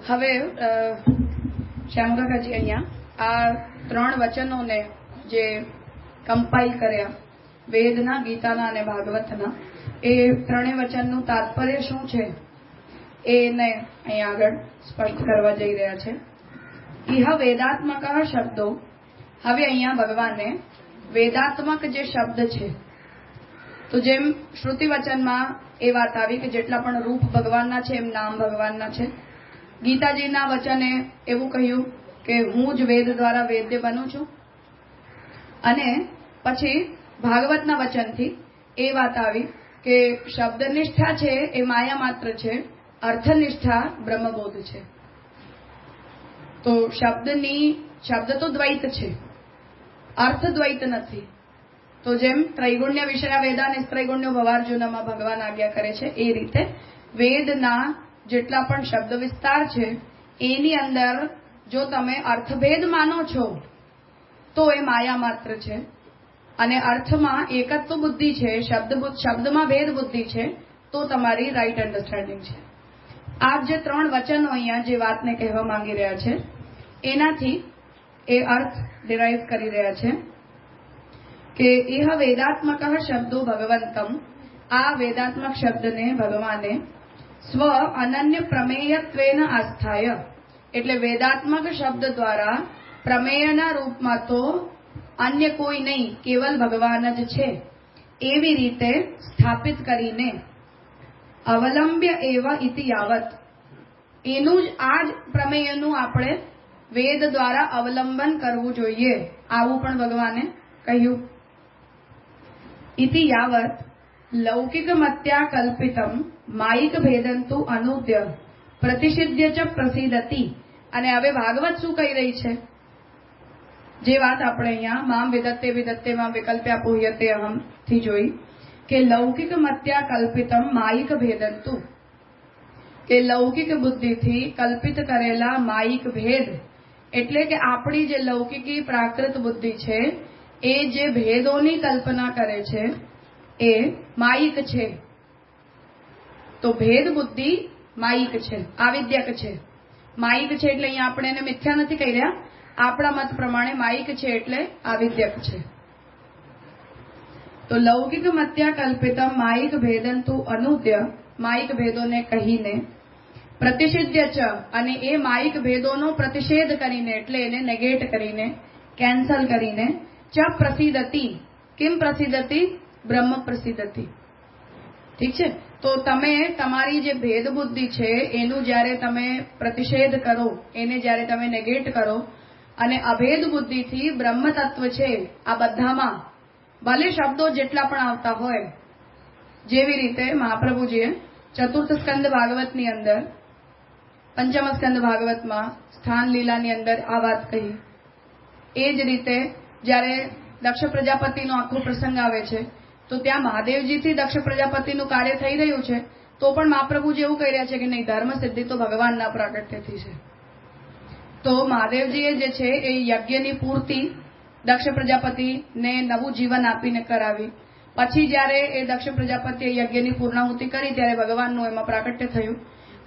હવે શ્યામકાકાજી અહીંયા આ 3 વચનોને જે કમ્પાઇલ કર્યા, વેદના, ગીતાના અને ભાગવતના, એ 3 વચનનું તાત્પર્ય શું છે એને અહીંયા આગળ સ્પષ્ટ કરવા જઈ રહ્યા છે. ઇહ વેદાત્મક શબ્દો. હવે અહીંયા ભગવાને વેદાત્મક જે શબ્દ છે, તો જેમ શ્રુતિ વચનમાં એ વાત આવી કે જેટલા પણ રૂપ ભગવાનના છે એમ નામ ભગવાનના છે. ગીતાજીના વચને એવું કહ્યું કે હું જ વેદ દ્વારા વેદ્ય બનું છું. અને પછી ભાગવતના વચનથી એ વાત આવી કે શબ્દનિષ્ઠા છે એ માયા માત્ર છે, અર્થનિષ્ઠા બ્રહ્મબોધ છે. તો શબ્દ તો દ્વૈત છે, અર્થ દ્વૈત નથી. તો જેમ ત્રૈગુણ્ય વિષયા વેદા નિસ્ત્રૈગુણ્યો ભવાર્જુનમાં ભગવાન આજ્ઞા કરે છે, એ રીતે વેદના જેટલા પણ શબ્દ વિસ્તાર છે એની અંદર જો તમે અર્થભેદ માનો છો તો એ માયા માત્ર છે, અને અર્થમાં એકત્વ બુદ્ધિ છે, શબ્દમાં ભેદ બુદ્ધિ છે, તો તમારી રાઈટ અન્ડરસ્ટેન્ડિંગ છે. આપ જે 3 વચનો અહીંયા જે વાતને કહેવા માંગી રહ્યા છે એનાથી એ અર્થ ડિરાઈવ કરી રહ્યા છે કે ઇહ વેદાત્મક શબ્દો ભગવંતમ. આ વેદાત્મક શબ્દને ભગવાને સ્વ અનન્ય પ્રમેયત્વેન આસ્થાય, એટલે વેદાત્મક શબ્દ દ્વારા પ્રમેયના રૂપમાં તો અન્ય કોઈ નહીં, કેવલ ભગવાન જ છે એવી રીતે સ્થાપિત કરીને અવલંબ્ય એવ ઇતિ યાવત, એનું જ આ જ પ્રમેયનું આપણે વેદ દ્વારા અવલંબન કરવું જોઈએ, આવું પણ ભગવાને કહ્યું. ઇતિ યાવત લૌકિક મત્યા કલ્પિતમ માયિક ભેદંતુ અનુદ્ય પ્રતિષિધ્ય ચ પ્રસિદ્ધતિ. અને હવે ભાગવત શું કહી રહી છે, જે વાત આપણે અહીંયા મામ વિદત્તે વિદત્તે મામ વિકલ્પ્યા પૂહ્યતે અહમ થી જોઈ કે લૌકિક મત્યા કલ્પિતમ માયિક ભેદંતુ, કે લૌકિક બુદ્ધિથી કલ્પિત કરેલા માયિક ભેદ, એટલે કે આપણી જે લૌકિકી પ્રાકૃત બુદ્ધિ છે એ જે ભેદોની કલ્પના કરે છે એ માયિક છે. તો ભેદ બુદ્ધિ માયિક છે, આવિદ્યક છે. માયિક છે એટલે અહીંયા આપણે એને મિથ્યા નથી કહી રહ્યા, આપણા મત પ્રમાણે માયિક છે એટલે આવિદ્યક છે. તો લૌકિક મત્યા કલ્પિતમ માયિક ભેદંતુ અનુદ્ય, માયિક ભેદોને કહીને પ્રતિષિધ્ય ચ, અને એ માયિક ભેદોનો પ્રતિષેધ કરીને એટલે એને નેગેટ કરીને કેન્સલ કરીને ચ પ્રસિદ્ધતિ. કેમ પ્રસિદ્ધતિ? બ્રહ્મ પ્રસિદ્ધતિ. ઠીક છે. તો તમે તમારી જે ભેદ બુદ્ધિ છે એનું જ્યારે તમે પ્રતિષેધ કરો, એને જ્યારે તમે નેગેટ કરો અને અભેદ બુદ્ધિથી બ્રહ્મ તત્વ છે આ બધામાં ભલે શબ્દો જેટલા પણ આવતા હોય, જેવી રીતે મહાપ્રભુજીએ ચતુર્થ સ્કંદ ભાગવતની અંદર, પંચમ સ્કંદ ભાગવતમાં સ્થાન લીલાની અંદર આ વાત કહી. એ જ રીતે જ્યારે દક્ષ પ્રજાપતિનો આખો પ્રસંગ આવે છે તો ત્યાં મહાદેવજીથી દક્ષ પ્રજાપતિનું કાર્ય થઈ રહ્યું છે, તો પણ મહાપ્રભુજી એવું કહી રહ્યા છે કે નહીં, ધર્મ સિદ્ધિ તો ભગવાનના પ્રાગટ્યથી છે. તો મહાદેવજીએ જે છે એ યજ્ઞની પૂર્તિ દક્ષ પ્રજાપતિને નવું જીવન આપીને કરાવી. પછી જ્યારે એ દક્ષ પ્રજાપતિએ યજ્ઞની પૂર્ણાહુતિ કરી ત્યારે ભગવાનનું એમાં પ્રાગટ્ય થયું.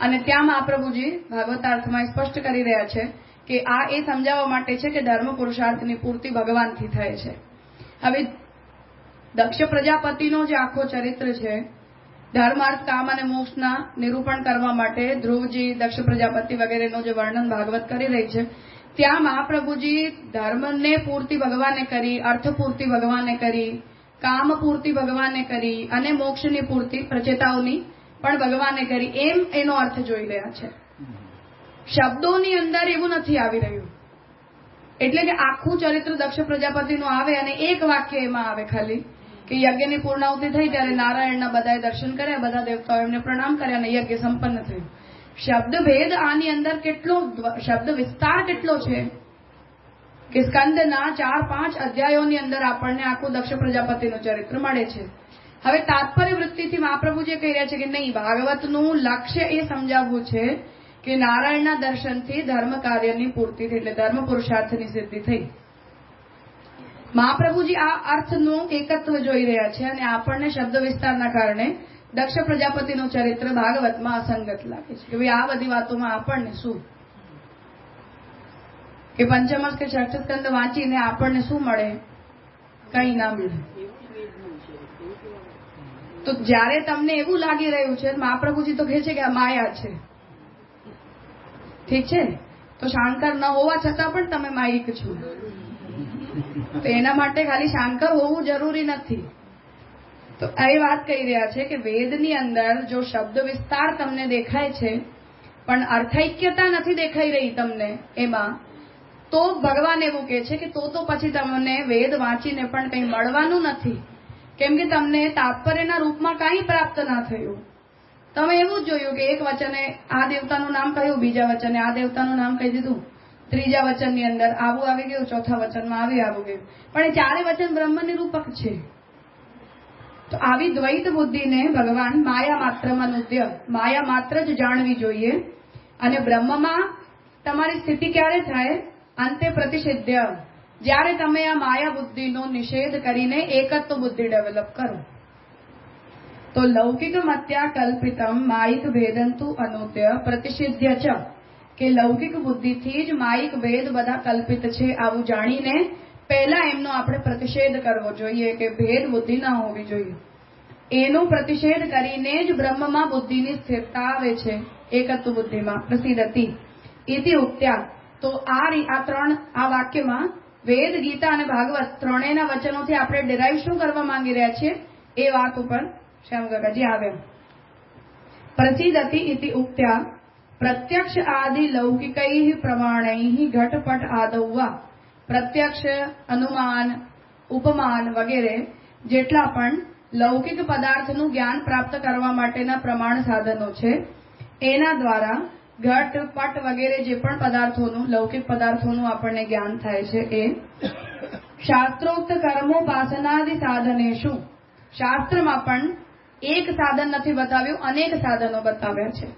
અને ત્યાં મહાપ્રભુજી ભાગવતાર્થમાં સ્પષ્ટ કરી રહ્યા છે કે આ એ સમજાવવા માટે છે કે ધર્મ પુરુષાર્થની પૂર્તિ ભગવાનથી થાય છે. હવે દક્ષ પ્રજાપતિનો જે આખો ચરિત્ર છે, ધર્મ અર્થ કામ અને મોક્ષના નિરૂપણ કરવા માટે ધ્રુવજી, દક્ષ પ્રજાપતિ વગેરેનું જે વર્ણન ભાગવત કરી રહી છે, ત્યાં મહાપ્રભુજી ધર્મને પૂર્તિ ભગવાને કરી, અર્થ પૂર્તિ ભગવાને કરી, કામ પૂર્તિ ભગવાને કરી અને મોક્ષની પૂર્તિ પ્રચેતાઓની પણ ભગવાને કરી, એમ એનો અર્થ જોઈ રહ્યા છે. શબ્દોની અંદર એવું નથી આવી રહ્યું. એટલે કે આખું ચરિત્ર દક્ષ પ્રજાપતિનું આવે અને એક વાક્ય એમાં આવે ખાલી કે યજ્ઞની પૂર્ણાહુતિ થઈ ત્યારે નારાયણના બધાએ દર્શન કર્યા, બધા દેવતાઓ એમને પ્રણામ કર્યા અને યજ્ઞ સંપન્ન થયું. શબ્દ ભેદ આની અંદર કેટલો, શબ્દ વિસ્તાર કેટલો છે કે સ્કંદના 4-5 અધ્યાયોની અંદર આપણને આખું દક્ષ પ્રજાપતિનું ચરિત્ર મળે છે. હવે તાત્પર્ય વૃત્તિથી મહાપ્રભુજી કહી રહ્યા છે કે નહીં, ભાગવતનું લક્ષ્ય એ સમજાવવું છે કે નારાયણના દર્શનથી ધર્મ કાર્યની પૂર્તિ થઈ, એટલે ધર્મ પુરુષાર્થની સિદ્ધિ થઈ. મહાપ્રભુજી આ અર્થનું એકત્વ જોઈ રહ્યા છે અને આપણને શબ્દ વિસ્તારના કારણે દક્ષ પ્રજાપતિનું ચરિત્ર ભાગવતમાં અસંગત લાગે છે કે ભાઈ આ બધી વાતોમાં આપણને શું, કે પંચમસ્ક કે છઠ્ઠ સ્કંદ વાંચીને આપણને શું મળે? કંઈ ના મળે. તો જ્યારે તમને એવું લાગી રહ્યું છે, મહાપ્રભુજી તો કહે છે કે આ માયા છે, ઠીક છે, તો શાંકર ન હોવા છતાં પણ તમે માયિક છો, તો એના માટે ખાલી શાંકર હોવું જરૂરી નથી. તો એ વાત કહી રહ્યા છે કે વેદની અંદર જો શબ્દ વિસ્તાર તમને દેખાય છે પણ અર્થૈક્યતા નથી દેખાઈ રહી તમને એમાં, તો ભગવાન એવું કહે છે કે તો પછી તમને વેદ વાંચીને પણ કંઈ મળવાનું નથી, કેમ કે તમને તાત્પર્યના રૂપમાં કંઈ પ્રાપ્ત ના થયું. તમે એવું જ જોયું કે એક વચને આ દેવતાનું નામ કહ્યું, બીજા વચને આ દેવતાનું નામ કહી દીધું, ત્રીજા વચનની અંદર આવું આવી ગયું, ચોથા વચનમાં આવું ગયું, પણ એ ચારે વચન બ્રહ્મ નિરૂપક છે. તો આવી દ્વૈત બુદ્ધિને ભગવાન માયા માત્રમાં નૃત્ય, માયા માત્ર જ જાણવી જોઈએ. અને બ્રહ્મમાં તમારી સ્થિતિ ક્યારે થાય? અંતે પ્રતિષિધ્ય, જ્યારે તમે આ માયા બુદ્ધિનો નિષેધ કરીને એકત્વ બુદ્ધિ ડેવલપ કરો. તો લૌકિક મત્યા કલ્પિતમ માયિક ભેદંતુ અનુદ્ય પ્રતિષિધ્ય ચ, કે લૌકિક બુદ્ધિથી જ માયિક ભેદ બધા કલ્પિત છે આવું જાણીને પહેલા એમનો આપણે પ્રતિષેધ કરવો જોઈએ કે ભેદ બુદ્ધિ ન હોવી જોઈએ. એનો પ્રતિષેધ કરીને જ બ્રહ્મમાં બુદ્ધિની સ્થિરતા આવે છે, એકત્વ બુદ્ધિમાં પ્રસિદ્ધતી ઇતિ ઉક્ત્યા. તો આ વાક્યમાં વેદ, ગીતા અને ભાગવત ત્રણેયના વચનોથી આપણે ડિરાઈવ શું કરવા માંગી રહ્યા છીએ એ વાત ઉપર શ્યામગગાજી આવ્યા. પ્રસિદ્ધતિ ઇતિ ઉક્ત્યા પ્રત્યક્ષ આદિ લૌકિકૈઃ પ્રમાણૈઃ ઘટપટ આદૌવા. પ્રત્યક્ષ, અનુમાન, ઉપમાન વગેરે જેટલા પણ લૌકિક પદાર્થનું જ્ઞાન પ્રાપ્ત કરવા માટેના પ્રમાણ સાધનો છે એના દ્વારા ઘટ, પટ વગેરે જે પણ પદાર્થોનું, લૌકિક પદાર્થોનું આપણને જ્ઞાન થાય છે એ શાસ્ત્રોક્ત કર્મોપાસનાદિ સાધનેષુ. શાસ્ત્રમાં પણ એક સાધન નથી બતાવ્યું, અનેક સાધનો બતાવ્યા છે.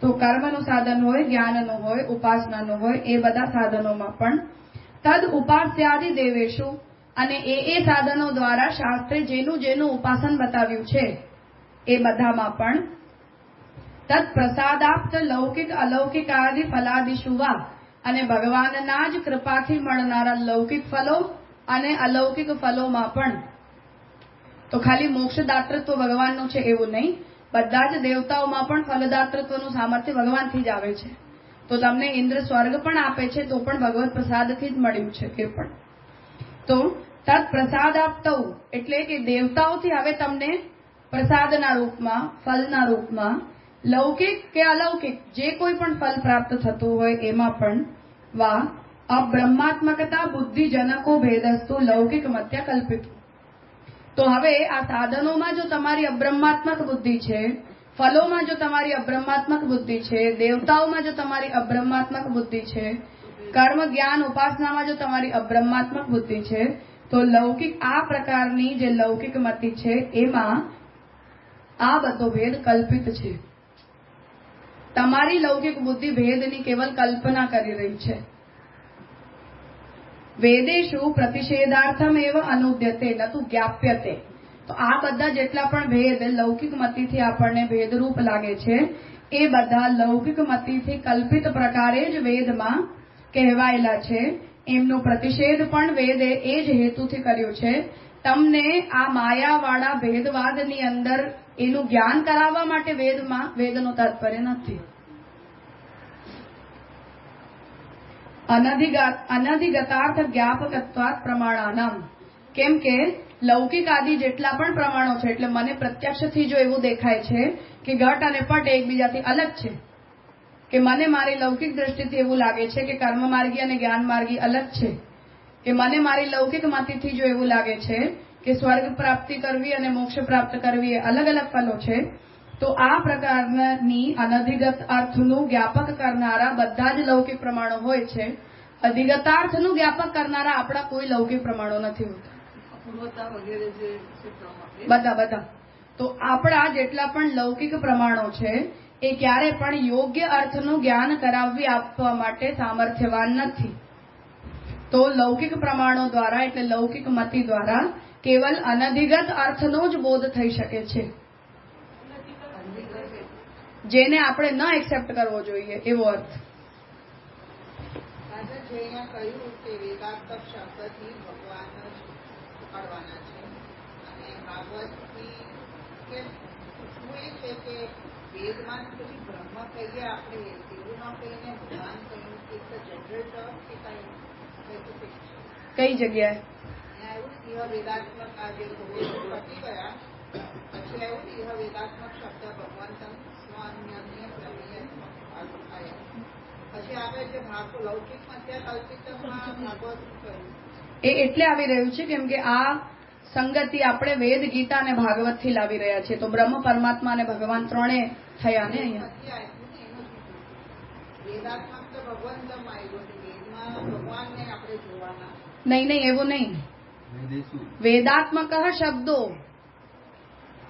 તો કર્મનું સાધન હોય, જ્ઞાનનું હોય, ઉપાસનાનું હોય, એ બધા સાધનોમાં પણ તદ ઉપાસ્યાદિ દેવેશુ, અને એ સાધનો દ્વારા શાસ્ત્રે જેનું ઉપાસન બતાવ્યું છે એ બધામાં પણ તદ પ્રસાદાપ્ત લૌકિક અલૌકિક આદિ ફલાદિશુ વા, અને ભગવાનના જ કૃપાથી મળનારા લૌકિક ફલો અને અલૌકિક ફલોમાં પણ. તો ખાલી મોક્ષદાતૃત્વ ભગવાનનું છે એવું નહીં, બધા જ દેવતાઓમાં પણ ફલદાતૃત્વનું સામર્થ્ય ભગવાનથી જ આવે છે. તો તમને ઇન્દ્ર સ્વર્ગ પણ આપે છે તો પણ ભગવત પ્રસાદથી જ મળ્યું છે એ પણ. તો તદ પ્રસાદાપ્તૌ એટલે કે દેવતાઓથી હવે તમને પ્રસાદના રૂપમાં, ફલના રૂપમાં લૌકિક કે અલૌકિક જે કોઈ પણ ફલ પ્રાપ્ત થતું હોય એમાં પણ વા અબ્રહ્માત્મકતા બુદ્ધિજનકો ભેદસ્તુ લૌકિક મત્યા કલ્પિત. તો હવે આ સાધનોમાં જો તમારી અબ્રહ્માત્મક બુદ્ધિ છે, ફલોમાં જો તમારી અબ્રહ્માત્મક બુદ્ધિ છે, દેવતાઓમાં જો તમારી અબ્રહ્માત્મક બુદ્ધિ છે, કર્મ, જ્ઞાન, ઉપાસનામાં જો તમારી અબ્રહ્માત્મક બુદ્ધિ છે, તો લૌકિક આ પ્રકારની જે લૌકિક મતિ છે એમાં આ બધો ભેદ કલ્પિત છે. તમારી લૌકિક બુદ્ધિ ભેદની કેવલ કલ્પના કરી રહી છે. વેદેશુ પ્રતિષેધાર્થમ એવ અનુદ્યતે ન તુ જ્ઞાપ્યતે. તો આ બધા જેટલા પણ ભેદ લૌકિક મતિથી આપણને ભેદરૂપ લાગે છે એ બધા લૌકિક મતિથી કલ્પિત પ્રકારે જ વેદમાં કહેવાયેલા છે. એમનો પ્રતિષેધ પણ વેદે એ જ હેતુથી કર્યું છે, તમને આ માયાવાળા ભેદવાદની અંદર એનું જ્ઞાન કરાવવા માટે વેદનો તાત્પર્ય નથી. અનધિગતાર્થ જ્ઞાપકત્વાત પ્રમાણાનામ, કેમ કે લૌકિક આદિ જેટલા પણ પ્રમાણો છે, એટલે મને પ્રત્યક્ષથી જો એવું દેખાય છે કે ઘટ અને પટ એકબીજાથી અલગ છે, કે મને મારી લૌકિક દ્રષ્ટિથી એવું લાગે છે કે કર્મ માર્ગી અને જ્ઞાન માર્ગી અલગ છે, કે મને મારી લૌકિક મતિથી જો એવું લાગે છે કે સ્વર્ગ પ્રાપ્તિ કરવી અને મોક્ષ પ્રાપ્ત કરવી એ અલગ અલગ ફલો છે, તો આ પ્રકારની અનધિગત અર્થનું જ્ઞાપક કરનારા બધા જ લૌકિક પ્રમાણો હોય છે. અધિગતાર્થનું જ્ઞાપક કરનારા આપણા કોઈ લૌકિક પ્રમાણો નથી હોતા, બધા. તો આપણા જેટલા પણ લૌકિક પ્રમાણો છે એ ક્યારે પણ યોગ્ય અર્થનું જ્ઞાન કરાવી આપવા માટે સામર્થ્યવાન નથી. તો લૌકિક પ્રમાણો દ્વારા એટલે લૌકિક મતિ દ્વારા કેવલ અનધિગત અર્થનો જ બોધ થઈ શકે છે, જેને આપણે ન એક્સેપ્ટ કરવો જોઈએ એવો અર્થ. કહ્યું કે વેદાંતક શબ્દથી ભગવાન જ પકડવાના છે અને ભાગવતથી કે પૂછવું એ છે કે વેદમાં પછી બ્રહ્મ કહીએ આપણે એવું ન કહીને ભગવાન કહ્યું કે જનરલ ટર્મ કે કઈ કઈ જગ્યાએ એવું ઇહ વેદાત્મક આ જે પતી ગયા પછી એવું ઇહ વેદાત્મક શબ્દ ભગવાન સ્વાન્ય પછી આપણે જે ભાગ લૌકિક કલ્પિતમાં ભાગવત કહ્યું એ એટલે આવી રહ્યું છે કેમ કે આ સંગતિ આપણે વેદ, ગીતા અને ભાગવત થી લાવી રહ્યા છીએ. તો બ્રહ્મ, પરમાત્મા અને ભગવાન ત્રણે થયા ને અહીંયા. વેદાત્મક તો ભગવંતમ આવ્યો છે, વેદમાં ભગવાનને આપણે જોવાના. નહીં, એવું નહીં. વેદાત્મક શબ્દો,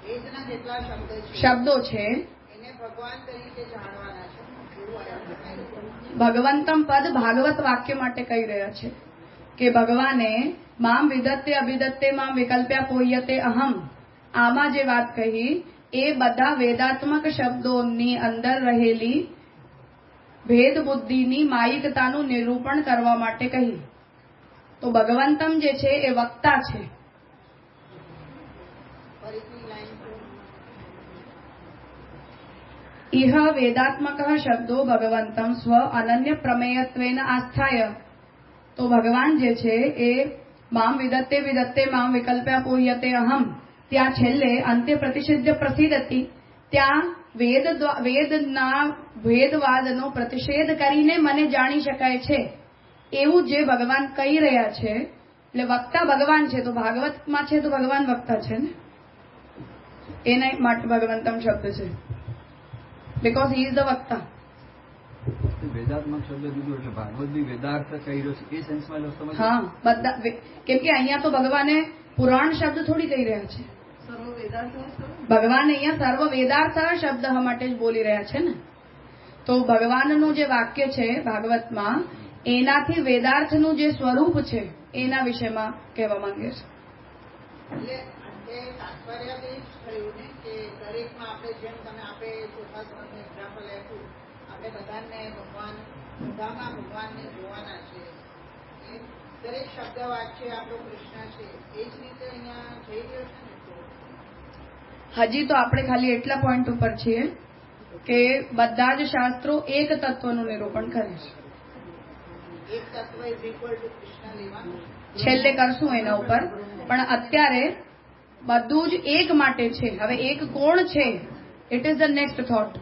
વેદના જેટલા શબ્દો છે એને ભગવાન તરીકે જાણવાના છે. ભગવંતમ પદ ભાગવત વાક્ય માટે કહી રહ્યા છે કે ભગવાને મામ વિદત્તે અભિદત્તે મામ વિકલ્પ્યા પોયતે અહમ, આમાં જે વાત કહી એ બધા વેદાત્મક શબ્દોની અંદર રહેલી ભેદ બુદ્ધિની માયિકતાનું નિરૂપણ કરવા માટે કહી. તો ભગવંતમ જે છે એ વક્તા છે. ઇહ વેદાત્મક શબ્દો ભગવંતમ સ્વ અનન્ય પ્રમેયત્વેન આસ્થાય. તો ભગવાન જે છે એ મામ વિદત્તે વિદત્તે મામ વિકલ્પ્યા પોહ્યતે અહમ, ત્યાં છેલ્લે અંતે પ્રતિષિદ્ધ પ્રસિદ્ધતી, ત્યાં વેદના ભેદવાદનો પ્રતિષેધ કરીને મને જાણી શકાય છે એવું જે ભગવાન કહી રહ્યા છે. એટલે વક્તા ભગવાન છે, તો ભાગવતમાં છે તો ભગવાન વક્તા છે ને, એના માટે ભગવંતમ શબ્દ છે. Because he is the વક્તા. વેદાત્મક શબ્દ કીધું એટલે ભાગવત બી વેદાર્થ કહી રહ્યો છે એ સેન્સમાં લો સમજ. હા, બધા, કેમ કે અહીંયા તો ભગવાને પુરાણ શબ્દ થોડી કહી રહ્યા છે. ભગવાન અહીંયા સર્વ વેદાર્થ શબ્દ માટે જ બોલી રહ્યા છે ને. તો ભગવાનનું જે વાક્ય છે ભાગવતમાં એનાથી વેદાર્થનું જે સ્વરૂપ છે એના વિશેમાં કહેવા માંગે છે. તાત્પર્ય એ જ થયું ને કે દરેકમાં આપણે જેમ તમે આપણે ચોથા સ્વરનું એક્ઝામ્પલ આપ્યું, આપણે બધાને બધામાં ભગવાનને જોવાના છે. દરેક શબ્દ વાક્ય આપણો કૃષ્ણ છે એ જ રીતે અહીંયા જઈ રહ્યો છે ને. હજી તો આપણે ખાલી એટલા પોઈન્ટ ઉપર છીએ કે બધા જ શાસ્ત્રો એક તત્વનું નિરૂપણ કરે છે. એક તત્વ ઇઝ ઇક્વલ ટુ કૃષ્ણ લેવાનું છેલ્લે કરશું એના ઉપર, પણ અત્યારે બધું જ એક માટે છે. હવે એક કોણ છે it is the next thought,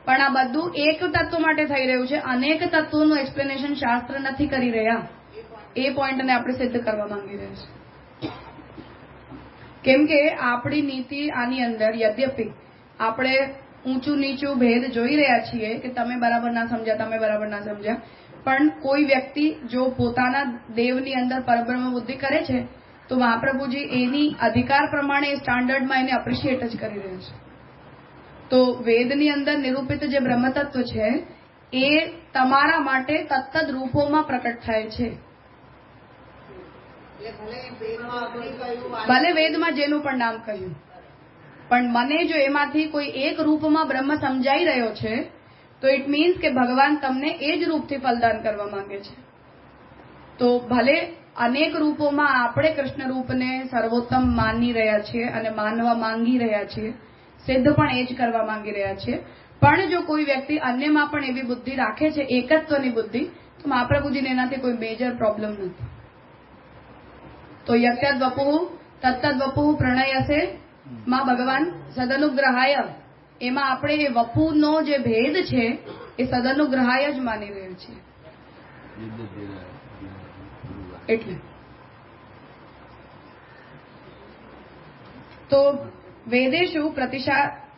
પણ આ બધું એક તત્વ માટે થઈ રહ્યું છે. અનેક તત્વોનું એક્સપ્લેનેશન શાસ્ત્ર નથી કરી રહ્યા. એ પોઈન્ટને આપણે સિદ્ધ કરવા માંગી રહ્યા છીએ. કેમ કે આપણી નીતિ આની અંદર યદ્યપી આપણે ઊંચું નીચું ભેદ જોઈ રહ્યા છીએ કે તમે બરાબર ના સમજ્યા, તમે બરાબર ના સમજ્યા, પણ કોઈ વ્યક્તિ જો પોતાના દેવની અંદર પરબ્રહ્મ બુદ્ધિ કરે છે તો મહાપ્રભુજી એની અધિકાર પ્રમાણે સ્ટાન્ડર્ડમાં એને એપ્રિશિએટ જ કરી રહ્યા છે. તો વેદની અંદર નિરૂપિત જે બ્રહ્મતત્વ છે એ તમારા માટે તત્તદ રૂપોમાં પ્રકટ થાય છે. ભલે વેદમાં જેનું પણ નામ કહ્યું, પણ મને જો એમાંથી કોઈ એક રૂપમાં બ્રહ્મ સમજાઈ રહ્યો છે તો ઇટ મીન્સ કે ભગવાન તમને એ જ રૂપથી ફલદાન કરવા માંગે છે. તો ભલે અનેક રૂપોમાં આપણે કૃષ્ણ રૂપને સર્વોત્તમ માની રહ્યા છીએ અને માનવા માંગી રહ્યા છીએ, સિદ્ધ પણ એ જ કરવા માંગી રહ્યા છીએ, પણ જો કોઈ વ્યક્તિ અન્યમાં પણ એવી બુદ્ધિ રાખે છે એકત્વની બુદ્ધિ, તો મહાપ્રભુજીને એનાથી કોઈ મેજર પ્રોબ્લેમ નથી. તો યત્યદ વપુઃ તત્તદ વપુઃ પ્રણયસે માં ભગવાન સદનુગ્રહાય, એમાં આપણે એ વપુનો જે ભેદ છે એ સદનુગ્રહાય જ માની રહ્યા છીએ. એટલે તો વેદેશુ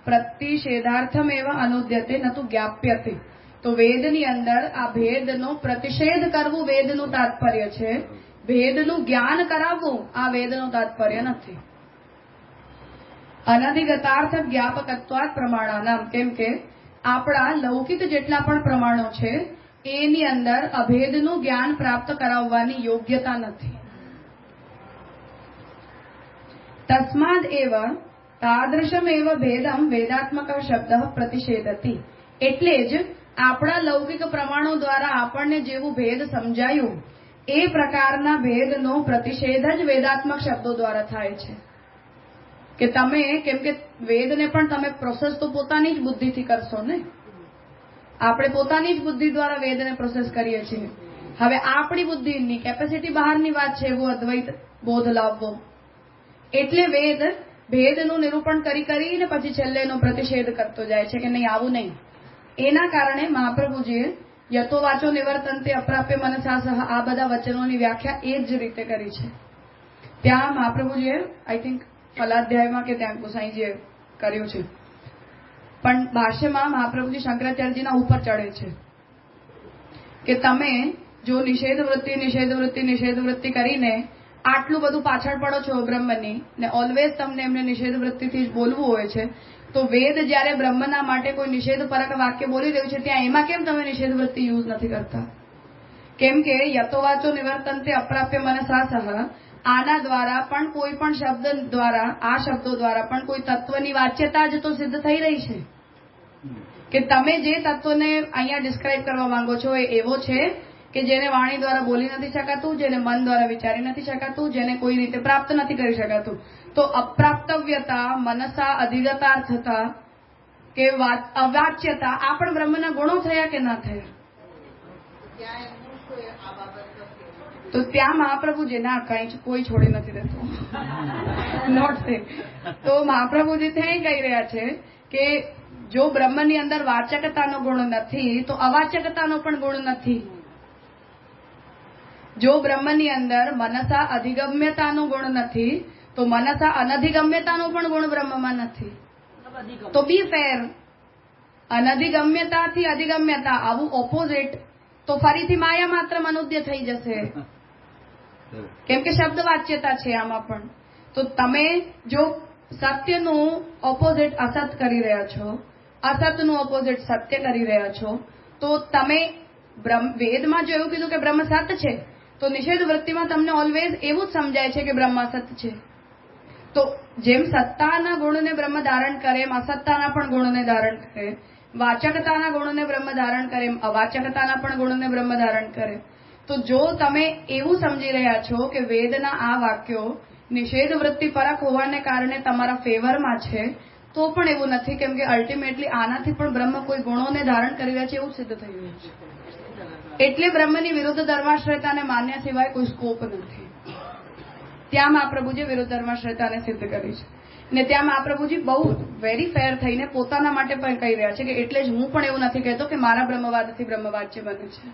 પ્રતિષેધાર્થમ એવા અનુદ્યતે ન તો જ્ઞાપ્યતે. તો વેદની અંદર આ ભેદનો પ્રતિષેધ કરવું વેદનું તાત્પર્ય છે, ભેદનું જ્ઞાન કરાવવું આ વેદનું તાત્પર્ય નથી. અનધિગતાર્થ જ્ઞાપકત્વાત પ્રમાણાનામ, કેમ કે આપણા લૌકિક જેટલા પણ પ્રમાણો છે એની અંદર અભેદનું જ્ઞાન પ્રાપ્ત કરાવવાની યોગ્યતા નથી. તસ્માદ એવ તાદૃશમ એવ ભેદમ વેદાત્મક શબ્દ પ્રતિષેધતી. એટલે જ આપણા લૌકિક પ્રમાણો દ્વારા આપણને જેવું ભેદ સમજાયું એ પ્રકારના ભેદનો પ્રતિષેધ જ વેદાત્મક શબ્દો દ્વારા થાય છે. કે તમે કેમ કે વેદને પણ તમે પ્રોસેસ તો પોતાની જ બુદ્ધિથી કરશો ને. આપણે પોતાની જ બુદ્ધિ દ્વારા વેદને પ્રોસેસ કરીએ છીએ. હવે આપણી બુદ્ધિની કેપેસિટી બહારની વાત છે એવું અદ્વૈત બોધ લાવવો. એટલે વેદ ભેદનું નિરૂપણ કરીને પછી છેલ્લે એનો પ્રતિષેધ કરતો જાય છે કે નહીં, આવું નહીં. એના કારણે મહાપ્રભુજીએ યતો વાચો નિવર્તન્તે અપ્રાપ્ય મનસા સહ આ બધા વચનોની વ્યાખ્યા એ જ રીતે કરી છે. ત્યાં મહાપ્રભુજીએ આઈ થિંક ફલાધ્યાયમાં કે ત્યાં ગોસાઈજીએ કર્યું છે. પણ ભાષ્યમાં મહાપ્રભુજી શંકરાચાર્યજીના ઉપર ચડે છે કે તમે જો નિષેધ વૃત્તિ કરીને આટલું બધું પાછળ પડો છો બ્રહ્મની ને ઓલવેઝ તમને એમને નિષેધ વૃત્તિથી જ બોલવું હોય છે, તો વેદ જ્યારે બ્રહ્મના માટે કોઈ નિષેધ પરક વાક્ય બોલી રહ્યું છે ત્યાં એમાં કેમ તમે નિષેધ વૃત્તિ યુઝ નથી કરતા? કેમ કે યતો વાચો નિવર્તન્તે અપ્રાપ્ય મનસા સહ આના દ્વારા પણ કોઈ પણ શબ્દ દ્વારા આ શબ્દો દ્વારા પણ કોઈ તત્વની વાચ્યતા જ તો સિદ્ધ થઈ રહી છે કે તમે જે તત્વને અહીંયા ડિસ્ક્રાઇબ કરવા માંગો છો એ એવો છે કે જેને વાણી દ્વારા બોલી નથી શકાતું, જેને મન દ્વારા વિચારી નથી શકાતું, જેને કોઈ રીતે પ્રાપ્ત નથી કરી શકાતું. તો અપ્રાપ્તવ્યતા, મનસા અધિગતાર્થતા કે અવાચ્યતા આ પણ બ્રહ્મના ગુણો થયા કે ના થયા? તો ત્યાં મહાપ્રભુજી ના કઈ કોઈ છોડી નથી દેતો. નોટ સે. તો મહાપ્રભુજી ત્યાં કહી રહ્યા છે કે જો બ્રહ્મની અંદર વાચકતાનો ગુણ નથી તો અવાચકતાનો પણ ગુણ નથી. જો બ્રહ્મની અંદર મનસા અધિગમ્યતાનો ગુણ નથી તો મનસા અનધિગમ્યતાનો પણ ગુણ બ્રહ્મમાં નથી. તો બી ફેર, અનધિગમ્યતાથી અધિગમ્યતા આવું ઓપોઝિટ તો ફરીથી માયા માત્ર મનુદ્ય થઈ જશે. કેમ કે શબ્દ વાચ્યતા છે આમાં પણ. તો તમે જો સત્યનું ઓપોઝિટ અસત કરી રહ્યા છો, અસતનું ઓપોઝિટ સત્ય કરી રહ્યા છો, તો તમે વેદમાં જો એવું કીધું કે બ્રહ્મ સત છે તો નિષેધ વૃત્તિમાં તમને ઓલવેઝ એવું જ સમજાય છે કે બ્રહ્મ અસત છે. તો જેમ સત્તાના ગુણને બ્રહ્મ ધારણ કરે એમ અસત્તાના પણ ગુણને ધારણ કરે, વાચકતાના ગુણને બ્રહ્મ ધારણ કરે એમ અવાચકતાના પણ ગુણને બ્રહ્મ ધારણ કરે. તો જો તમે એવું સમજી રહ્યા છો કે વેદના આ વાક્યો નિષેધ વૃત્તિ પરક હોવાને કારણે તમારા ફેવરમાં છે, તો પણ એવું નથી. કેમ કે અલ્ટિમેટલી આનાથી પણ બ્રહ્મ કોઈ ગુણોને ધારણ કરી રહ્યા છે એવું સિદ્ધ થઈ રહ્યું છે. એટલે બ્રહ્મની વિરુદ્ધ ધર્માશ્રયતાને માન્યા સિવાય કોઈ સ્કોપ નથી. ત્યાં મહાપ્રભુજી વિરુદ્ધ ધર્માશ્રયતાને સિદ્ધ કરી છે. ને ત્યાં મહાપ્રભુજી બહુ વેરી ફેર થઈને પોતાના માટે પણ કહી રહ્યા છે કે એટલે જ હું પણ એવું નથી કહેતો કે મારા બ્રહ્મવાદથી બ્રહ્મવાચ્ય બને છે.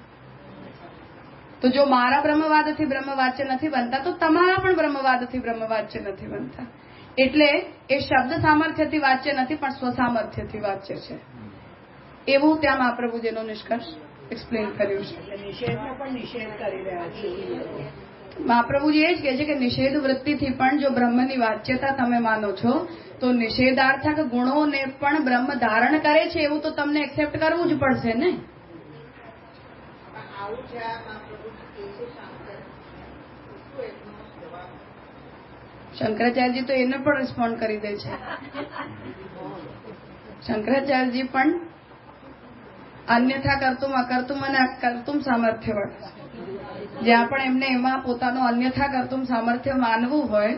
તો જો મારા બ્રહ્મવાદથી બ્રહ્મવાચ્ય નથી બનતા તો તમારા પણ બ્રહ્મવાદથી બ્રહ્મવાચ્ય નથી બનતા. એટલે એ શબ્દ સામર્થ્યથી વાચ્ય નથી પણ સ્વસામર્થ્યથી વાચ્ય છે. એવું ત્યાં મહાપ્રભુજીનો નિષ્કર્ષ એક્સપ્લેન કર્યું છે. નિષેધનો પણ નિષેધ કરી રહ્યા છે. મહાપ્રભુજી એ જ કહે છે કે નિષેધ વૃત્તિથી પણ જો બ્રહ્મની વાચ્યતા તમે માનો છો તો નિષેધાર્થક ગુણોને પણ બ્રહ્મ ધારણ કરે છે એવું તો તમને એક્સેપ્ટ કરવું જ પડશે ને. આવું છે આ મહાપ્રભુજી કહે છે શાંકર, શું એમનો જવાબ? શંકરાચાર્યજી તો એને પણ રિસ્પોન્ડ કરી દે છે. શંકરાચાર્યજી પણ અન્યથા કરતું અકર્તું અને કરતું સામર્થ્ય વળે. જ્યાં પણ એમને એમાં પોતાનું અન્યથા કરતું સામર્થ્ય માનવું હોય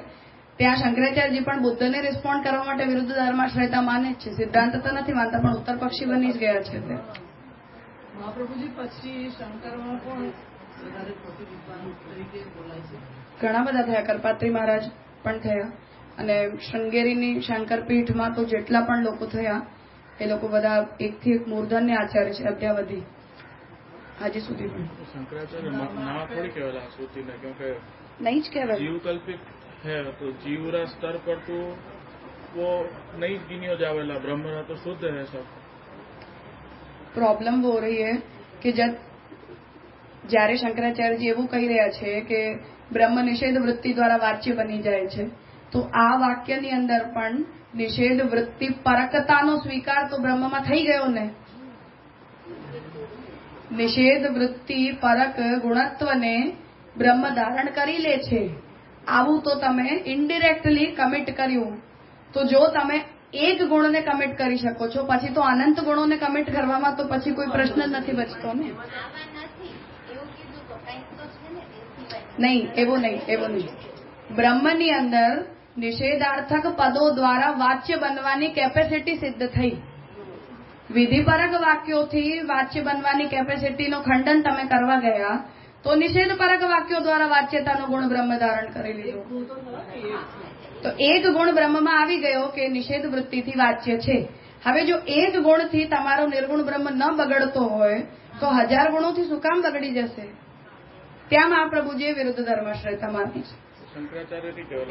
ત્યાં શંકરાચાર્યજી પણ બુદ્ધને રિસ્પોન્ડ કરવા માટે વિરુદ્ધ ધર્માશ્રયતા માને જ છે. સિદ્ધાંત તો નથી માનતા પણ ઉત્તર પક્ષી બની જ ગયા છે. મહાપ્રભુજી પછી શંકરમાં પણ વધારે ખોટી વિદ્વાન તરીકે બોલાય છે. ઘણા બધા થયા. કરપાત્રી મહારાજ પણ થયા અને શૃંગેરીની શંકરપીઠમાં તો જેટલા પણ લોકો થયા એ લોકો બધા એકથી એક મૂર્ધન્ય આચાર્ય છે અદ્યાવધિ આજે સુધી પણ. शंकराचार्य ना थोड़ी केवल श्रुति में, क्योंकि नहीं केवल जीव कल्पित है तो जीवरा स्तर पर तो वो नहीं गिनियो जावेला, ब्रह्म तो शुद्ध है सब. प्रॉब्लम वो रही है कि જ્યારે શંકરાચાર્યજી એવું કહી રહ્યા છે કે બ્રહ્મ નિષેધ વૃત્તિ દ્વારા વાચ્ય બની જાય છે તો આ વાક્યની અંદર પણ નિષેધ વૃત્તિ પરકતાનો સ્વીકાર તો બ્રહ્મમાં થઈ ગયો ને. નિષેધ વૃત્તિ પરક ગુણત્વને બ્રહ્મ ધારણ કરી લે છે, આવું તો તમે ઇનડિરેક્ટલી કમિટ કર્યું. તો જો તમે એક ગુણને કમિટ કરી શકો છો, પછી તો અનંત ગુણોને કમિટ કરવામાં તો પછી કોઈ પ્રશ્ન જ નથી બચતો ને. નહીં, એવું નહીં. બ્રહ્મની અંદર નિષેધાર્થક પદો દ્વારા વાચ્ય બનવાની કેપેસિટી સિદ્ધ થઈ. વિધિપરક વાક્યોથી વાચ્ય બનવાની કેપેસિટીનો ખંડન તમે કરવા ગયા તો નિષેધપરક વાક્યો દ્વારા વાચ્યતાનો ગુણ બ્રહ્મ ધારણ કરી લીધો. તો એક ગુણ બ્રહ્મમાં આવી ગયો કે નિષેધ વૃત્તિથી વાચ્ય છે. હવે જો એક ગુણથી તમારો નિર્ગુણ બ્રહ્મ ન બગડતો હોય તો 1000 ગુણોથી શું કામ બગડી જશે? ત્યાં મહાપ્રભુજીએ વિરુદ્ધ ધર્માશ્રયતા માની છે. शंकराचार्य की केवल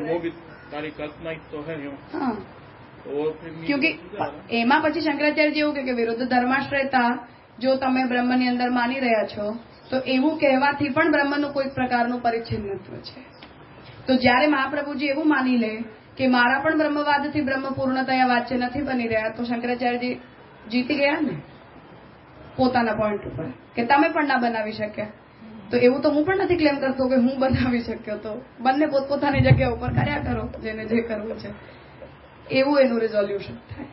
वो भी तारी कल्पना ही तो है यूं हाँ, और फिर क्योंकि એમાં પછી શંકરાચાર્ય એવું કે વિરુદ્ધ ધર્માશ્રયતા જો તમે બ્રહ્મની અંદર માની રહ્યા છો તો એવું કહેવાથી પણ બ્રહ્મનું કોઈ પ્રકારનું પરિચ્છિન્નત્વ છે. તો જ્યારે મહાપ્રભુજી એવું માની લે કે મારા પણ બ્રહ્મવાદથી બ્રહ્મ પૂર્ણતયા વાચ્ય નથી બની રહ્યા, તો શંકરાચાર્યજી જીતી ગયા ને પોતાના પોઈન્ટ ઉપર કે તમે પણ ના બનાવી શક્યા. તો એવું તો હું પણ નથી ક્લેમ કરતો કે હું બનાવી શક્યો. તો બંને પોતપોતાની જગ્યા ઉપર કર્યા કરો જેને જે કરવું છે, એવું એનું રિઝોલ્યુશન થાય.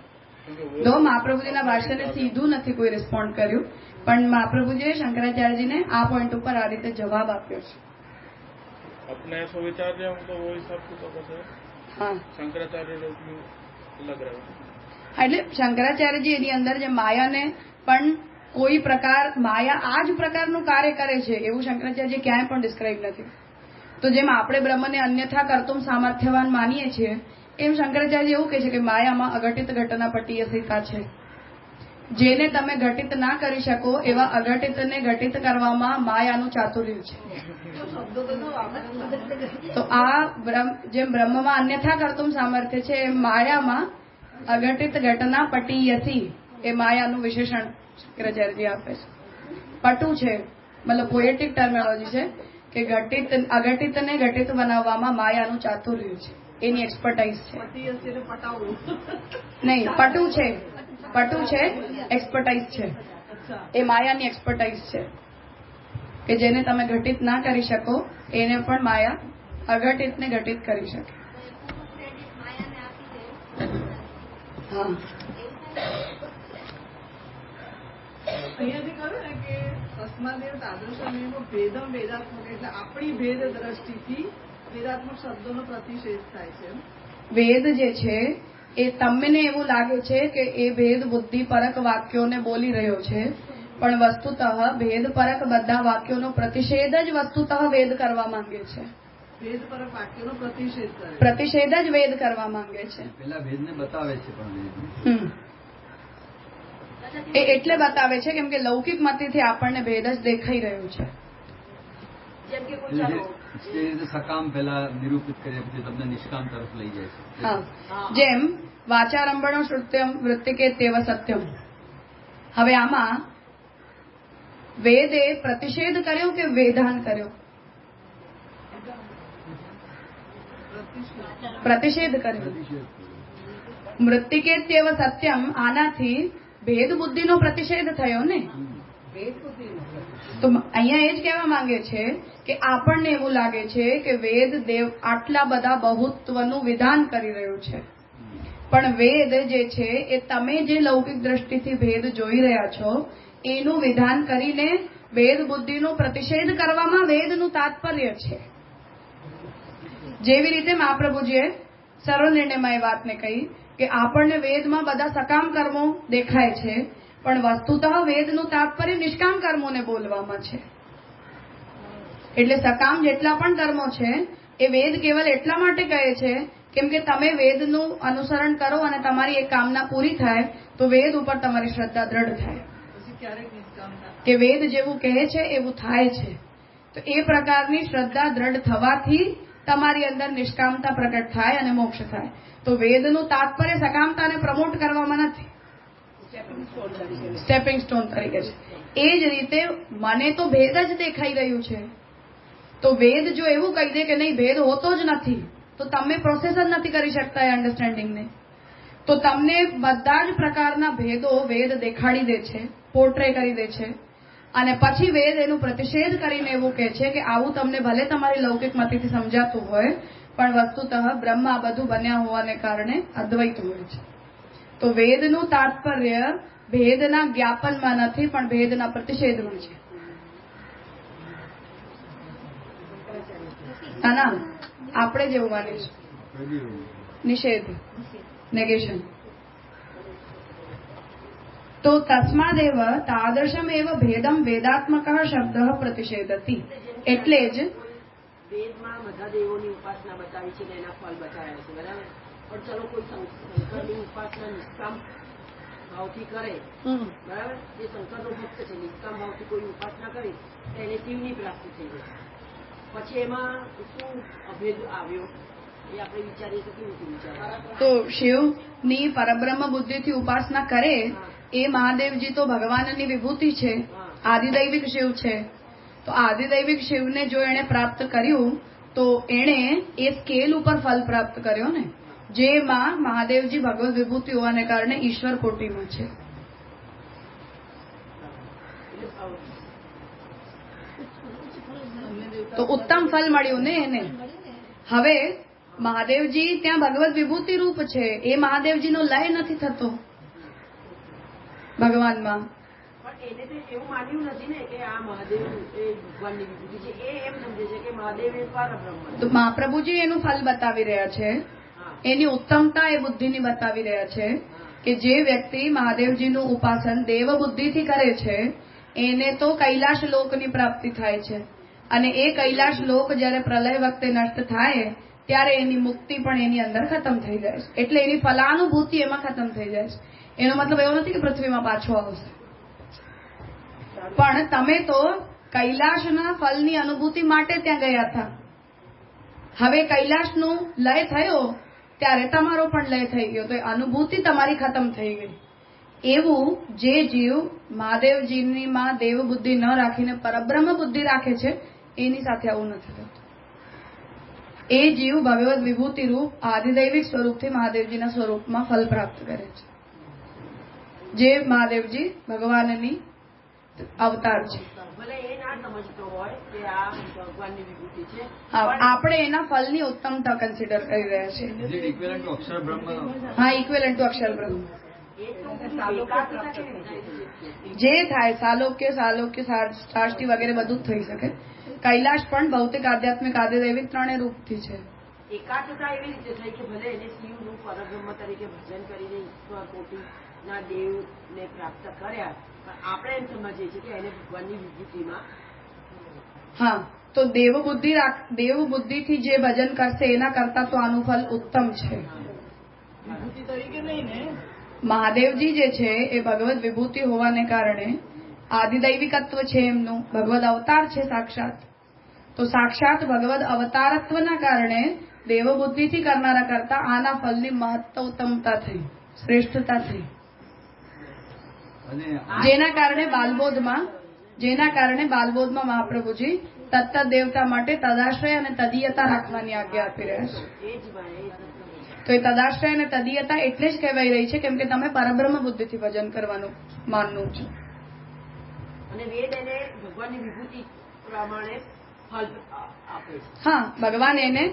તો મહાપ્રભુજીના ભાષ્યને સીધું નથી કોઈ રિસ્પોન્ડ કર્યું, પણ મહાપ્રભુજીએ શંકરાચાર્યજીને આ પોઈન્ટ ઉપર આ રીતે જવાબ આપ્યો છે. अपने ऐसा विचार रहे हम तो वो हिसाब से तो बस હા, शंकराचार्य लोग भी लग रहे हैं. એટલે શંકરાચાર્યજી એની અંદર જે માયાને પણ કોઈ પ્રકાર માયા આ જ પ્રકારનું કાર્ય કરે છે એવું શંકરાચાર્યજી ક્યાંય પણ ડિસ્ક્રાઇબ નથી. તો જેમ આપણે બ્રહ્મને અન્યથા કરતું સામર્થ્યવાન માનીએ છીએ, એમ શંકરાચાર્ય એવું કહે છે કે માયામાં અઘટિત ઘટના પટીયસિતા છે. જેને તમે ઘટિત ના કરી શકો એવા અઘટિતને ઘટિત કરવામાં માયાનું ચાતુર્ય છે. તો આ જેમ બ્રહ્મમાં અન્યથા કરતું સામર્થ્ય છે, એમ માયામાં અઘટિત ઘટના પટીયસી એ માયાનું વિશેષણ શંકરાચાર્યજી આપે છે. પટુ છે મતલબ પોએટિક ટર્મિનોલોજી છે કે અઘટિતને ઘટિત બનાવવામાં માયાનું ચાતુર્ય છે, એની એક્સપર્ટાઇઝ છે. નહીં, પટુ છે એક્સપર્ટાઇઝ છે, એ માયાની એક્સપર્ટાઇઝ છે કે જેને તમે ઘટિત ના કરી શકો એને પણ માયા અઘટિતને ઘટિત કરી શકે. હા, અહીંયાથી કહ્યું ને કે તસ્માદેવ તાદૃશમેવ ભેદમ વેદાત્મક, એટલે આપણી ભેદ દ્રષ્ટિથી વેદાત્મક શબ્દોનો પ્રતિષેધ થાય છે. વેદ જે છે એ તમને એવું લાગે છે કે એ ભેદ બુદ્ધિપરક વાક્યોને બોલી રહ્યો છે, પણ વસ્તુતઃ ભેદપરક બધા વાક્યોનો પ્રતિષેધ જ વસ્તુતઃ વેદ કરવા માંગે છે. ભેદપરક વાક્યોનો પ્રતિષેધ કરે, પ્રતિષેધ જ વેદ કરવા માંગે છે. પેલા વેદને બતાવે છે પણ એ એટલે બતાવે છે કેમ કે લૌકિક મતીથી આપણને ભેદ જ દેખાઈ રહ્યું છે. સકામ પેલા નિરૂપિત કરીએ પછી તમને નિષ્કામ તરફ લઈ જાય છે. હા, જેમ વાચારંભણો શ્રુત્યમ વૃત્તિકે તેવ સત્યમ. હવે આમાં વેદે પ્રતિષેધ કર્યો કે વેધાન કર્યો? પ્રતિષેધ કર્યો. મૃત્તિકેત્યવ સત્યમ, આનાથી ભેદ બુદ્ધિનો પ્રતિષેધ થયો ને. તો અહીંયા એ જ કહેવા માંગે છે કે આપણને એવું લાગે છે કે વેદ દેવ આટલા બધા બહુત્વનું વિધાન કરી રહ્યું છે, પણ વેદ જે છે એ તમે જે લૌકિક દ્રષ્ટિથી ભેદ જોઈ રહ્યા છો એનું વિધાન કરીને વેદ બુદ્ધિનો પ્રતિષેધ કરવામાં વેદનું તાત્પર્ય છે. જેવી રીતે મહાપ્રભુજીએ સર્વનિર્ણયમાં એ વાતને કહી કે આપણને વેદમાં બધા સકામ કર્મો દેખાય છે, પણ વસ્તુતઃ વેદનું તાત્પર્ય નિષ્કામ કર્મોને બોલવામાં છે. એટલે સકામ જેટલા પણ કર્મો છે એ વેદ કેવલ એટલા માટે કહે છે કેમ કે તમે વેદનું અનુસરણ કરો અને તમારી એક કામના પૂરી થાય તો વેદ ઉપર તમારી શ્રદ્ધા દ્રઢ થાય કે વેદ જેવું કહે છે એવું થાય છે. તો એ પ્રકારની શ્રદ્ધા દ્રઢ થવાથી તમારી અંદર નિષ્કામતા પ્રગટ થાય અને મોક્ષ થાય. તો વેદનું તાત્પર્ય સકામતાને પ્રમોટ કરવામાં નથી, સ્ટેપિંગ સ્ટોન તરીકે છે. એ જ રીતે મને તો ભેદ જ દેખાઈ રહ્યું છે, તો વેદ જો એવું કહી દે કે નહીં ભેદ હોતો જ નથી, તો તમે પ્રોસેસ જ નથી કરી શકતા એ અન્ડરસ્ટેન્ડિંગને. તો તમને બધા જ પ્રકારના ભેદો વેદ દેખાડી દે છે, પોર્ટ્રે કરી દે છે, અને પછી વેદ એનું પ્રતિષેધ કરીને એવું કહે છે કે આવું તમને ભલે તમારી લૌકિક મતિથી સમજાતું હોય, પણ વસ્તુતઃ બ્રહ્મ આ બધું બન્યા હોવાને કારણે અદ્વૈત હોય છે. તો વેદનું તાત્પર્ય ભેદના જ્ઞાપનમાં નથી, પણ ભેદના પ્રતિષેધમાં છે. ના, આપણે જેવું માનીશું નિષેધ, નેગેશન. તો તસ્માદેવ તાદર્શમેવ ભેદમ વેદાત્મક શબ્દ પ્રતિષેધતી. એટલે જ વેદમાં બધા દેવોની ઉપાસના બતાવી છે ને એના ફળ બતાવ્યા છે, બરાબર. પણ ચલો કોઈ શંકરની ઉપાસના નિષ્કામ ભાવથી કરે, બરાબર, જે શંકરનો ભક્ત છે, નિષ્કામ ભાવથી કોઈ ઉપાસના કરી તો એને શિવની પ્રાપ્તિ થઈ જશે. પછી એમાં શું અભેદ આવ્યો એ આપણે વિચારીએ તો કેવી રીતે વિચાર? તો શિવની પરબ્રહ્મ બુદ્ધિથી ઉપાસના કરે એ મહાદેવજી તો ભગવાનની વિભૂતિ છે, આદિદૈવિક શિવ છે. તો આદિદૈવિક શિવને જો એણે પ્રાપ્ત કર્યું તો એણે એ સ્કેલ ઉપર ફલ પ્રાપ્ત કર્યો ને, જેમાં મહાદેવજી ભગવત વિભૂતિ હોવાને કારણે ઈશ્વર કોટીમાં છે. તો ઉત્તમ ફલ મળ્યું ને એને. હવે મહાદેવજી ત્યાં ભગવત વિભૂતિ રૂપ છે, એ મહાદેવજીનો લય નથી થતો ભગવાનમાં. પણ એને તો એવું માન્યું નથી ને કે આ મહાદેવ એ ભગવાનની વિભૂતિ છે, એ એમ સમજે છે કે મહાદેવ એ પરબ્રહ્મ. તો મહાપ્રભુજી એનું ફલ બતાવી રહ્યા છે, એની ઉત્તમતા એ બુદ્ધિની બતાવી રહ્યા છે કે જે વ્યક્તિ મહાદેવજીનું ઉપાસન દેવ બુદ્ધિથી કરે છે એને તો કૈલાશ લોકની પ્રાપ્તિ થાય છે, અને એ કૈલાશ લોક જ્યારે પ્રલય વખતે નષ્ટ થાય ત્યારે એની મુક્તિ પણ એની અંદર ખતમ થઈ જાય છે. એટલે એની ફલાનુભૂતિ એમાં ખતમ થઈ જાય છે. એનો મતલબ એવો નથી કે પૃથ્વીમાં પાછો આવશે, પણ તમે તો કૈલાશના ફલની અનુભૂતિ માટે ત્યાં ગયા હતા. હવે કૈલાશનું લય થયો ત્યારે તમારો પણ લય થઈ ગયો, તો એ અનુભૂતિ તમારી ખતમ થઈ ગઈ. એવું જે જીવ મહાદેવજીની માં દેવ બુદ્ધિ ન રાખીને પરબ્રહ્મ બુદ્ધિ રાખે છે એની સાથે આવું નથી થતું. એ જીવ ભગવત વિભૂતિ રૂપ આદિદૈવિક સ્વરૂપથી મહાદેવજીના સ્વરૂપમાં ફલ પ્રાપ્ત કરે છે, જે મહાદેવજી ભગવાનની અવતાર છે. ભલે એ ના સમજતો હોય કે આ ભગવાનની વિભૂતિ છે, આપણે એના ફલની ઉત્તમતા કન્સિડર કરી રહ્યા છીએ. હા, ઇક્વેલન્ટ ટુ અક્ષર બ્રહ્મ. જે થાય સાલોક્ય સાષ્ટી વગેરે બધું જ થઈ શકે. કૈલાશ પણ ભૌતિક, આધ્યાત્મિક, આદિદૈવિક ત્રણે રૂપથી છે. એકાત્મતા એવી રીતે થઈ કે ભલે એને શિવનું પરબ્રહ્મ તરીકે ભજન કરીને ઈશ્વર કોટીના દેવને પ્રાપ્ત કર્યા, પણ આપણે એમ સમજીએ છીએ કે એને ભગવાનની વિભૂતિમાં. હા, તો દેવ બુદ્ધિથી જે ભજન કરશે એના કરતા તો આનું ફલ ઉત્તમ છે. વિભૂતિ તરીકે નહીં ને, મહાદેવજી જે છે એ ભગવત વિભૂતિ હોવાને કારણે આદિદૈવિકત્વ છે એમનું, ભગવદ અવતાર છે સાક્ષાત. તો સાક્ષાત ભગવદ અવતારત્વના કારણે દેવબુદ્ધિથી કરનારા કરતા આના ફલની મહત્તમતા થઈ, શ્રેષ્ઠતા થઈ. જેના કારણે બાલબોધમાં મહાપ્રભુજી તત્ત દેવતા માટે તદાશ્રય અને તદીયતા રાખવાની આજ્ઞા આપી રહ્યા છે. તો એ તદાશ્રય અને તદીયતા એટલે જ કહેવાય રહી છે કેમ કે તમે પરબ્રહ્મ બુદ્ધિથી ભજન કરવાનું માનવું છે. અને વેદ એને ભગવાનની વિભૂતિ પ્રમાણે ફલ આપે છે. હા, ભગવાન એને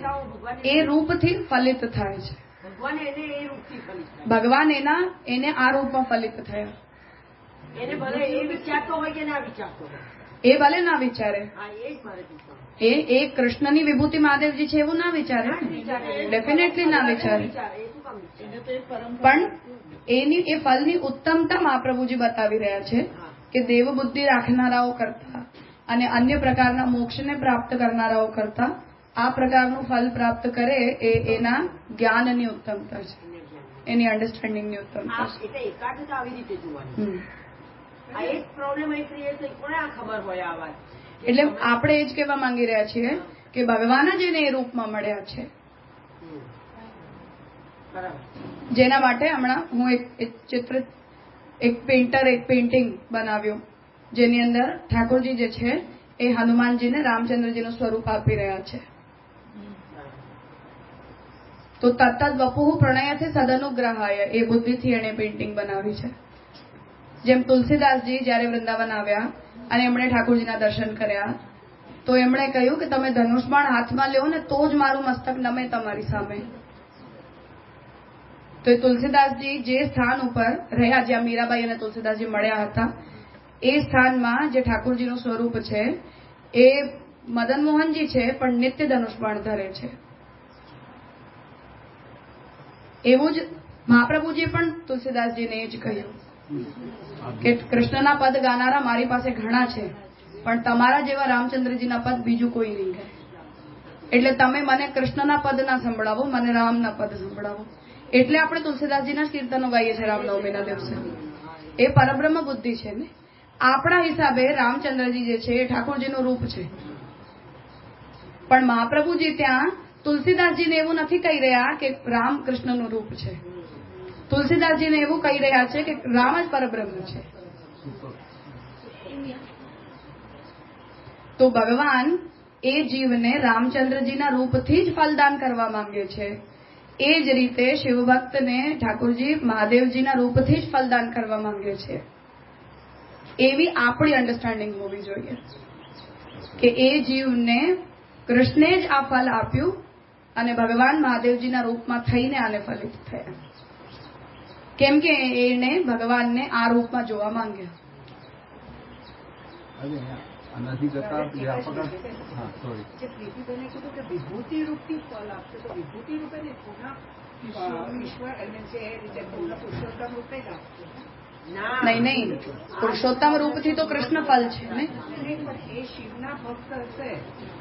એ રૂપથી ફલિત થાય છે. ભગવાન એને એ રૂપથી ફલિત થાય. ભગવાન એને આ રૂપમાં ફલિત થયા. એને ભલે એ વિચારતો હોય કે ના વિચારતો હોય, એ ભલે ના વિચારે. હા, એ જ મારે પૂછવાનું. એ કૃષ્ણની વિભૂતિ મહાદેવજી છે એવું ના વિચારે, ડેફિનેટલી ના વિચારે. પણ એની એ ફલની ઉત્તમતા મહાપ્રભુજી બતાવી રહ્યા છે કે દેવ બુદ્ધિ રાખનારાઓ કરતા અને અન્ય પ્રકારના મોક્ષને પ્રાપ્ત કરનારાઓ કરતા આ પ્રકારનું ફલ પ્રાપ્ત કરે એ એના જ્ઞાનની ઉત્તમતા છે, એની અન્ડરસ્ટેન્ડિંગની ઉત્તમતા છે. એટલે એકાગ્રતા આવી રીતે જોવાની. આ એક પ્રોબ્લેમ એ ક્રિએટ થઈ, કોને આ ખબર હોય આ વાત? એટલે આપણે એ જ કહેવા માંગી રહ્યા છીએ કે ભગવાન જ એને એ રૂપમાં મળ્યા છે. જેના માટે હમણાં હું એક પેઇન્ટિંગ બનાવ્યું જેની અંદર ઠાકોરજી જે છે એ હનુમાનજીને રામચંદ્રજીનું સ્વરૂપ આપી રહ્યા છે. તો તત્ત વપુઃ પ્રણયથી સદનુગ્રહાય એ બુદ્ધિથી એણે પેઇન્ટિંગ બનાવી છે. જેમ તુલસીદાસજી જયારે વૃંદાવન આવ્યા અને એમણે ઠાકોરજીના દર્શન કર્યા, તો એમણે કહ્યું કે તમે ધનુષબાણ હાથમાં લ્યો ને તો જ મારું મસ્તક નમે તમારી સામે. તો એ તુલસીદાસજી જે સ્થાન ઉપર રહ્યા, જ્યાં મીરાબાઈ અને તુલસીદાસજી મળ્યા હતા, એ સ્થાનમાં જે ઠાકોરજીનું સ્વરૂપ છે એ મદન મોહનજી છે, પણ નિત્ય ધનુષબાણ ધરે છે. એવું જ મહાપ્રભુજીએ પણ તુલસીદાસજીને જ કહ્યું કે કૃષ્ણના પદ ગાનારા મારી પાસે ઘણા છે, પણ તમારા જેવા રામચંદ્રજીના પદ બીજું કોઈ નહીં ગાય. એટલે તમે મને કૃષ્ણના પદ ના સંભળાવો, મને રામના પદ સંભળાવો. એટલે આપણે તુલસીદાસજીના કીર્તનો ગાઈએ છીએ રામનવમીના દિવસે. એ પરબ્રહ્મ બુદ્ધિ છે ને. આપણા હિસાબે રામચંદ્રજી જે છે એ ઠાકોરજીનું રૂપ છે, પણ મહાપ્રભુજી ત્યાં તુલસીદાસજીને એવું નથી કહી રહ્યા કે રામ કૃષ્ણનું રૂપ છે. તુલસીદાસજીને એવું કહી રહ્યા છે કે રામ જ પરબ્રહ્મ છે. તો ભગવાન એ જીવને રામચંદ્રજીના રૂપથી જ ફલદાન કરવા માંગે છે. એ જ રીતે શિવભક્તને ઠાકોરજી મહાદેવજીના રૂપથી જ ફલદાન કરવા માંગે છે. એવી આપણી અન્ડરસ્ટેન્ડિંગ હોવી જોઈએ કે એ જીવને કૃષ્ણે જ આ ફલ આપ્યું અને ભગવાન મહાદેવજીના રૂપમાં થઈને આને ફલિત થયા, કેમ કે એને ભગવાનને આ રૂપમાં જોવા માંગ્યા. નથી કરતા વ્યાપક. હા, સોરી. જે પ્રીતિબેને કીધું કે વિભૂતિ રૂપથી ફળ આપશે, તો વિભૂતિ રૂપે ને પૂર્ણ ઈશ્વર અને જે રીતે પૂર્ણ પુરુષોત્તમ રૂપે જ આપશે. નહીં, પુરુષોત્તમ રૂપથી તો કૃષ્ણ ફલ છે ને. નહીં, પણ એ શિવના ભક્ત હશે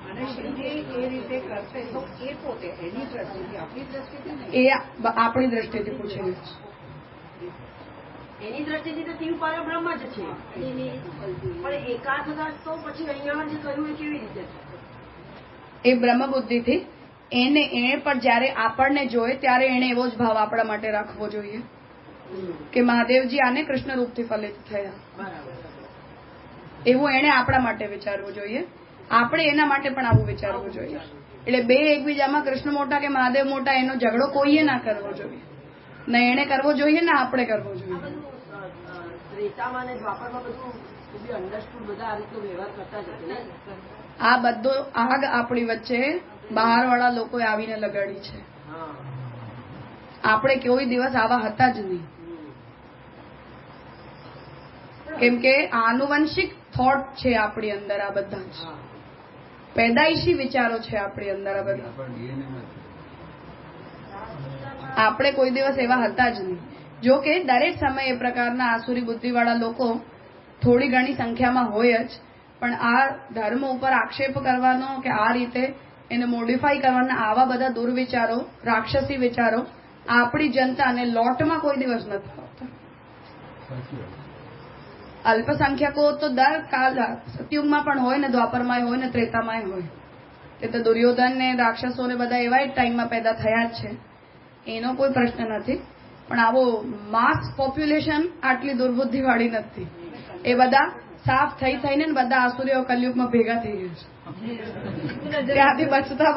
અને શિવને એ રીતે કરશે તો એ પોતે એની દ્રષ્ટિથી, આપણી દ્રષ્ટિથી એ આપણી દ્રષ્ટિથી પૂછે છે. એની દ્રષ્ટિથી તો શિવ પરબ્રહ્મ જ છે, પણ એકાથતા તો પછી અહીંયા જે કહ્યું એ કેવી રીતે? એ બ્રહ્મ બુદ્ધિથી એને પણ જયારે આપણને જોયે ત્યારે એને એવો જ ભાવ આપણા માટે રાખવો જોઈએ કે મહાદેવજી આને કૃષ્ણ રૂપથી ફલિત થયા, એવું એને આપણા માટે વિચારવું જોઈએ. આપણે એના માટે પણ આવું વિચારવું જોઈએ. એટલે બે એકબીજામાં કૃષ્ણ મોટા કે મહાદેવ મોટા એનો ઝઘડો કોઈએ ના કરવો જોઈએ. ના એને કરવો જોઈએ ને આપણે કરવો જોઈએ. આ બધો આગ આપણી વચ્ચે બહારવાળા લોકોએ આવીને લગાડી છે. આપણે કોઈ દિવસ આવા હતા જ નહીં, કેમ કે આનુવંશિક થોટ છે આપણી અંદર. આ બધા જ પેદાઈશી વિચારો છે આપણી અંદર. આ બધા આપણે કોઈ દિવસ એવા હતા જ નહીં. જો કે દરેક સમયે એ પ્રકારના આસુરી બુદ્ધિવાળા લોકો થોડી ઘણી સંખ્યામાં હોય જ, પણ આ ધર્મ ઉપર આક્ષેપ કરવાનો કે આ રીતે એને મોડિફાઈ કરવાના આવા બધા દુર્વિચારો, રાક્ષસી વિચારો આપણી જનતાને લોટમાં કોઈ દિવસ નથી આવતા. અલ્પસંખ્યકો તો દર કાલ સતયુગમાં પણ હોય ને, દ્વાપરમાં હોય ને, ત્રેતામાં હોય. તે તો દુર્યોધન ને રાક્ષસો ને બધા એવા જ ટાઈમમાં પેદા થયા જ છે, એનો કોઈ પ્રશ્ન નથી. પણ આવો માસ પોપ્યુલેશન આટલી દુર્બુદ્ધિવાળી નથી. એ બધા સાફ થઈને બધા આસુરીઓ કલયુગમાં ભેગા થઈ ગયા છે. ત્યાંથી બચતા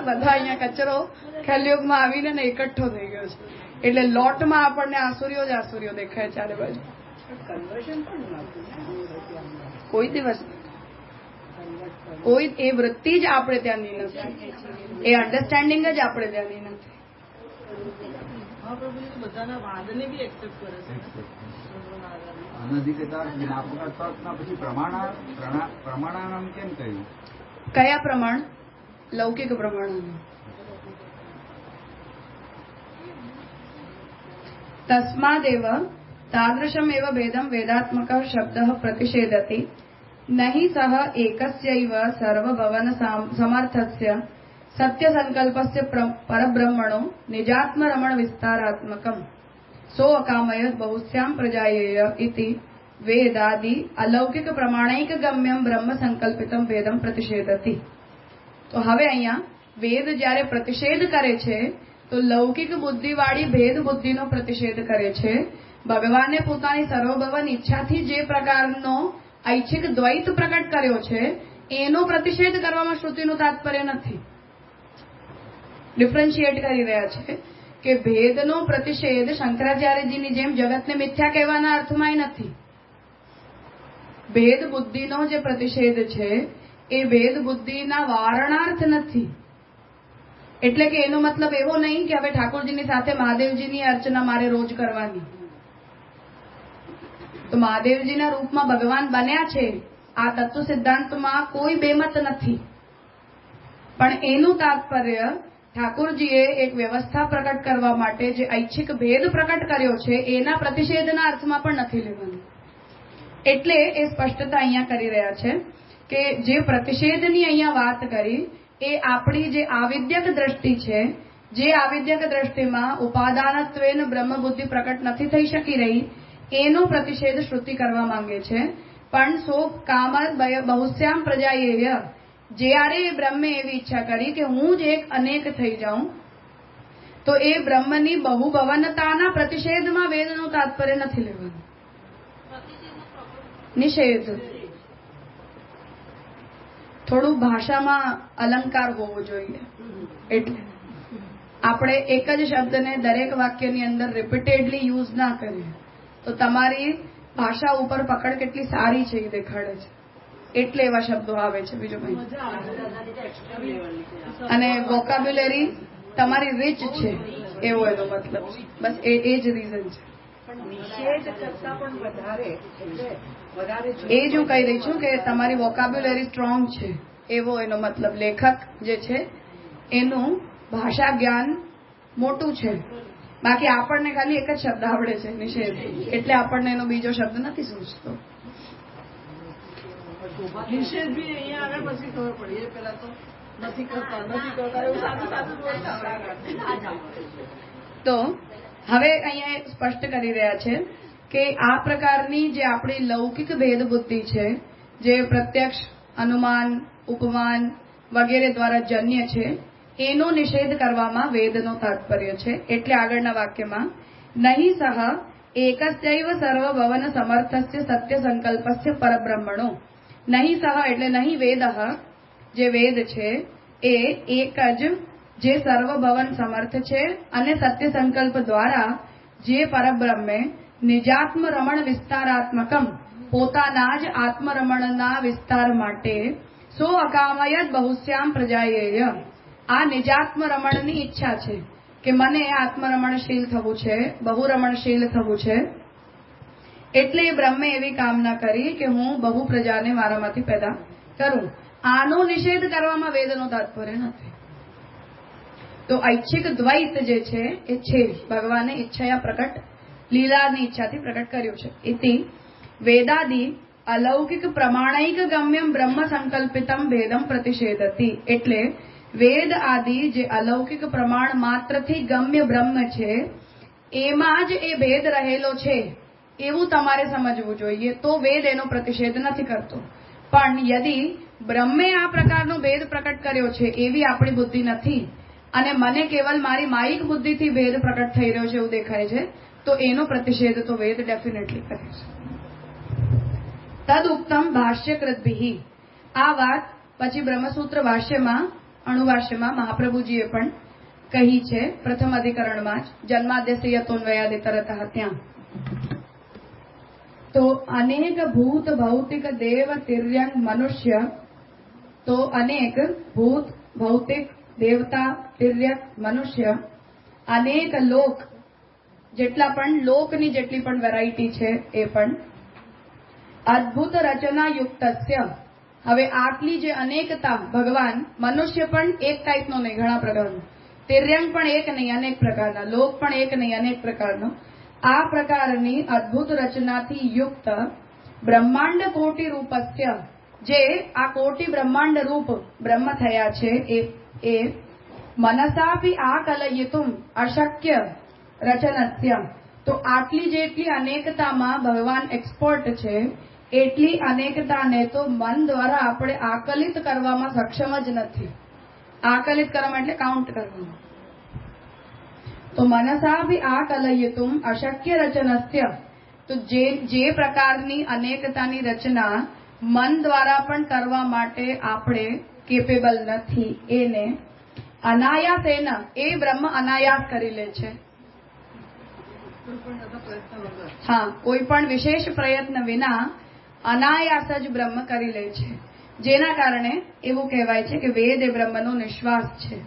બધા અહીંયા કચરો કલયુગમાં આવીને એકઠો થઈ ગયો છે. એટલે લોટમાં આપણને આસુરીઓ જ આસુરીઓ દેખાય ચારે બાજુ. કોઈ દિવસ કોઈ એ વૃત્તિ જ આપણે ત્યાંની નથી, એ અન્ડરસ્ટેન્ડિંગ જ આપણે ત્યાંની નથી. બધાના વાદને બી એક્સેપ્ટ કરે છે. અનધિકતા જ્ઞાપક તર્કના પછી પ્રમાણાનામ કેમ કહ્યું? કયા પ્રમાણ? લૌકિક પ્રમાણાનું. તસ્માદેવ તાદૃશમેવ ભેદમ વેદાત્મક શબ્દ પ્રતિષેધતિ નહીં સહ એકસ્યૈવ સર્વભવન સમર્થસ્ય સત્ય સંકલ્પસ્ય પરબ્રહ્મણો નિજાત્મરમણ વિસ્તારાત્મકમ સો અકામય બહુસ્યામ પ્રજાયેય ઇતિ વેદાદિ અલૌકિક પ્રમાણૈક ગમ્યમ બ્રહ્મ સંકલ્પિતમ વેદમ પ્રતિષેધતિ. તો હવે અહીંયા વેદ જ્યારે પ્રતિષેધ કરે છે તો લૌકિક બુદ્ધિવાળી ભેદ બુદ્ધિનો પ્રતિષેધ કરે છે. ભગવાને પોતાની સર્વભવન ઈચ્છાથી જે પ્રકારનો ઐચ્છિક દ્વૈત પ્રકટ કર્યો છે એનો પ્રતિષેધ કરવામાં શ્રુતિનું તાત્પર્ય નથી. ડિફરન્શિએટ કરી રહ્યા છે કે ભેદનો પ્રતિષેધ શંકરાચાર્યજીની જેમ જગતને મિથ્યા કહેવાના અર્થમાં નથી. ભેદ બુદ્ધિનો જે પ્રતિષેધ છે એ ભેદ બુદ્ધિના વારણાર્થ નથી. એટલે કે એનો મતલબ એવો નહીં કે હવે ઠાકોરજીની સાથે મહાદેવજીની અર્ચના મારે રોજ કરવાની. તો મહાદેવજીના રૂપમાં ભગવાન બન્યા છે, આ તત્વ સિદ્ધાંતમાં કોઈ બેમત નથી. પણ એનું તાત્પર્ય ઠાકોરજીએ એક વ્યવસ્થા પ્રકટ કરવા માટે જે ઐચ્છિક ભેદ પ્રકટ કર્યો છે એના પ્રતિષેધના અર્થમાં પણ નથી લેવાનું. એટલે એ સ્પષ્ટતા અહીંયા કરી રહ્યા છે કે જે પ્રતિષેધની અહીંયા વાત કરી એ આપણી જે આવિદ્યક દ્રષ્ટિ છે, જે આવિદ્યક દ્રષ્ટિમાં ઉપાદાનત્વેન બ્રહ્મ બુદ્ધિ પ્રકટ નથી થઈ શકી રહી, એનો પ્રતિષેધ શ્રુતિ કરવા માંગે છે. પણ સો કામ બહુશ્યામ પ્રજાયેય, જ્યારે એ બ્રહ્મે એવી ઈચ્છા કરી કે હું જ એક અનેક થઈ જાઉં, તો એ બ્રહ્મની બહુભવનતાના પ્રતિષેધમાં વેદનું તાત્પર્ય નથી લેવાનું. નિષેધ થોડું ભાષામાં અલંકાર હોવો જોઈએ. એટલે આપણે એક જ શબ્દને દરેક વાક્યની અંદર રિપીટેડલી યુઝ ના કરીએ તો તમારી ભાષા ઉપર પકડ કેટલી સારી છે એ દેખાડે છે. એટલે એવા શબ્દો આવે છે. બીજું કંઈ અને વોકાબ્યુલરી તમારી રીચ છે એવો એનો મતલબ છે. બસ એ જ રીઝન છે. એ જ હું કહી રહી છું કે તમારી વોકાબ્યુલરી સ્ટ્રોંગ છે એવો એનો મતલબ. લેખક જે છે એનું ભાષા જ્ઞાન મોટું છે. બાકી આપણને ખાલી એક જ શબ્દ આવડે છે, નિષેધ, એટલે આપણને એનો બીજો શબ્દ નથી સૂચતો. નિષેધ બી અહીંયા આગળ પછી ખબર પડી. એ પેલા તો નથી કરતા એવું સાદું સાદું બોલતા. તો હવે અહીંયા સ્પષ્ટ કરી રહ્યા છે કે આ પ્રકારની જે આપણી લૌકિક ભેદ બુદ્ધિ છે, જે પ્રત્યક્ષ, અનુમાન, ઉપમાન વગેરે દ્વારા જન્ય છે, એનો નિષેધ કરવામાં વેદનો તાત્પર્ય છે. એટલે આગળના વાક્યમાં નહીં સહ એકસ્યૈવ સર્વભવન સમર્થસ્ય સત્ય સંકલ્પસ્ય પરબ્રહ્મણો. નહીં સહ એટલે નહીં વેદ, જે વેદ છે એ એક જ જે સર્વભવન સમર્થ છે અને સત્ય સંકલ્પ દ્વારા જે પરબ્રહ્મે નિજાત્મ રમણ વિસ્તારાત્મકમ, પોતાના જ આત્મરમણના વિસ્તાર માટે સો અકામયદ બહુશ્યામ પ્રજાયેય, આ નિજાત્મ રમણની ઈચ્છા છે કે મને આત્મરમણશીલ થવું છે, બહુરમણશીલ થવું છે. એટલે બ્રહ્મે એવી કામના કરી કે હું બહુ પ્રજાને મારામાંથી પેદા કરું. આનો નિષેધ કરવામાં વેદનો તાત્પર્ય નથી. તો ઐચ્છિક દ્વૈત જે છે એ છે ભગવાને ઈચ્છયા પ્રકટ, લીલાની ઈચ્છાથી પ્રકટ કર્યું છે. ઇતિ વેદાદિ અલૌકિક પ્રમાણૈક ગમ્યમ બ્રહ્મ સંકલ્પિતમ ભેદમ પ્રતિષેધતી. એટલે વેદ આદિ જે અલૌકિક પ્રમાણ માત્રથી ગમ્ય બ્રહ્મ છે એમાં જ એ ભેદ રહેલો છે એવું તમારે સમજવું જોઈએ. તો વેદ એનો પ્રતિષેધ નથી કરતો. પણ યદિ બ્રહ્મે આ પ્રકારનો ભેદ પ્રકટ કર્યો છે એવી આપણી બુદ્ધિ નથી અને મને કેવલ મારી માયિક બુદ્ધિથી ભેદ પ્રકટ થઈ રહ્યો છે એવું દેખાય છે, તો એનો પ્રતિષેધ તો વેદ ડેફિનેટલી કરે છે. તદ ઉક્તમ ભાષ્યકૃતભિ. આ વાત પછી બ્રહ્મસૂત્ર ભાષ્યમાં, અણુભાષ્યમાં મહાપ્રભુજીએ પણ કહી છે. પ્રથમ અધિકરણમાં જ જન્માદ્યસ્ય યતોન્વયાદિ તરત ત્યાં. તો અનેક ભૂત ભૌતિક દેવ તિર્યંગ મનુષ્ય, તો અનેક ભૂત ભૌતિક દેવતા તિર્યક મનુષ્ય, અનેક લોક, જેટલા પણ લોકની જેટલી પણ વેરાયટી છે એ પણ અદ્ભુત રચના યુક્તસ્ય. હવે આટલી જે અનેકતા ભગવાન, મનુષ્ય પણ એક ટાઈપનો નહીં, ઘણા પ્રકારનો, તિર્યંગ પણ એક નહીં અનેક પ્રકારના, લોક પણ એક નહીં અનેક પ્રકારનો, આ પ્રકારની અદ્ભુત રચનાથી યુક્ત બ્રહ્માંડ કોટી રૂપસ્ય, જે આ કોટી બ્રહ્માંડ રૂપ બ્રહ્મ થયા છે એ મનસાપી આ કલયિતુમ અશક્ય રચનસ્ય. તો આટલી જેટલી અનેકતામાં ભગવાન એક્સપર્ટ છે, એટલી અનેકતાને તો મન દ્વારા આપણે આકલિત કરવામાં સક્ષમ જ નથી. આકલિત કરવામાં એટલે કાઉન્ટ કરવામાં. તો મનસા ભી આ કલયિતુમ અશક્ય રચનસ્ય. તો જે પ્રકારની અનેકતાની રચના મન દ્વારા પણ કરવા માટે આપણે કેપેબલ નથી, એને અનાયાસેન, એ બ્રહ્મ અનાયાસ કરી લે છે. હા, કોઈ પણ વિશેષ પ્રયત્ન વિના અનાયાસ જ બ્રહ્મ કરી લે છે, જેના કારણે એવું કહેવાય છે કે વેદ એ બ્રહ્મનો નિશ્વાસ છે.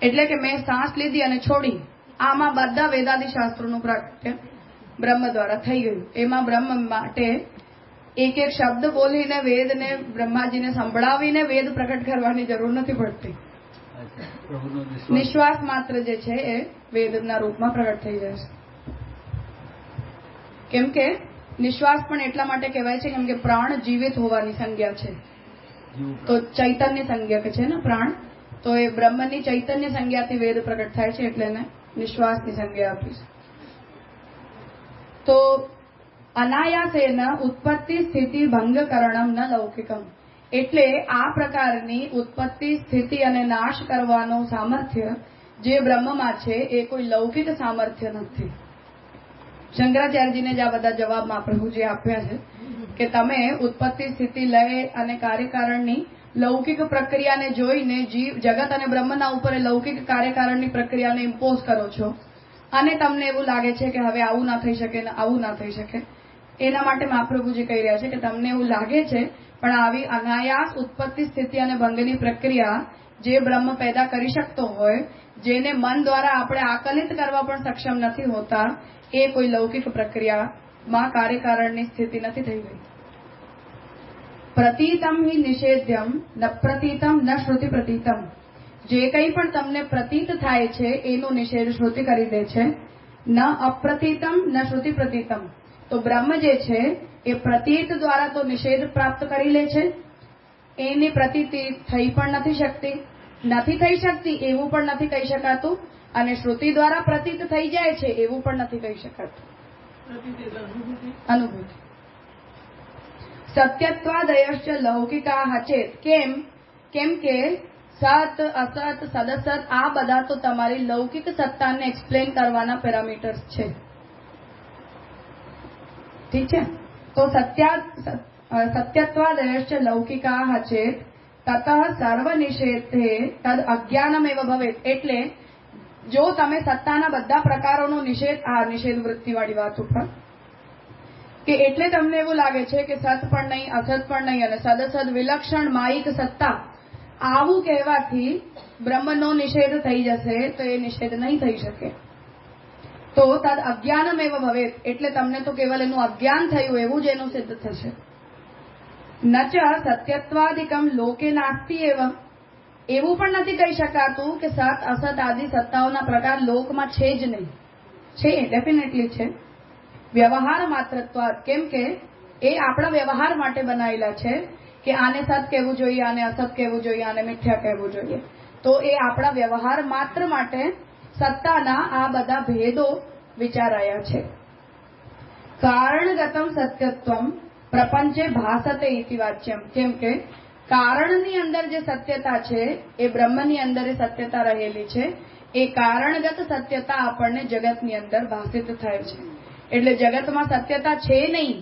એટલે કે મેં શ્વાસ લીધી અને છોડી, આમાં બધા વેદાદિ શાસ્ત્રોનું પ્રાગટ્ય બ્રહ્મ દ્વારા થઈ ગયું. એમાં બ્રહ્મ માટે એક એક શબ્દ બોલીને વેદને બ્રહ્માજીને સંભળાવીને વેદ પ્રકટ કરવાની જરૂર નથી પડતી. નિશ્વાસ માત્ર જે છે એ વેદના રૂપમાં પ્રગટ થઈ જાય છે. કેમ કે નિશ્વાસ પણ એટલા માટે કહેવાય છે કેમ કે પ્રાણ જીવિત હોવાની સંજ્ઞા છે. તો ચૈતન્ય સંજ્ઞા છે ને પ્રાણ, તો એ બ્રહ્મની ચૈતન્ય સંજ્ઞાથી વેદ પ્રગટ થાય છે, એટલે એને નિશ્વાસની સંજ્ઞા આપી છે. તો અનાયાસેન ઉત્પત્તિ સ્થિતિ ભંગકરણમ ન લૌકિકમ, એટલે આ પ્રકારની ઉત્પત્તિ સ્થિતિ અને નાશ કરવાનું સામર્થ્ય જે બ્રહ્મમાં છે એ કોઈ લૌકિક સામર્થ્ય નથી. શંકરાચાર્યજીને જ આ બધા જવાબમાં પ્રભુજી આપ્યા છે કે તમે ઉત્પત્તિ સ્થિતિ લય અને કાર્યકારણની લૌકિક પ્રક્રિયાને જોઈને જીવ જગત અને બ્રહ્મના ઉપર લૌકિક કાર્યકારણની પ્રક્રિયાને ઇમ્પોઝ કરો છો અને તમને એવું લાગે છે કે હવે આવું ના થઈ શકે ને આવું ના થઈ શકે. એના માટે મહાપ્રભુજી કહી રહ્યા છે કે તમને એવું લાગે છે, પણ આવી અનાયાસ ઉત્પત્તિ સ્થિતિ અને ભંગની પ્રક્રિયા જે બ્રહ્મ પેદા કરી શકતો હોય, જેને મન દ્વારા આપણે આકલિત કરવા પણ સક્ષમ નથી હોતા, એ કોઈ લૌકિક પ્રક્રિયામાં કાર્યકારણની સ્થિતિ નથી થઈ ગઈ. પ્રતીતમ હિ નિષેધ્યમ ન પ્રતીતમ ન શ્રુતિ પ્રતીતમ, જે કંઈ પણ તમને પ્રતીત થાય છે એનો નિષેધ શ્રુતિ કરી દે છે. ન અપ્રતીતમ ન શ્રુતિ પ્રતીતમ, તો બ્રહ્મ જે છે એ પ્રતીત દ્વારા તો નિષેધ પ્રાપ્ત કરી લે છે, એની પ્રતીતિ થઈ પણ નથી શકતી એવું પણ નથી કહી શકાતું, અને શ્રુતિ દ્વારા પ્રતીત થઈ જાય છે એવું પણ નથી કહી શકાતું. અનુભૂતિ. સત્યત્વાદયશ્ચ લૌકિકા હચેત, કેમ કે સત અસત સદસત આ બધા તો તમારી લૌકિક સત્તાને એક્સપ્લેન કરવાના પેરામીટર્સ છે. ઠીક છે. તો સત્યત્વાદયશ્ચ લૌકિકા હચેત તતઃ સર્વ નિષેધે તદ અજ્ઞાનમેવ ભવેત, એટલે જો તમે સત્તાના બધા પ્રકારોનો નિષેધ વૃત્તિવાળી વાત ઉપર કે એટલે તમને એવું લાગે છે કે સત પણ નહીં, અસત પણ નહીં અને સદસદ વિલક્ષણ માયિક સત્તા, આવું કહેવાથી બ્રહ્મનો નિષેધ થઈ જશે, તો એ નિષેધ નહીં થઈ શકે. તો તદ અજ્ઞાનમેવ ભવેત, એટલે તમને તો કેવલ એનું અજ્ઞાન થયું એવું જ એનું સિદ્ધ થશે. નચ સત્યત્વાદિકમ લોકે નાસ્તિ એવ, એવું પણ નથી કહી શકાતું કે સત અસત આદિ સત્તાઓના પ્રકાર લોકમાં છે જ નહીં. છે, ડેફિનેટલી છે. વ્યવહાર માત્રત્વાદ, કેમ કે એ આપણા વ્યવહાર માટે બનાવેલા છે કે આને સત કહેવું જોઈએ, આને અસત કહેવું જોઈએ, આને મિથ્યા કહેવું જોઈએ. તો એ આપણા વ્યવહાર માત્ર માટે સત્તાના આ બધા ભેદો વિચારાયા છે. કારણગતમ સત્યત્વમ પ્રપંચે ભાસતે ઇતિ વાચ્યમ, કેમ કે કારણની અંદર જે સત્યતા છે એ બ્રહ્મની અંદર એ સત્યતા રહેલી છે, એ કારણગત સત્યતા આપણને જગતની અંદર ભાષિત થાય છે. એટલે જગતમાં સત્યતા છે નહીં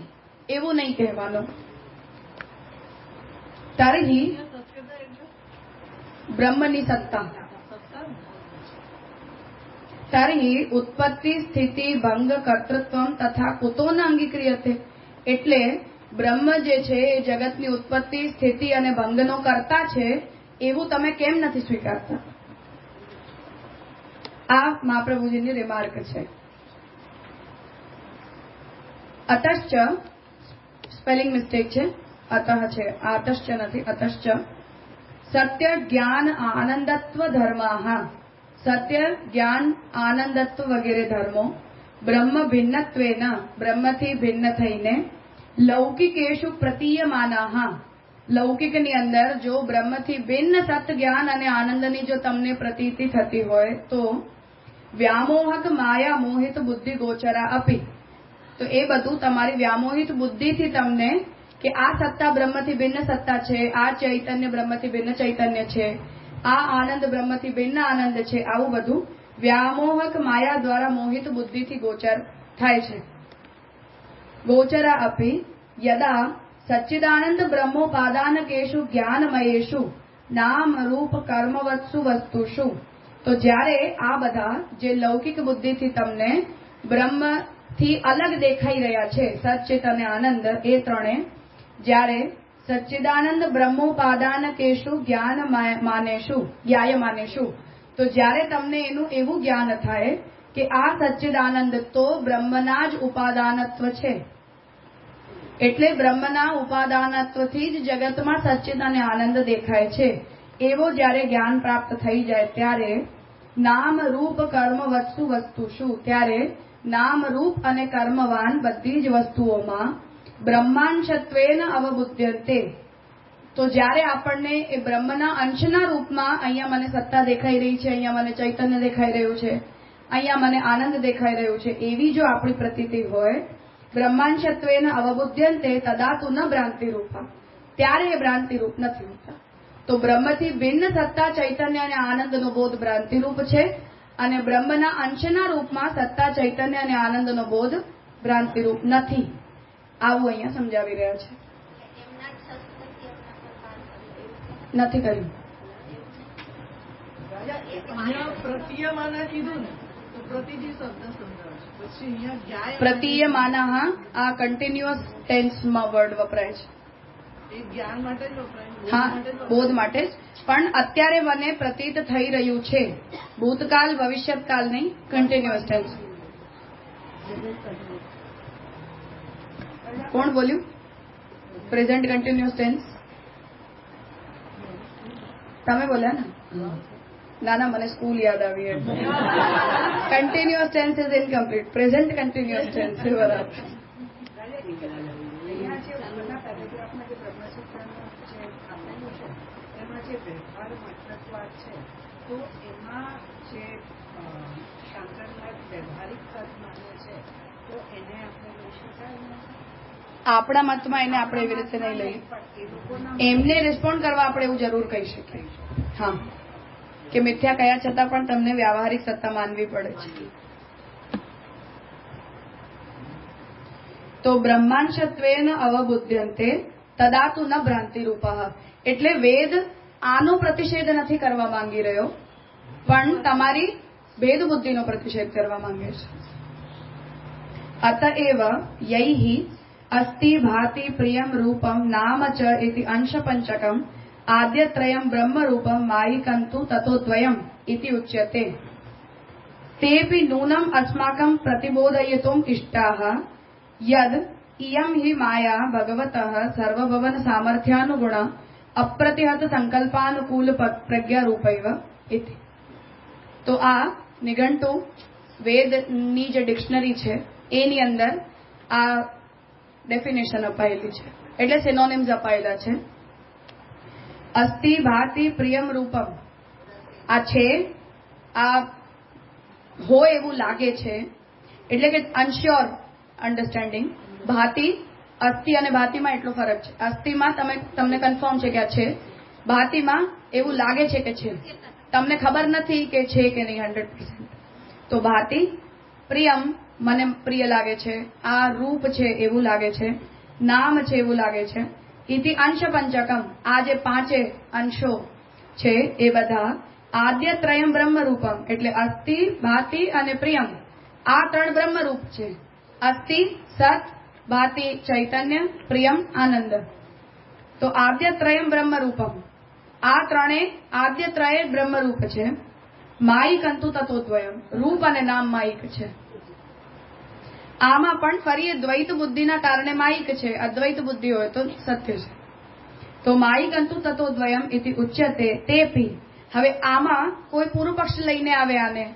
એવું નહીં કહેવાનું. તરહી બ્રહ્મની સત્તા, તરહી ઉત્પત્તિ સ્થિતિ ભંગ કર્તૃત્વમ તથા કુતો ન અંગીક્રિયતે, એટલે બ્રહ્મ જે છે એ જગતની ઉત્પત્તિ સ્થિતિ અને ભંગનો કર્તા છે એવું તમે કેમ નથી સ્વીકારતા? આ મહાપ્રભુજીની રિમાર્ક છે. અતશ્ચ, સ્પેલિંગ મિસ્ટેક છે, અતઃ છે, આ અતશ્ચ નથી, અતશ્ચ સત્ય જ્ઞાન આનંદત્વ ધર્મા, સત્ય જ્ઞાન આનંદત્વ વગેરે ધર્મો બ્રહ્મ ભિન્નત્વેન, બ્રહ્મથી ભિન્ન થઈને લૌકિકેશુ પ્રતીયમાના, લૌકિકની અંદર જો બ્રહ્મથી ભિન્ન સત જ્ઞાન અને આનંદની જો તમને પ્રતીતિ થતી હોય તો વ્યામોહક માયા મોહિત બુદ્ધિ ગોચરા અપી, તો એ બધું તમારી વ્યામોહિત બુદ્ધિથી તમને કે આ સત્તા બ્રહ્મથી ભિન્ન સત્તા છે, આ ચૈતન્ય બ્રહ્મથી ભિન્ન ચૈતન્ય છે, આ આનંદ બ્રહ્મથી ભિન્ન આનંદ છે, આવું બધું વ્યામોહક માયા દ્વારા મોહિત બુદ્ધિથી ગોચર થાય છે. ગોચરા અપી યદા સચ્ચિદાનંદ બ્રહ્મોપાદાનકેશુ જ્ઞાનમયેશુ નામ રૂપ કર્મવત્સુ વસ્તુષુ, તો જ્યારે આ બધા જે લૌકિક બુદ્ધિથી તમને બ્રહ્મ થી અલગ દેખાઈ રહ્યા છે સચ્ચિત અને આનંદ એ ત્રણે જ્યારે સચ્ચિદાનંદ બ્રહ્મોપાદાન કેશુ જ્ઞાય માનેશું તો જ્યારે તમને એનું એવું જ્ઞાન થાય કે આ સચ્ચિદાનંદ તો બ્રહ્મના જ ઉપાદાનત્વ છે, એટલે બ્રહ્મના ઉપાદાનત્વથી જ જગતમાં સચ્ચિદ અને આનંદ દેખાય છે, એવો જ્યારે જ્ઞાન પ્રાપ્ત થઈ જાય ત્યારે નામ રૂપ કર્મ વસ્તુ શું, ત્યારે નામ રૂપ અને કર્મવાન બધી જ વસ્તુઓમાં બ્રહ્માંશત્વેન અવબુદ્ધ્યતે. તો જ્યારે આપણને એ બ્રહ્મના અંશના રૂપમાં અહીંયા મને સત્તા દેખાઈ રહી છે, અહીંયા મને ચૈતન્ય દેખાઈ રહ્યું છે, અહીંયા મને આનંદ દેખાઈ રહ્યું છે, એવી જો આપણી પ્રતીતિ હોય બ્રહ્માંશત્વેન અવબુદ્ધ્યંતે તદા તુ ન ભ્રાંતિ રૂપા, ત્યારે એ ભ્રાંતિ રૂપ નથી હોતા. તો બ્રહ્મથી ભિન્ન સત્તા ચૈતન્ય અને આનંદનો બોધ ભ્રાંતિ રૂપ છે અને બ્રહ્મના અંશના રૂપમાં સત્તા ચૈતન્ય અને આનંદનો બોધ ભ્રાંતિ રૂપ નથી. આવું અહીંયા સમજાવી રહ્યા છે. નથી કર્યું. પ્રતીયમાના કીધું ને તો પ્રતિજી શબ્દ સમજાવશે. પછી અહીંયા જ્ઞાય પ્રતીયમાનઃ આ કન્ટિન્યુઅસ ટેન્સમાં વર્ડ વપરાય છે. એ જ્ઞાન માટે જ વપરાય. હા, બોધ માટે જ. પણ અત્યારે મને પ્રતીત થઈ રહ્યું છે, ભૂતકાળ ભવિષ્યકાળ નહીં, કન્ટિન્યુઅસ ટેન્સ. કોણ બોલ્યું? પ્રેઝન્ટ કન્ટિન્યુઅસ ટેન્સ તમે બોલ્યા ને? ના, મને સ્કૂલ યાદ આવી. Continuous tense is incomplete. Present continuous tense બરાબર. તો એમાં જે શાંકરનાથ વ્યવહારિક તત્વ માને છે તો એને આપણે લઈ શકાય. આપણા મતમાં એને આપણે એવી રીતે નહીં લઈએ. એમને રિસ્પોન્ડ કરવા આપણે એવું જરૂર કહી શકીએ. હા, કે મિથ્યા કયા છતાં પણ તમને વ્યાવહારિક સત્તા માનવી પડે છે. તો બ્રહ્માંશત્વેન અવબુદ્ધ્યંતે તદા તુ ન ભ્રાંતિ રૂપઃ. એટલે વેદ આનો પ્રતિષેધ નથી કરવા માંગી રહ્યો, પણ તમારી ભેદ બુદ્ધિનો પ્રતિષેધ કરવા માંગે છે. અતએવ યૈહિ અસ્તિ ભાતિ પ્રિયમ રૂપમ નામ ચ ઇતિ અંશ પંચકમ આદ્યત્રયમ બ્રહ્મ રૂપમ માયિકંતુ તતોદ્વયમ ઇતિ ઉચ્યતે. તેપી નૂનમ અસ્માકં પ્રતિબોધયિતુમ ઇષ્ટાઃ યદ ઇયમ હિ માયા ભગવતઃ સર્વભવન સામર્થ્યાનુગુણ અપ્રતિહત સંકલ્પાનુકૂલ પ્રજ્ઞા રૂપૈવ ઇતિ. તો આ નિઘંટુ વેદની જે ડિક્શનરી છે એની અંદર આ ડેફિનેશન અપાયેલી છે, એટલે સિનોનિમ્સ અપાયેલા છે. અસ્તિ ભાતિ પ્રિયમ રૂપમ, આ છે, આ હોય એવું લાગે છે, એટલે કે અનશ્યોર અન્ડરસ્ટેન્ડિંગ. ભાતિ, અસ્થિ અને ભાતિમાં એટલો ફરક છે. અસ્થિમાં તમને કન્ફર્મ છે કે આ છે, ભાતિમાં એવું લાગે છે કે છે, તમને ખબર નથી કે છે કે નહીં 100%. તો ભાતિ પ્રિયમ, મને પ્રિય લાગે છે, આ રૂપ છે એવું લાગે છે, નામ છે એવું લાગે છે. ઇતિ અંશ પંચકમ, આ જે પાંચે અંશો છે એ બધા આદ્યત્રયમ બ્રહ્મ રૂપમ, એટલે અસ્થિ, ભાતિ અને પ્રિયમ આ ત્રણ બ્રહ્મ રૂપ છે. અસ્થિ સત, ભાતિ ચૈતન્ય, પ્રિયમ આનંદ. તો આદ્યત્રયમ બ્રહ્મ રૂપમ, આ ત્રણે આદ્યત્રય બ્રહ્મરૂપ છે. માયિકંતુ તત્વદ્વયમ, રૂપ અને નામ માયિક છે. આમાં પણ ફરી દ્વૈત બુદ્ધિના કારણે માયિક છે, અદ્વૈત બુદ્ધિ હોય તો સત્ય છે. તો માયિકંતુ તત્વદ્વયમ ઇતિ ઉચ્યતે. તેપી, હવે આમાં કોઈ પૂર્વ પક્ષ લઈને આવે આને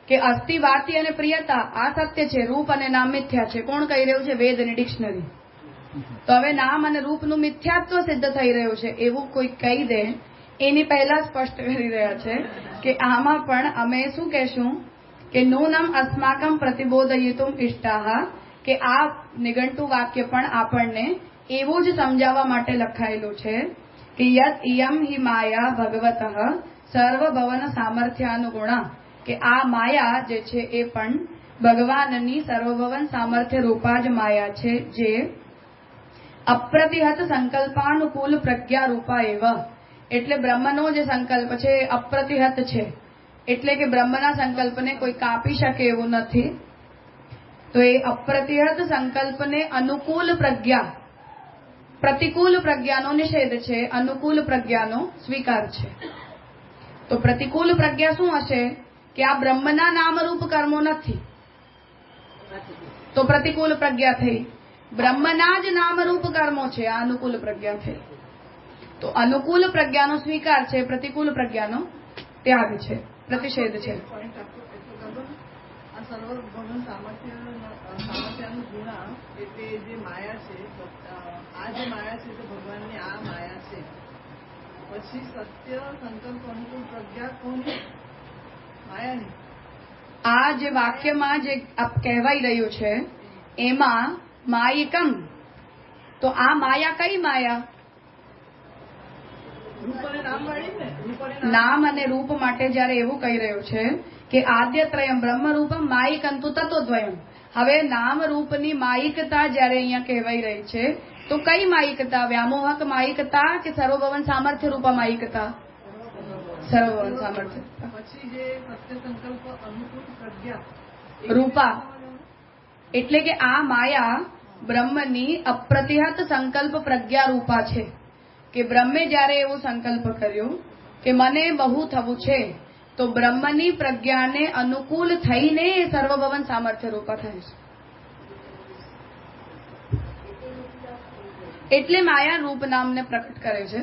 કે અસ્થિ, ભાતિ અને પ્રિયતા આ સત્ય છે, રૂપ અને નામ મિથ્યા છે. કોણ કહી રહ્યું છે? વેદ અને ડિક્શનરી. તો હવે નામ અને રૂપનું મિથ્યાત્વ સિદ્ધ થઈ રહ્યું છે એવું કોઈ કહી દે એની પહેલા સ્પષ્ટ કરી રહ્યા છે કે આમાં પણ અમે શું કહેશું કે નૂનમ અસ્માકમ પ્રતિબોધયિતુમ ઇષ્ટાઃ, કે આ નિઘંટુ વાક્ય પણ આપણને એવું જ સમજાવવા માટે લખાયેલું છે કે યત ઇયમ હિ માયા ભગવતઃ સર્વભવન સામર્થ્યાનુગુણા, કે આ માયા જે છે એ પણ ભગવાનની સર્વભવન સામર્થ્ય રૂપા જ માયા છે, જે અપ્રતિહત સંકલ્પાનુકૂલ પ્રજ્ઞા રૂપા એવ. એટલે બ્રહ્મનો જે સંકલ્પ છે એ અપ્રતિહત છે, એટલે કે બ્રહ્મના સંકલ્પને કોઈ કાપી શકે એવું નથી. તો એ અપ્રતિહત સંકલ્પને અનુકૂળ પ્રજ્ઞા, પ્રતિકૂળ પ્રજ્ઞાનો નિષેધ છે, અનુકૂળ પ્રજ્ઞાનો સ્વીકાર છે. તો પ્રતિકૂળ પ્રજ્ઞા શું હશે કે આ બ્રહ્મના નામરૂપ કર્મો નથી, તો પ્રતિકૂળ પ્રજ્ઞા થઈ. બ્રહ્મના જ નામરૂપ કર્મો છે, આ અનુકૂળ પ્રજ્ઞા થઈ. તો અનુકૂળ પ્રજ્ઞાનો સ્વીકાર છે, પ્રતિકૂળ પ્રજ્ઞાનો ત્યાગ છે, પ્રતિષેધ છે. પોઈન્ટ આપો એટલું કરો. આ સર્વ ભગવાન સામર્થ્યનું ગુણા એટલે જે માયા છે, આ જે માયા છે તે ભગવાનની આ માયા છે. પછી સત્ય સંકલ્પ અનુકૂળ પ્રજ્ઞા કોની? માયાની. આ જે વાક્યમાં જે કહેવાઈ રહ્યું છે એમાં માયિકમ, તો આ માયા કઈ માયા? રૂપ અને નામ વાળી ને. રૂપ અને નામ અને રૂપ માટે જયારે એવું કહી રહ્યું છે કે આદ્યત્રયમ બ્રહ્મરૂપમ માયિકંતુ તત્વદ્વયમ. હવે નામ રૂપની માયિકતા જયારે અહીંયા કહેવાઈ રહી છે તો કઈ માયિકતા? વ્યામોહક માયિકતા કે સર્વભવન સામર્થ્ય રૂપા માયિકતા? સર્વભવન સામર્થ્ય. પછી જે સત્ય સંકલ્પ અનુકૂળ પ્રજ્ઞા રૂપા એટલે કે આ માયા બ્રહ્મની અપ્રતિહત સંકલ્પ પ્રજ્ઞા રૂપા છે. કે બ્રહ્મે જયારે એવો સંકલ્પ કર્યો કે મને બહુ થવું છે, તો બ્રહ્મની પ્રજ્ઞાને અનુકૂળ થઈને એ સર્વભવન સામર્થ્ય રૂપા થાય છે. એટલે માયા રૂપ નામને પ્રકટ કરે છે.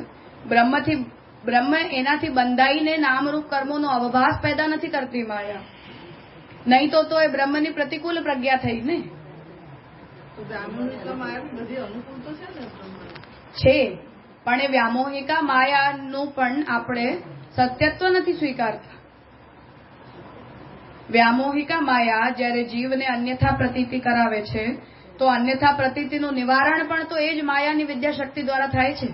બ્રહ્મ એનાથી બંધાઈને નામરૂપ કર્મોનો અવભાસ પેદા નથી કરતી માયા. નહીં તો એ બ્રહ્મની પ્રતિકૂળ પ્રજ્ઞા થઈ ને. તો બ્રાહ્મણિકા માયા બધી અનુકૂળ તો છે ને બ્રહ્મની. છે, પણ એ વ્યામોહિકા માયાનું પણ આપણે સત્યત્વ નથી સ્વીકારતા. વ્યામોહિકા માયા જ્યારે જીવને અન્યથા પ્રતીતિ કરાવે છે તો અન્યથા પ્રતીતિનું નિવારણ પણ તો એ જ માયાની વિદ્યાશક્તિ દ્વારા થાય છે.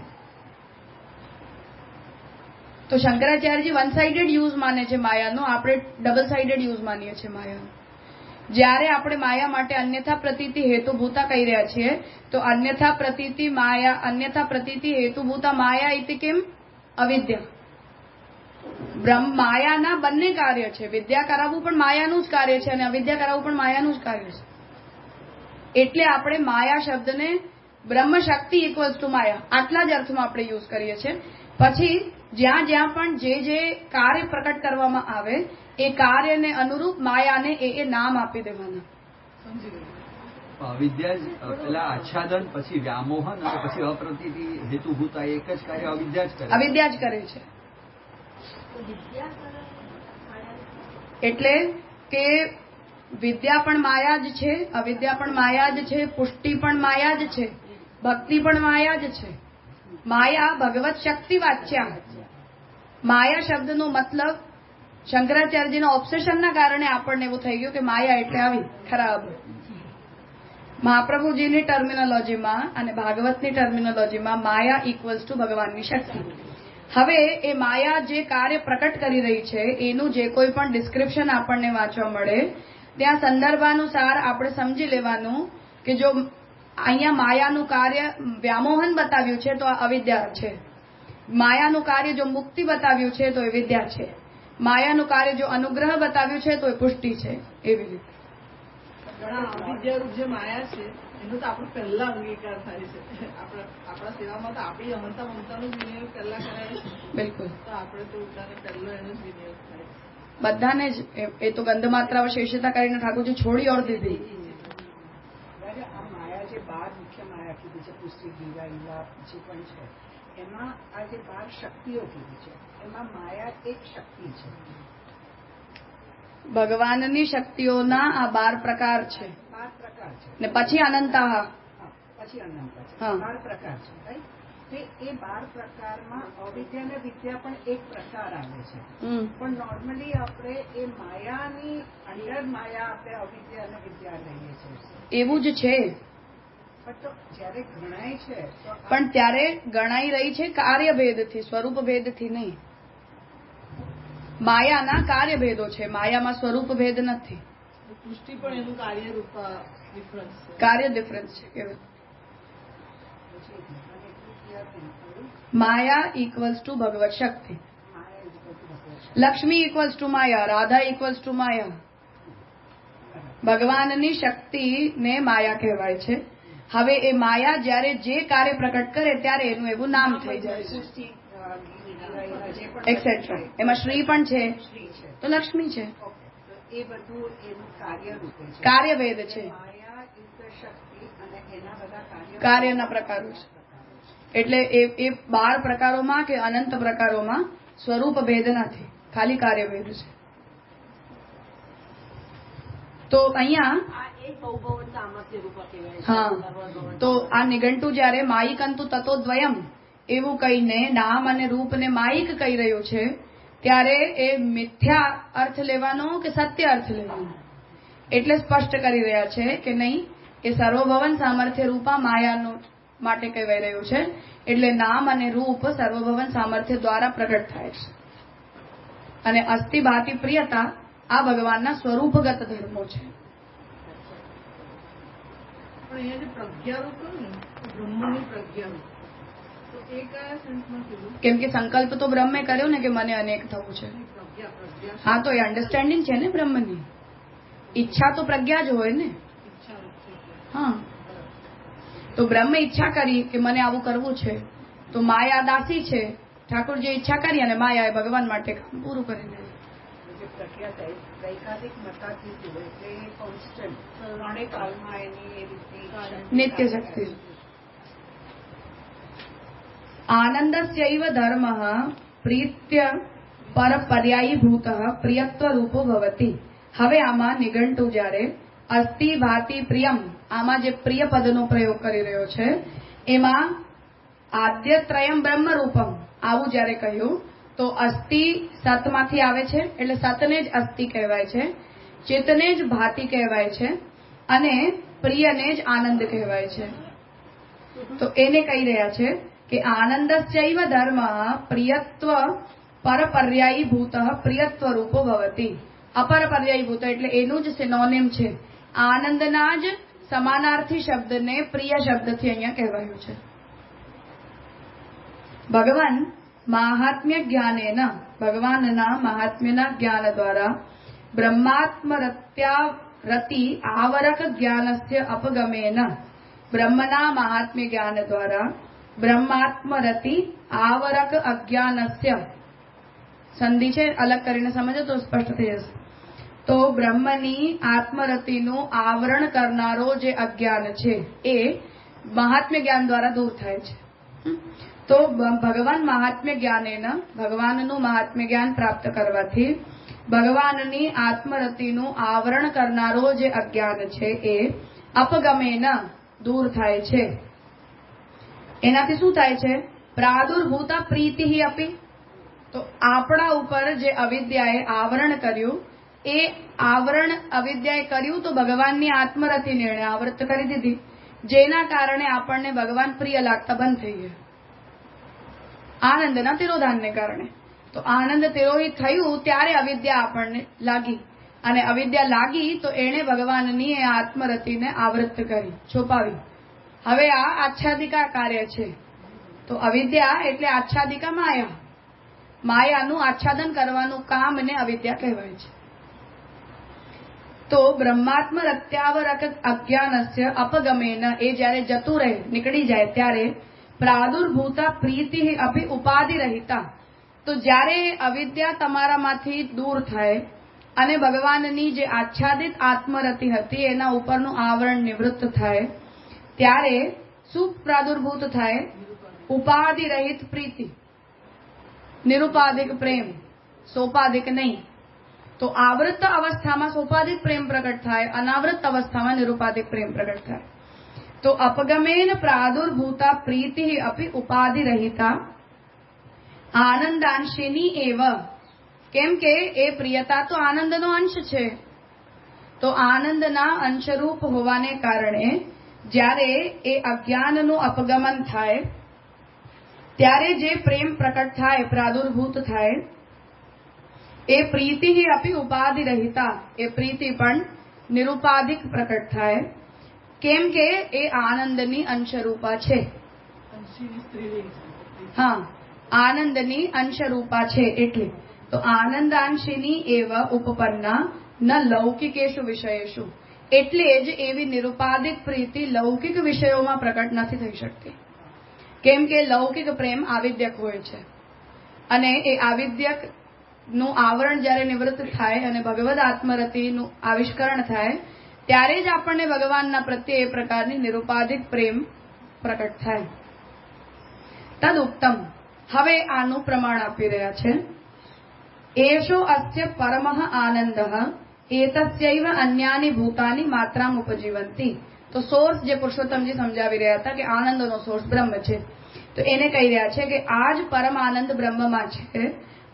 તો શંકરાચાર્યજી વન સાઇડેડ યુઝ માને છે માયાનો, આપણે ડબલ સાઇડેડ યુઝ માનીએ છીએ માયાનો. જ્યારે આપણે માયા માટે અન્યથા પ્રતીતિ હેતુભૂતા કહી રહ્યા છીએ તો અન્યથા પ્રતીતિ માયા, અન્યથા પ્રતીતિ હેતુભૂતા માયા ઇતિ કિમ? અવિદ્યા. માયાના બંને કાર્ય છે. વિદ્યા કરાવવું પણ માયાનું જ કાર્ય છે અને અવિદ્યા કરાવવું પણ માયાનું જ કાર્ય છે. એટલે આપણે માયા શબ્દને બ્રહ્મ શક્તિ ઇક્વલ્સ ટુ માયા આટલા જ અર્થમાં આપણે યુઝ કરીએ છીએ. પછી જ્યાં જ્યાં પણ જે કાર્ય પ્રકટ કરવામાં આવે એ કાર્યને અનુરૂપ માયાને એ નામ આપી દેવાના. સમજી ગયું. અવિદ્યા જ પેલા આચ્છાદન, પછી વ્યામોહન અને પછી અપ્રતીતિ હેતુભૂતા એક જ કાર્ય અવિદ્યા જ કરે. અવિદ્યા જ કરે છે. એટલે કે વિદ્યા પણ માયા જ છે, અવિદ્યા પણ માયા જ છે, પુષ્ટિ પણ માયા જ છે, ભક્તિ પણ માયા જ છે. માયા ભગવત શક્તિ વાચ્યા. માયા શબ્દનો મતલબ શંકરાચાર્યજીના ઓબ્સેશનના કારણે આપણને એવું થઈ ગયું કે માયા એટલે આવી ખરાબ. મહાપ્રભુજીની ટર્મિનોલોજીમાં અને ભાગવતની ટર્મિનોલોજીમાં માયા ઇક્વલ્સ ટુ ભગવાનની શક્તિ. હવે એ માયા જે કાર્ય પ્રકટ કરી રહી છે એનું જે કોઈ પણ ડિસ્ક્રિપ્શન આપણને વાંચવા મળે ત્યાં સંદર્ભાનુસાર આપણે સમજી લેવાનું કે જો અહીંયા માયાનું કાર્ય વ્યામોહન બતાવ્યું છે તો આ અવિદ્યા છે. માયાનું કાર્ય જો મુક્તિ બતાવ્યું છે તો એ વિદ્યા છે. માયાનું કાર્ય જો અનુગ્રહ બતાવ્યું છે તો એ પુષ્ટિ છે. એવી રીતે અવિદ્યારૂપ જે માયા છે એનો તો આપણો પહેલા અંગીકાર થાય છે. આપણા સેવામાં તો આપણી અમરતા મમતાનો જ વિનિયોગ પહેલા કરાય છે. બિલકુલ. તો આપણે તો ઉતારે પહેલો એનો જ વિનિયોગ થાય છે. બધાને જ એ તો ગંધમાત્રા શેષતા કરીને ઠાકોરજી છોડી ઓર દીધી. આ માયા જે 12 મુખ્ય માયા કીધી છે, પુષ્ટિ, ગીરા, ઈલા જે પણ છે, એમાં આ જે 12 શક્તિઓ કીધી છે એમાં માયા એક શક્તિ છે. ભગવાનની શક્તિઓના આ 12 પ્રકાર છે. 12 પ્રકાર છે ને પછી અનંતા. પછી અનંત છે. હા. 12 પ્રકાર છે. રાઈટ? તે એ 12 પ્રકારમાં અવિદ્યા અને વિદ્યા પણ એક પ્રકાર આવે છે. પણ નોર્મલી આપણે એ માયાની અંડર માયા આપણે અવિદ્યા અને વિદ્યા લઈએ છીએ. એવું જ છે. પણ તો જ્યારે ગણાય છે તો પણ ત્યારે ગણાઈ રહી છે કાર્યભેદથી, સ્વરૂપ ભેદથી નહીં. માયાના કાર્યભેદો છે, માયામાં સ્વરૂપ ભેદ નથી. પુષ્ટિ પણ એનું કાર્યરૂપ ડિફરન્સ છે. કાર્ય ડિફરન્સ છે. માયા ઇક્વલ્સ ટુ ભગવત શક્તિ. લક્ષ્મી ઇક્વલ્સ ટુ માયા, રાધા ઇક્વલ્સ ટુ માયા. ભગવાનની શક્તિને માયા કહેવાય છે. હવે એ માયા જ્યારે જે કાર્ય પ્રકટ કરે ત્યારે એનું એવું નામ થઈ જાય છે એક્સેટ્રા. એમાં શ્રી પણ છે તો લક્ષ્મી છે. એ બધું એનું કાર્ય રૂપે છે, કાર્યવેદ છે, માયા ઇઝ ધ શક્તિ અને એના બધા કાર્યના પ્રકારો છે. એટલે એ 12 પ્રકારોમાં કે અનંત પ્રકારોમાં સ્વરૂપ ભેદ નથી, ખાલી કાર્યભેદ છે. તો અહીંયા હા, તો આ નિઘંટુ જયારે માયિકંતુ તત્વદ્વયમ એવું કહીને નામ અને રૂપને માયિક કહી રહ્યું છે ત્યારે એ મિથ્યા અર્થ લેવાનો કે સત્ય અર્થ લેવાનો એટલે સ્પષ્ટ કરી રહ્યા છે કે નહીં, એ સર્વભવન સામર્થ્ય રૂપા માયાનું માટે કહેવાય રહ્યું છે. એટલે નામ અને રૂપ સર્વભવન સામર્થ્ય દ્વારા પ્રગટ થાય છે. અને અસ્થિ ભાતિ પ્રિયતા આ ભગવાનના સ્વરૂપગત ધર્મો છે. પણ અહીંયા જે પ્રજ્ઞારૂપ ને બ્રહ્મની પ્રજ્ઞારૂપ, તો એ કયા સેન્સમાં કીધું? કેમ કે સંકલ્પ તો બ્રહ્મે કર્યો ને કે મને અનેક થવું છે. હા, તો એ અન્ડરસ્ટેન્ડિંગ છે ને બ્રહ્મની. ઈચ્છા તો પ્રજ્ઞા જ હોય ને. હા, તો બ્રહ્મે ઈચ્છા કરી કે મને આવું કરવું છે, તો માયા દાસી છે. ઠાકોર જે ઈચ્છા કરી અને માયાએ ભગવાન માટે કામ પૂરું કરી દીધું. પ્રક્રિયા વૈકાલિક મતાથી જુએ એટલે એ કોન્સ્ટન્ટ ત્રણેય કાળમાં એની એ રીતે નિત્ય શક્તિ. આનંદસ્યૈવ ધર્મઃ પ્રીત્ય પર પર્યાયીભૂત પ્રિયત્વ રૂપો ભવતિ. હવે આમાં નિઘંટુ જ્યારે અસ્થિ ભાતિ પ્રિયમ, આમાં જે પ્રિય પદનો પ્રયોગ કરી રહ્યો છે એમાં આદ્યત્રયમ બ્રહ્મરૂપમ આવું જ્યારે કહ્યું તો અસ્થિ સતમાંથી આવે છે એટલે સતને જ અસ્થિ કહેવાય છે, ચિત્તને જ ભાતિ કહેવાય છે અને પ્રિયને જ આનંદ કહેવાય છે. તો એને કહી રહ્યા છે કે આનંદસ્યૈવ ધર્મ પ્રિયત્વ પરપર્યાયીભૂત પ્રિયત્વ રૂપો ભવતિ. અપરપર્યાયીભૂત એટલે એનું જ સિનોનિમ છે. આનંદના જ સમાનાર્થી શબ્દને પ્રિય શબ્દથી અહીંયા કહેવાયું છે. ભગવાન મહાત્મ્ય જ્ઞાનેન, ભગવાનના મહાત્મ્યના જ્ઞાન દ્વારા બ્રહ્માત્મરત્યારતિ આવરક જ્ઞાનસ્ય અપગમેન, બ્રહ્મના મહાત્મ્ય જ્ઞાન દ્વારા બ્રહ્માત્મરતિ આવરક અજ્ઞાનસ્ય, સંધિ છે અલગ કરીને સમજો તો સ્પષ્ટ થઈ જશે. તો બ્રહ્મની આત્મરતિનું આવરણ કરનારો જે અજ્ઞાન છે એ મહાત્મ્ય જ્ઞાન દ્વારા દૂર થાય છે. તો ભગવાન મહાત્મ્ય જ્ઞાનેન, ભગવાનનું મહાત્મ્ય જ્ઞાન પ્રાપ્ત કરવાથી ભગવાનની આત્મરતિનું આવરણ કરનારો જે અજ્ઞાન છે એ અપગમેન દૂર થાય છે. એનાથી શું થાય છે? પ્રાદુર્ભૂતા પ્રીતિ અપી. તો આપણા ઉપર જે અવિદ્યાએ આવરણ કર્યું એ આવરણ અવિદ્યાએ કર્યું તો ભગવાનની આત્મરતિને એણે આવૃત કરી દીધી, જેના કારણે આપણને ભગવાન પ્રિય લાગતા બંધ થઈ ગયા આનંદના તિરોધાનને કારણે. તો આનંદ તિરોહિત થયું ત્યારે અવિદ્યા આપણને લાગી અને અવિદ્યા લાગી તો એણે ભગવાનની એ આત્મરતિને આવૃત કરી, છુપાવી. હવે આ આચ્છાદિકા કાર્ય છે. તો અવિદ્યા એટલે આચ્છાદિકા માયા, માયાનું આચ્છાદન કરવાનું કામને અવિદ્યા કહેવાય છે. તો બ્રહ્માત્મ રત્યાવરક અજ્ઞાનસ્ય અપગમેન, એ જ્યારે જતું રહે નીકળી જાય ત્યારે પ્રાદુર્ભૂતા પ્રીતિ અપી ઉપાધિ રહિતા. તો જ્યારે અવિદ્યા તમારામાંથી દૂર થાય અને ભગવાનની જે આચ્છાદિત આત્મરતિ હતી એના ઉપરનું આવરણ નિવૃત્ત થાય ત્યારે શું પ્રાદુર્ભૂત થાય? ઉપાધિ રહિત પ્રીતિ, નિરુપાધિક પ્રેમ, સોપાધિક નહીં. તો આવૃત અવસ્થામાં સોપાધિક પ્રેમ પ્રગટ થાય, અનાવૃત અવસ્થામાં નિરુપાધિક પ્રેમ પ્રગટ થાય. તો અપગમેન પ્રાદુર્ભૂતા પ્રીતિ અપી ઉપાધિ રહિતા આનંદાંશિની એવ. કેમ કે એ પ્રિયતા તો આનંદનો અંશ છે. તો આનંદના અંશરૂપ હોવાને કારણે જ્યારે એ અજ્ઞાનનું અપગમન થાય ત્યારે જે પ્રેમ પ્રકટ થાય, પ્રાદુર્ભૂત થાય, એ પ્રીતિ અપી ઉપાધિ રહિતા, એ પ્રીતિ પણ નિરુપાધિક પ્રકટ થાય. કેમ કે એ આનંદની અંશરૂપા છે. હા, આનંદની અંશરૂપા છે એટલે. તો આનંદાંશિની એવ ઉપપન્ના ન લૌકિકેશુ વિષયેશુ, એટલે જ એવી નિરુપાધિક પ્રીતિ લૌકિક વિષયોમાં પ્રકટ નથી થઈ શકતી. કેમ કે લૌકિક પ્રેમ આવિદ્યક હોય છે અને એ આવિદ્યકનું આવરણ જ્યારે નિવૃત્ત થાય અને ભગવદ આત્મરતિનું આવિષ્કરણ થાય ત્યારે જ આપણને ભગવાનના પ્રત્યે એ પ્રકારની નિરુપાધિક પ્રેમ પ્રકટ થાય. તદ ઉત્તમ. હવે આનું પ્રમાણ આપી રહ્યા છે. એષો અસ્ય પરમઃ આનંદઃ એતસ્યૈવ અન્યાની ભૂતાની માત્રામ ઉપજીવંતી. તો સોર્સ જે પુરુષોત્તમજી સમજાવી રહ્યા હતા કે આનંદનો સોર્સ બ્રહ્મ છે, તો એને કહી રહ્યા છે કે આ જ પરમ આનંદ બ્રહ્મમાં છે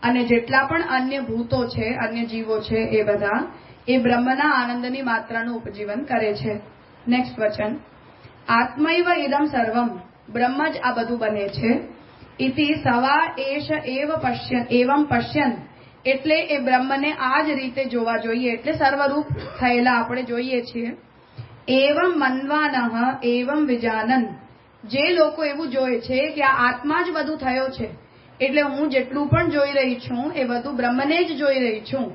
અને જેટલા પણ અન્ય ભૂતો છે, અન્ય જીવો છે, એ બધા એ બ્રહ્મના આનંદની માત્રાનું ઉપજીવન કરે છે. નેક્સ્ટ વચન. આત્મૈવ ઇદમ સર્વમ. બ્રહ્મ જ આ બધું બને છે. ઇતિ સવા એષ એવ પશ્યન એવમ પશ્યન. એટલે એ બ્રહ્મને આ જ રીતે જોવા જોઈએ, એટલે સર્વરૂપ થયેલા આપણે જોઈએ છીએ. એવમ મન્વાનઃ એવમ વિજાનન. જે લોકો એવું જોયે છે કે આ આત્મા જ બધું થયો છે, એટલે હું જેટલું પણ જોઈ રહી છું એ બધું બ્રહ્મને જ જોઈ રહી છું,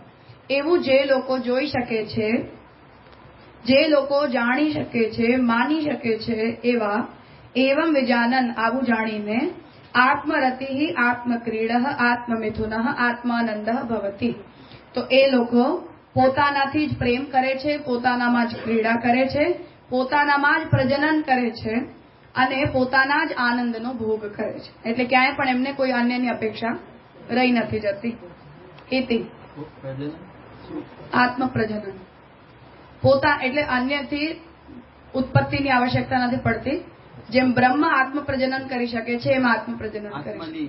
એવું જે લોકો જોઈ શકે છે, જે લોકો જાણી શકે છે, માની શકે છે, એવા એવમ વિજાનન, આવું જાણીને આત્મરતિ આત્મક્રીડ આત્મમિથુન આત્માનંદ ભવતી. તો એ લોકો પોતાનાથી જ પ્રેમ કરે છે, પોતાનામાં જ ક્રીડા કરે છે, પોતાનામાં જ પ્રજનન કરે છે અને પોતાના જ આનંદનો ભોગ કરે છે. એટલે ક્યાંય પણ એમને કોઈ અન્યની અપેક્ષા રહી નથી જતી. ઇતિ આત્મપ્રજનન. પોતા એટલે અન્યથી ઉત્પત્તિની આવશ્યકતા નથી પડતી. જેમ બ્રહ્મ આત્મપ્રજનન કરી શકે છે એમ આત્મપ્રજનન કરે છે.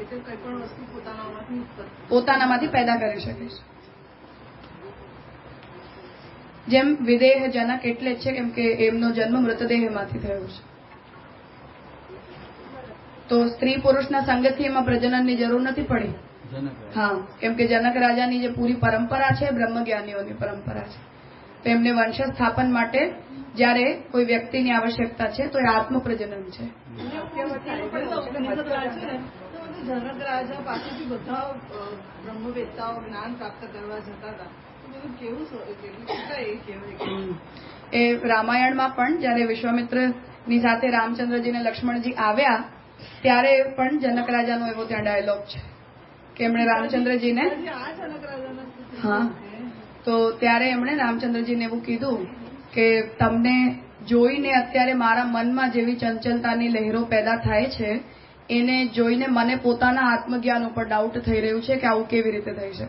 એટલે કઈ પણ વસ્તુ પોતાનામાંથી પેદા કરી શકે છે. જેમ વિદેહ જનક એટલે જ છે કેમ કે એમનો જન્મ મૃતદેહમાંથી થયો છે. તો સ્ત્રી પુરુષના સંગથી એમાં પ્રજનનની જરૂર નથી પડી. હા, કેમ કે જનક રાજાની જે પૂરી પરંપરા છે બ્રહ્મજ્ઞાનીઓની પરંપરા છે, તો એમને વંશ સ્થાપન માટે જ્યારે કોઈ વ્યક્તિની આવશ્યકતા છે તો એ આત્મપ્રજનન છે. જનક રાજા પાસેથી બધા બ્રહ્મવેત્તાઓ જ્ઞાન પ્રાપ્ત કરવા જતા હતા. એ રામાયણમાં પણ જયારે વિશ્વામિત્રની સાથે રામચંદ્રજી ને લક્ષ્મણજી આવ્યા ત્યારે પણ જનક રાજાનો એવો ત્યાં ડાયલોગ છે કે એમણે રામચંદ્રજીને હા તો ત્યારે એમણે રામચંદ્રજીને એવું કીધું કે તમને જોઈને અત્યારે મારા મનમાં જેવી ચંચલતાની લહેરો પેદા થાય છે એને જોઈને મને પોતાના આત્મજ્ઞાન ઉપર ડાઉટ થઈ રહ્યું છે કે આવું કેવી રીતે થઈ શકે.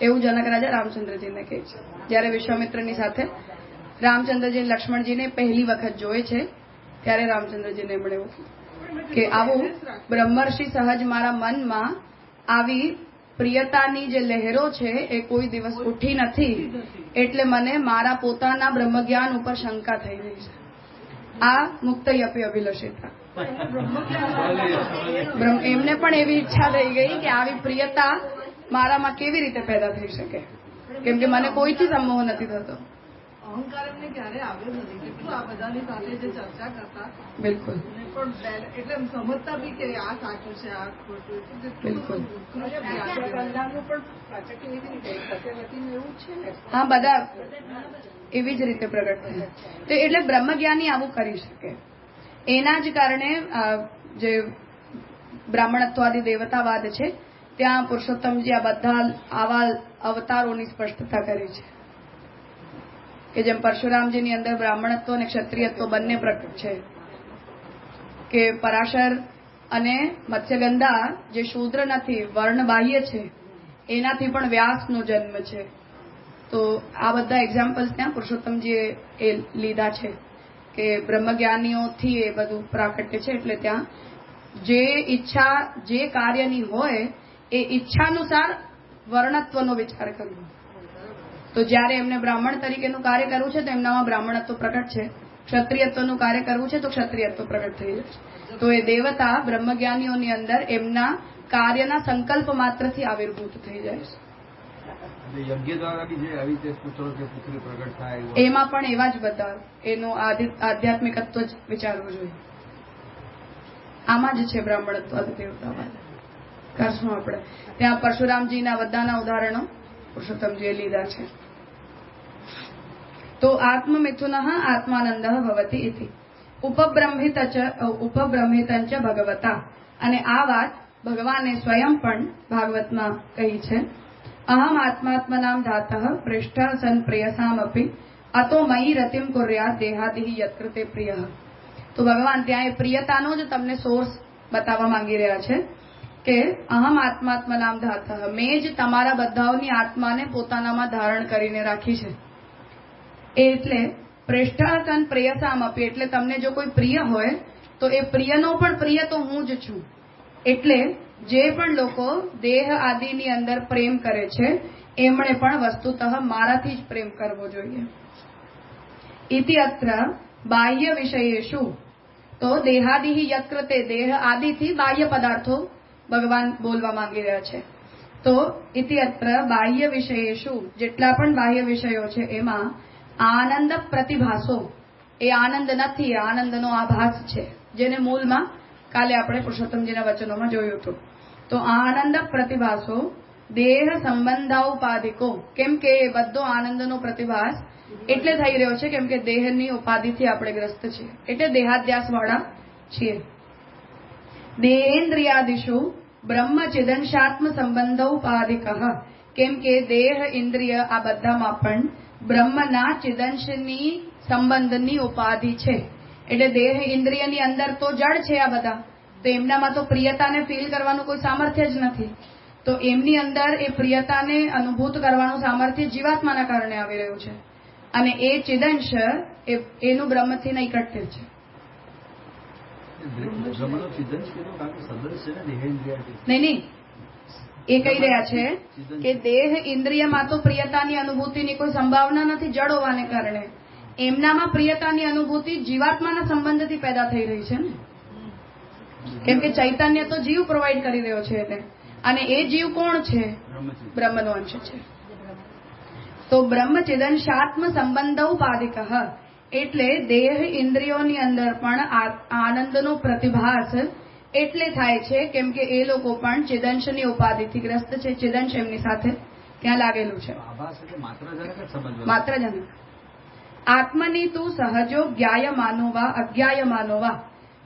એવું જનક રાજા રામચંદ્રજીને કહે છે. જ્યારે વિશ્વામિત્રની સાથે રામચંદ્રજી લક્ષ્મણજીને પહેલી વખત જોયે છે ત્યારે રામચંદ્રજીને એમણે એવું કે આવું બ્રહ્મર્ષિ સહજ મારા મનમાં આવી પ્રિયતાની જે લહેરો છે એ કોઈ દિવસ ઉઠી નથી, એટલે મને મારા પોતાના બ્રહ્મજ્ઞાન ઉપર શંકા થઈ રહી છે. આ મુક્તયપી અભિલષિતા. એમને પણ એવી ઈચ્છા થઈ ગઈ કે આવી પ્રિયતા મારામાં કેવી રીતે પેદા થઈ શકે, કેમ કે મને કોઈથી સંમોહ નથી થતો. અહંકાર એમને ક્યારે આવ્યો નથી. કેટલું આ બધાની સાથે જે ચર્ચા કરતા બિલકુલ એટલે સમજતા બી કે આ સાચું છે આ ખોટું. બિલકુલ એવું છે. હા, બધા એવી જ રીતે પ્રગટ થાય. તો એટલે બ્રહ્મજ્ઞાની આવું કરી શકે. એના જ કારણે જે બ્રાહ્મણત્વાદી દેવતાવાદ છે ત્યાં પુરુષોત્તમજી આ બધા આવા અવતારોની સ્પષ્ટતા કરી છે કે જેમ પરશુરામજીની અંદર બ્રાહ્મણત્વ અને ક્ષત્રિયત્વ બંને પ્રકટ છે, કે પરાશર અને મત્સ્યગંધા જે શૂદ્ર નથી વર્ણ બાહ્ય છે એનાથી પણ વ્યાસનો જન્મ છે. તો આ બધા એક્ઝામ્પલ્સ ત્યાં પુરુષોત્તમજીએ એ લીધા છે કે બ્રહ્મજ્ઞાનીઓથી એ બધું પ્રાકટ્ય છે. એટલે ત્યાં જે ઈચ્છા જે કાર્યની હોય એ ઈચ્છાનુસાર વર્ણત્વનો વિચાર કરવો. તો જ્યારે એમને બ્રાહ્મણ તરીકેનું કાર્ય કરવું છે તો એમનામાં બ્રાહ્મણત્વ પ્રગટ છે, ક્ષત્રિયત્વનું કાર્ય કરવું છે તો ક્ષત્રિયત્વ પ્રગટ થઈ જાય છે. તો એ દેવતા બ્રહ્મજ્ઞાનીઓની અંદર એમના કાર્યના સંકલ્પ માત્રથી આવિર્ભૂત થઈ જાય છે. યજ્ઞ દ્વારા બી જે આવી રીતે પુત્રો કે પુત્રી પ્રગટ થાય એમાં પણ એવા જ બધા એનું આધ્યાત્મિકત્વ જ વિચારવું જોઈએ. આમાં જ છે બ્રાહ્મણત્વ દેવતાવાદ. કરશું આપણે ત્યાં પરશુરામજીના બધાના ઉદાહરણો પુરુષોત્તમજીએ લીધા છે. તો આત્મમિથુનઃ આત્માનંદઃ ભવતિ ઇતિ ઉપબ્રહ્મિતંચ ભગવતા. અને આ વાત ભગવાને સ્વયં પણ ભાગવતમાં કહી છે. અહમ આત્માત્મનામ ધાતઃ પૃષ્ઠ સન પ્રિયસામપી અતો મયી રતિમ કુર્યાત દેહાદિ યત્કૃતે પ્રિય. તો ભગવાન ત્યાં એ પ્રિયતાનો જ તમને સોર્સ બતાવવા માંગી રહ્યા છે કે અહમ આત્માત્મનામ ધાતઃ, મેં જ તમારા બધાઓની આત્માને પોતાનામાં ધારણ કરીને રાખી છે. એટલે પ્રેષ્ઠ સન પ્રિયસામપી, એટલે તમને જો કોઈ પ્રિય હોય તો એ પ્રિયનો પણ પ્રિય તો હું જ છું. એટલે જે પણ લોકો દેહ આદિની અંદર પ્રેમ કરે છે એમણે પણ વસ્તુતઃ મારાથી જ પ્રેમ કરવો જોઈએ. ઇતિ અત્ર બાહ્ય વિષયેષુ, તો દેહાદિ યત્કૃતે, દેહ આદિથી બાહ્ય પદાર્થો ભગવાન બોલવા માંગી રહ્યા છે. તો ઇતિ અત્ર બાહ્ય વિષયેષુ, જેટલા પણ બાહ્ય વિષયો છે એમાં આનંદ પ્રતિભાસો, એ આનંદ નથી, આનંદનો આભાસ છે, જેને મૂળમાં કાલે આપણે પુરુષોત્તમજીના વચનોમાં જોયું હતું. તો આનંદ પ્રતિભાસો દેહ સંબંધોપાધિકો, કેમ કે એ બધો આનંદનો પ્રતિભાસ એટલે થઈ રહ્યો છે કેમ કે દેહની ઉપાધિથી આપણે ગ્રસ્ત છીએ, એટલે દેહાધ્યાસ વાળા છીએ. દેહેન્દ્રિયાદિશુ બ્રહ્મ ચિદંશાત્મ સંબંધોપાધિક, કેમ કે દેહ ઇન્દ્રિય આ બધામાં પણ બ્રહ્મના ચિદંશની સંબંધની ઉપાધિ છે. એટલે દેહ ઇન્દ્રિયની અંદર તો જડ છે આ બધા, તો એમનામાં તો પ્રિયતાને ફીલ કરવાનું કોઈ સામર્થ્ય જ નથી. તો એમની અંદર એ પ્રિયતાને અનુભૂત કરવાનું સામર્થ્ય જીવાત્માના કારણે આવી રહ્યું છે. અને એ ચિદંશ એનું બ્રહ્મથી નૈકટ્ય છે. નહીં, એ કહી રહ્યા છે કે દેહ ઇન્દ્રિયમાં તો પ્રિયતાની અનુભૂતિની કોઈ સંભાવના નથી જડ હોવાને કારણે. એમનામાં પ્રિયતાની અનુભૂતિ જીવાત્માના સંબંધથી પેદા થઈ રહી છે ને, કેમ કે ચૈતન્ય તો જીવ પ્રોવાઈડ કરી રહ્યો છે એને, અને એ જીવ કોણ છે? બ્રહ્મનો અંશ છે. તો બ્રહ્મ ચિદંશાત્મ સંબંધોપાધિક, એટલે દેહ ઇન્દ્રિયોની અંદર પણ આનંદનો પ્રતિભાસ એટલે થાય છે કેમ કે એ લોકો પણ ચિદંશની ઉપાધિથી ગ્રસ્ત છે. ચિદંશ એમની સાથે ત્યાં લાગેલું છે. માત્રજનક. આત્મની તું સહજો જ્ઞાયમાનો વા અજ્ઞાયમાનો વા,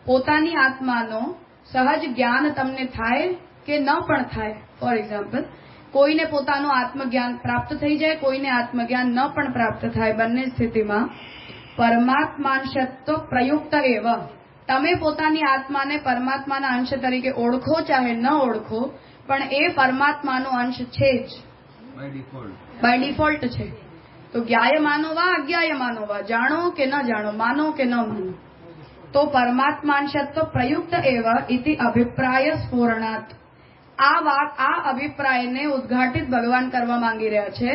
પોતાની આત્માનો સહજ જ્ઞાન તમને થાય કે ન પણ થાય. ફોર એક્ઝામ્પલ, કોઈને પોતાનું આત્મજ્ઞાન પ્રાપ્ત થઈ જાય, કોઈને આત્મજ્ઞાન ન પણ પ્રાપ્ત થાય, બંને સ્થિતિમાં પરમાત્માંશત્વ પ્રયુક્ત એવ, તમે પોતાની આત્માને પરમાત્માના અંશ તરીકે ઓળખો ચાહે ન ઓળખો, પણ એ પરમાત્માનો અંશ છે જ, બાય ડિફોલ્ટ છે. તો જ્ઞાય માનો વા અજ્ઞાય માનો વા, જાણો કે ન જાણો, માનો કે ન માનો, તો પરમાત્માંશત્વ પ્રયુક્ત એવ ઇતિ અભિપ્રાય સ્ફોરણાત. આ વાત, આ અભિપ્રાયને ઉદ્ઘાટિત ભગવાન કરવા માંગી રહ્યા છે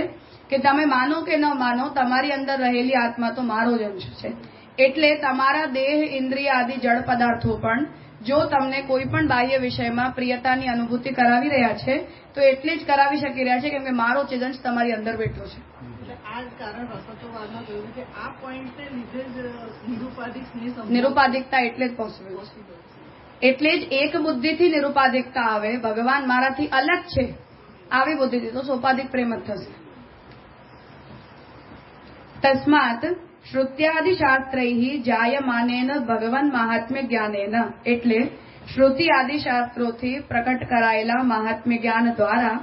કે તમે માનો કે ન માનો, તમારી અંદર રહેલી આત્મા તો મારો જ અંશ છે. એટલે તમારા દેહ ઇન્દ્રિય આદિ જળ પદાર્થો પણ જો તમને કોઈ પણ બાહ્ય વિષયમાં પ્રિયતાની અનુભૂતિ કરાવી રહ્યા છે તો એટલે જ કરાવી શકી રહ્યા છે કેમ કે મારો ચિદંશ તમારી અંદર બેઠો છે. આ જ કારણ રસત્વવાદમાં કહ્યું કે આ પોઈન્ટને લીધે જ નિરુપાધિકતા એટલે જ પોસિબલ છે. એટલે જ એક બુદ્ધિથી નિરુપાધિકતા આવે, ભગવાન મારાથી અલગ છે આવી બુદ્ધિથી તો સોપાધિક પ્રેમ જ થશે. તસ્માત શ્રુત્યાદિ શાસ્ત્રૈઃ જાયમાનેન ભગવાન મહાત્મ્ય જ્ઞાનેન, એટલે શ્રુતિ આદિ શાસ્ત્રોથી પ્રકટ કરાયેલા મહાત્મ્ય જ્ઞાન દ્વારા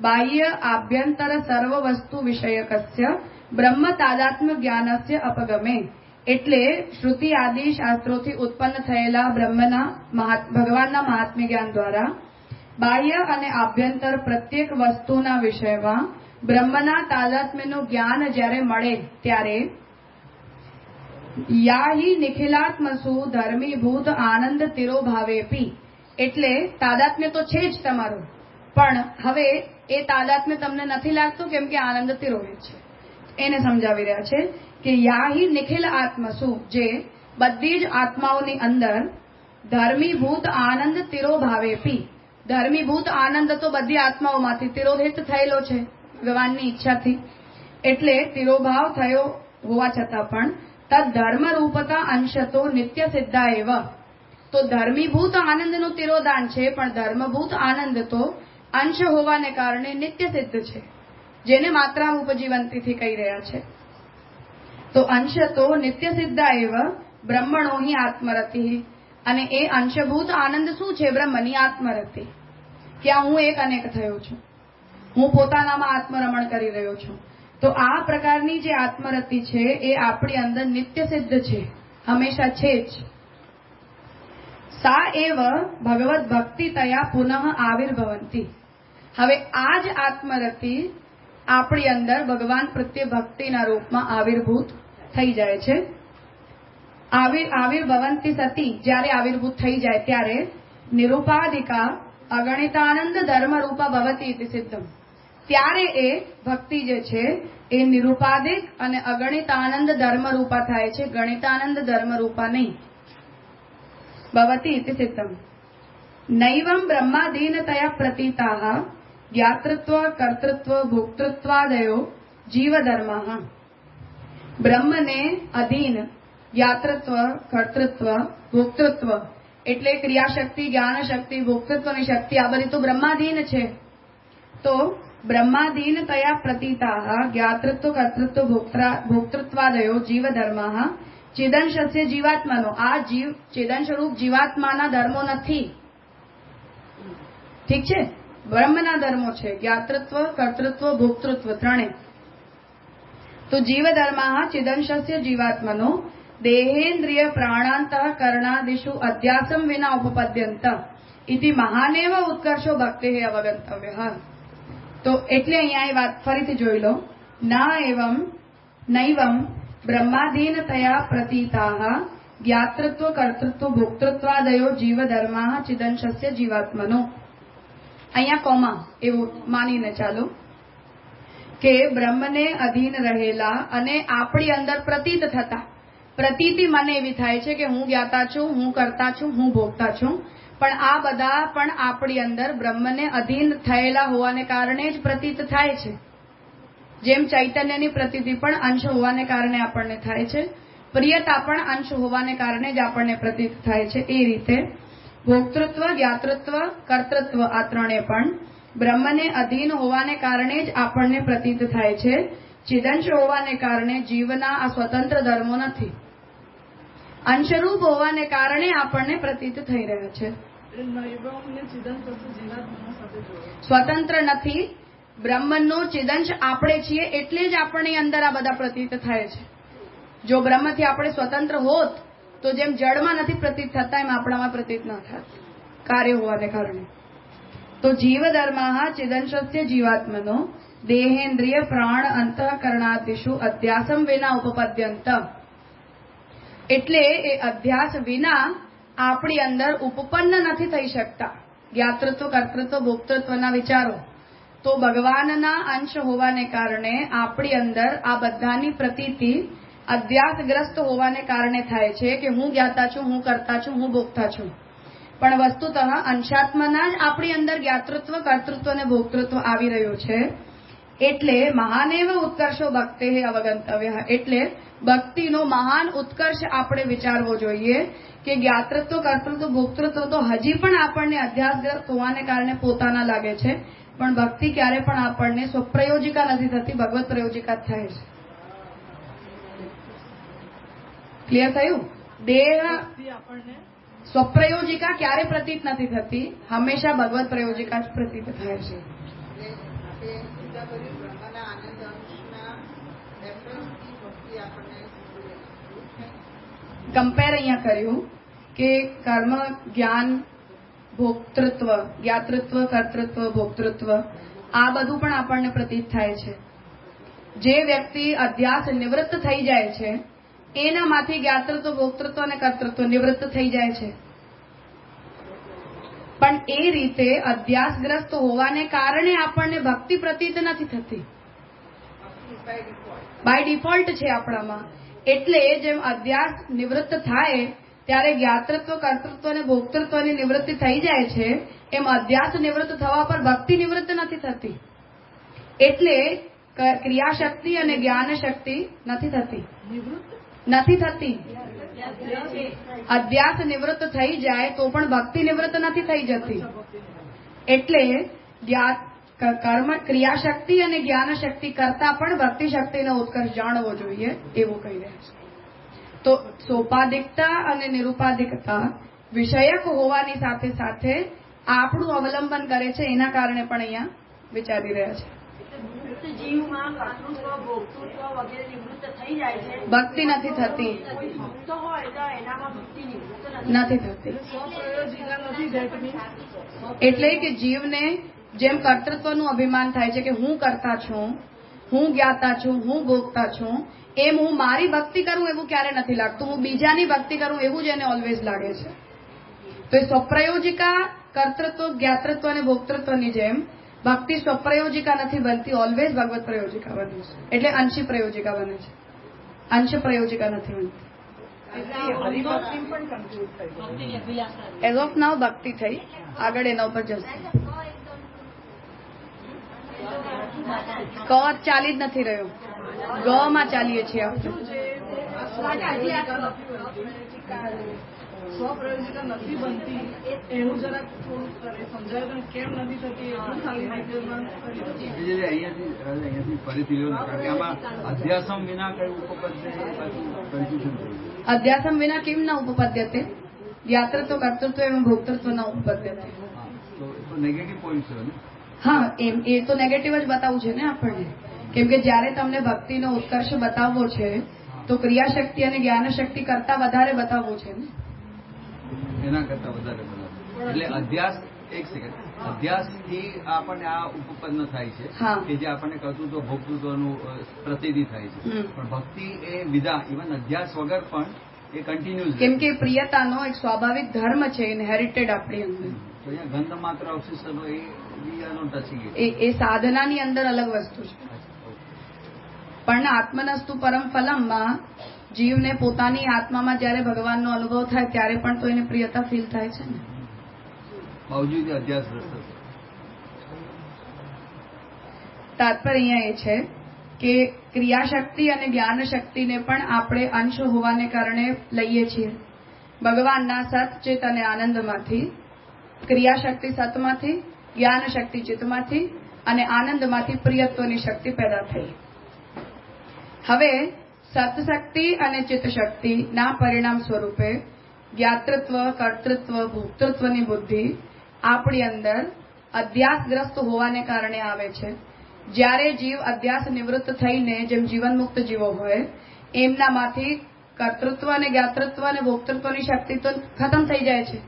બાહ્ય આભ્યંતર સર્વ વસ્તુ વિષયકસ્ય બ્રહ્મ તાદાત્મ્ય જ્ઞાનસ્ય અપગમે, એટલે શ્રુતિ આદિ શાસ્ત્રોથી ઉત્પન્ન થયેલા ભગવાનના મહાત્મ્ય જ્ઞાન દ્વારા બાહ્ય અને આભ્યંતર પ્રત્યેક વસ્તુના વિષયમાં બ્રહ્મના તાદાત્મ્યનું જ્ઞાન જ્યારે મળે ત્યારે યાહી નિખિલાત્મસુ ધર્મીભૂત આનંદ તિરોભાવેપી, એટલે તાદાત્મ્ય તો છે જ તમારું, પણ હવે એ તાદાત્મ્ય તમને નથી લાગતું કેમ કે આનંદ તિરોહિત છે. એને સમજાવી રહ્યા છે કે યાહી નિખિલ આત્મસુ, જે બધી જ આત્માઓની અંદર ધર્મીભૂત આનંદ તિરોભાવેપી, ધર્મીભૂત આનંદ તો બધી આત્માઓમાંથી તિરોહિત થયેલો છે ભગવાનની ઈચ્છાથી, એટલે તિરોભાવ થયો હોવા છતાં પણ તદ ધર્મ રૂપતા અંશતો નિત્ય સિદ્ધા એવ, તો ધર્મીભૂત આનંદનું તિરોધાન છે પણ ધર્મભૂત આનંદ તો અંશ હોવાને કારણે નિત્ય સિદ્ધ છે, જેને માત્રા ઉપજીવંતીથી કહી રહ્યા છે. તો અંશ તો નિત્ય સિદ્ધા એવ બ્રહ્મણો હિ આત્મરતિ, અને એ અંશભૂત આનંદ શું છે? બ્રહ્મની આત્મરતિ. ક્યાં હું એક અનેક થયો છું, હું પોતાનામાં આત્મરમણ કરી રહ્યો છું. તો આ પ્રકારની જે આત્મરતિ છે એ આપણી અંદર નિત્ય સિદ્ધ છે, હંમેશા છે જ. સા એવ ભગવદ ભક્તિ તયા પુનઃ આવિર્ભવંતી. હવે આ જ આત્મરતિ આપણી અંદર ભગવાન પ્રત્યે ભક્તિના રૂપમાં આવિર્ભૂત થઈ જાય છે. આવિર્ભવંતી સતી, જ્યારે આવિર્ભૂત થઈ જાય ત્યારે નિરૂપાધિકા અગણિતાનંદ ધર્મ રૂપા ભવતી ઇતિ સિદ્ધમ. ત્યારે એ ભક્તિ જે છે એ નિરૂપાધિક અને અગણિતાનંદ ધર્મ રૂપા થાય છે, ગણિતાનંદ ધર્મ રૂપા નહીં. ભવતી ઇતિ સિદ્ધમ. નૈવમ બ્રહ્માધીનતયા પ્રતીતાઃ જ્ઞાતૃત્વ કર્તૃત્વ ભોક્તૃત્વાદયો જીવધર્માઃ. બ્રહ્મને અધીન જ્ઞાતૃત્વ, કર્તૃત્વ, ભોક્તૃત્વ એટલે ક્રિયાશક્તિ, જ્ઞાન શક્તિ, ભોક્તૃત્વની શક્તિ, આ બધી તો બ્રહ્માધીન છે. તો બ્રહ્માધીન તયા પ્રતીતાઃ જ્ઞાતૃત્વ કર્તૃત્વ ભોક્તૃત્વાદયો જીવધર્માઃ ચેદંશસ્ય જીવાત્માનો. આ જીવ ચેદન સ્વરૂપ જીવાત્માના ધર્મો નથી. ઠીક છે, બ્રહ્મના ધર્મો છે, જ્ઞાતૃત્વ, કર્તૃત્વ, ભોક્તૃત્વ ત્રણે. તો જીવધર્માઃ ચેદંશસ્ય જીવાત્માનો દેહેન્દ્રિય પ્રાણાંતઃ કરણાદિષુ અધ્યાસમ વિના ઉપપદ્યંત ઇતિ મહાનેવ ઉત્કર્ષો ભક્તિ અવગંતવ્ય. તો એટલે અહીંયા એ વાત ફરીથી જોઈ લો. ના એવમ નૈવમ બ્રહ્માધીનતયા પ્રતીતાઃ જ્ઞાતૃત્વ કર્તૃત્વ ભોક્તૃત્વાદયો જીવધર્માઃ ચિદંશસ્ય જીવાત્મનો. અહીંયા કોમા એવું માનીને ચાલો કે બ્રહ્મને અધીન રહેલા અને આપણી અંદર પ્રતીત થતા, પ્રતીતિ મને એવી થાય છે કે હું જ્ઞાતા છું, હું કરતા છું, હું ભોગતા છું, પણ આ બધા પણ આપણી અંદર બ્રહ્મને અધીન થયેલા હોવાને કારણે જ પ્રતીત થાય છે. જેમ ચૈતન્યની પ્રતીતિ પણ અંશ હોવાને કારણે આપણને થાય છે, પ્રિયતા પણ અંશ હોવાને કારણે જ આપણને પ્રતીત થાય છે. એ રીતે ભોક્તૃત્વ, જ્ઞાતૃત્વ, કર્તૃત્વ આ ત્રણે પણ બ્રહ્મને અધીન હોવાને કારણે જ આપણને પ્રતીત થાય છે. ચિદંશ હોવાને કારણે જીવના આ સ્વતંત્ર ધર્મો નથી. અંશરૂપ હોવાને કારણે આપણને પ્રતીત થઈ રહ્યા છે. સ્વતંત્ર નથી, બ્રહ્મનો ચિદંશ આપણે છીએ એટલે જ આપણને અંદર આ બધા પ્રતીત થાય છે. જો બ્રહ્મથી આપણે સ્વતંત્ર હોત તો જેમ જળમાં નથી પ્રતીત થતા એમ આપણામાં પ્રતીત ન થાત કાર્ય હોવાને કારણે. તો જીવધર્માઃ ચિદંશસ્ય જીવાત્મનો દેહેન્દ્રિય પ્રાણ અંતઃકરણાદિષુ અધ્યાસમ વિના ઉપપદ્યંત. એટલે એ અધ્યાસ વિના આપણી અંદર ઉપપન્ન નથી થઈ શકતા જ્ઞાતૃત્વ, કર્તૃત્વ, ભોક્તૃત્વના વિચારો. તો ભગવાનના અંશ હોવાને કારણે આપણી અંદર આ બધાની પ્રતીતિ અધ્યાસગ્રસ્ત હોવાને કારણે થાય છે કે હું જ્ઞાતા છું, હું કરતા છું, હું ભોગતા છું. પણ વસ્તુતઃ અંશાત્માના જ આપણી અંદર જ્ઞાતૃત્વ, કર્તૃત્વ અને ભોક્તૃત્વ આવી રહ્યું છે. એટલે મહાનેવ ઉત્કર્ષો ભક્તે અવગંતવ્ય. એટલે ભક્તિનો મહાન ઉત્કર્ષ આપણે વિચારવો જોઈએ કે જ્ઞાતૃત્વ, કર્તૃત્વ, ભોક્તૃત્વ તો હજી પણ આપણને અધ્યાસગ્રસ્ત હોવાને કારણે પોતાના લાગે છે, પણ ભક્તિ ક્યારે પણ આપણને સ્વપ્રયોજિકા નથી થતી, ભગવત પ્રયોજિકા થાય છે. ક્લિયર થયું? દેહ સ્વપ્રયોજિકા ક્યારે પ્રતીત નથી થતી, હંમેશા ભગવત પ્રયોજિકા જ પ્રતીત થાય છે. કમ્પેર અહીંયા કર્યું કે કર્મ, જ્ઞાન, ભોક્તૃત્વ, જ્ઞાતૃત્વ, કર્તૃત્વ, ભોક્તૃત્વ આ બધું પણ આપણને પ્રતીત થાય છે. જે વ્યક્તિ અધ્યાસ નિવૃત્ત થઈ જાય છે એનામાંથી જ્ઞાતૃત્વ, ભોક્તૃત્વ અને કર્તૃત્વ નિવૃત્ત થઈ જાય છે. પણ એ રીતે અધ્યાસગ્રસ્ત હોવાને કારણે આપણને ભક્તિ પ્રતીત નથી થતી, બાય ડિફોલ્ટ છે આપણામાં. એટલે જેમ અધ્યાસ નિવૃત્ત થાય ત્યારે જ્ઞાતૃત્વ, કર્તૃત્વ અને ભોક્તૃત્વની નિવૃત્તિ થઈ જાય છે, એમ અધ્યાસ નિવૃત્ત થવા પર ભક્તિ નિવૃત્ત નથી થતી. એટલે ક્રિયાશક્તિ અને જ્ઞાન શક્તિ નથી થતી. અધ્યાસ નિવૃત્ત થઈ જાય તો પણ ભક્તિ નિવૃત્ત નથી થઈ જતી. એટલે ક્રિયાશક્તિ અને જ્ઞાન શક્તિ કરતા પણ ભક્તિ શક્તિનો ઉત્કર્ષ જાણવો જોઈએ એવું કહી રહ્યા છે. તો સોપાધિકતા અને નિરુપાધિકતા વિષયક હોવાની સાથે સાથે આપણું અવલંબન કરે છે, એના કારણે પણ અહીંયા વિચારી રહ્યા છે. જીવમાં કર્તૃત્વ, ભોક્તૃત્વ વગેરે નિવૃત્ત થઈ જાય છે. ભક્તિ નથી થતી. ભક્ત હોય તો એનામાં ભક્તિ નિવૃત્ત નથી થતી. સ્વપ્રયોજિકા નથી દેખતી. એટલે કે જીવને જેમ કર્તૃત્વનું અભિમાન થાય છે કે હું કરતા છું, હું જ્ઞાતા છું, હું ભોગતા છું, એમ હું મારી ભક્તિ કરું એવું ક્યારે નથી લાગતું. હું બીજાની ભક્તિ કરું એવું જ એને ઓલવેઝ લાગે છે. તો એ સ્વપ્રયોજિકા કર્તૃત્વ, જ્ઞાતૃત્વ અને ભોક્તૃત્વની જેમ ભક્તિ સ્વપ્રયોજિકા નથી બનતી, ઓલવેઝ ભગવત પ્રયોજિકા બને છે. એટલે અંશી પ્રયોજિકા બને છે, અંશ પ્રયોજિકા નથી બનતી. હરિભક્તિ પણ કન્ફ્યુઝ થઈ. એઝ ઓફ નાવ ભક્તિ થઈ, આગળ એના ઉપર જશે. ક ચાલી જ નથી રહ્યો, ગ માં ચાલીએ છીએ આપણે. સ્વપ્રયોજિકા નથી બનતી એનું જરાક થોડું સમજાય તો કેમ નથી થતી એટલું ખાલી અહીંયાથી ફરીથી લો, કારણ કે આમાં અધ્યાસમ વિના કયું ઉપપદ છે એ પાછું કન્ફ્યુઝન થયું. અધ્યાસમ વિના કિમ ન ઉપપદ્યતે, જ્ઞાતૃત્વ કર્તૃત્વ એવં ભોક્તૃત્વ ન ઉપપદ્યતે. તો નેગેટિવ પોઈન્ટ છે ને. હા, એમ એ તો નેગેટિવ જ બતાવવું છે ને આપણને, કેમ કે જયારે તમને ભક્તિનો ઉત્કર્ષ બતાવવો છે તો ક્રિયાશક્તિ અને જ્ઞાન શક્તિ કરતા વધારે બતાવવું છે ને, એના કરતા વધારે બરાબર. એટલે અધ્યાસ, એક સેકન્ડ, અધ્યાસ થી આપણને આ ઉપપન્ન થાય છે કે જે આપણને કર્તૃત્વ ભોક્તૃત્વનું પ્રતિનિધિ થાય છે. પણ ભક્તિ એ વિધા, ઇવન અધ્યાસ વગર પણ એ કન્ટિન્યુઅસ, કેમ કે પ્રિયતાનો એક સ્વાભાવિક ધર્મ છે, ઇનહેરિટેડ આપણી અંદર. તો અહીંયા ગંધ માત્ર અવશિષ્ટનો એ સાધનાની અંદર અલગ વસ્તુ છે. પણ આત્મનસ્તુ પરમ ફલમમાં જીવને પોતાની આત્મામાં જયારે ભગવાનનો અનુભવ થાય ત્યારે પણ તો એને પ્રિયતા ફીલ થાય છે ને. તાત્પર્ય અહીંયા એ છે કે ક્રિયાશક્તિ અને જ્ઞાન શક્તિને પણ આપણે અંશ હોવાને કારણે લઈએ છીએ ભગવાનના સત, ચિત અને આનંદમાંથી. ક્રિયાશક્તિ સતમાંથી, જ્ઞાન શક્તિ ચિત્તમાંથી અને આનંદમાંથી પ્રિયત્વની શક્તિ પેદા થઈ. હવે સતશક્તિ અને ચિત્ત શક્તિના પરિણામ સ્વરૂપે જ્ઞાતૃત્વ, કર્તૃત્વ, ભોક્તૃત્વની બુદ્ધિ આપણી અંદર અધ્યાસગ્રસ્ત હોવાને કારણે આવે છે. જ્યારે જીવ અધ્યાસ નિવૃત્ત થઈને જેમ જીવન મુક્ત જીવો હોય એમનામાંથી કર્તૃત્વ અને જ્ઞાતૃત્વ અને ભોક્તૃત્વની શક્તિ તો ખતમ થઈ જાય છે.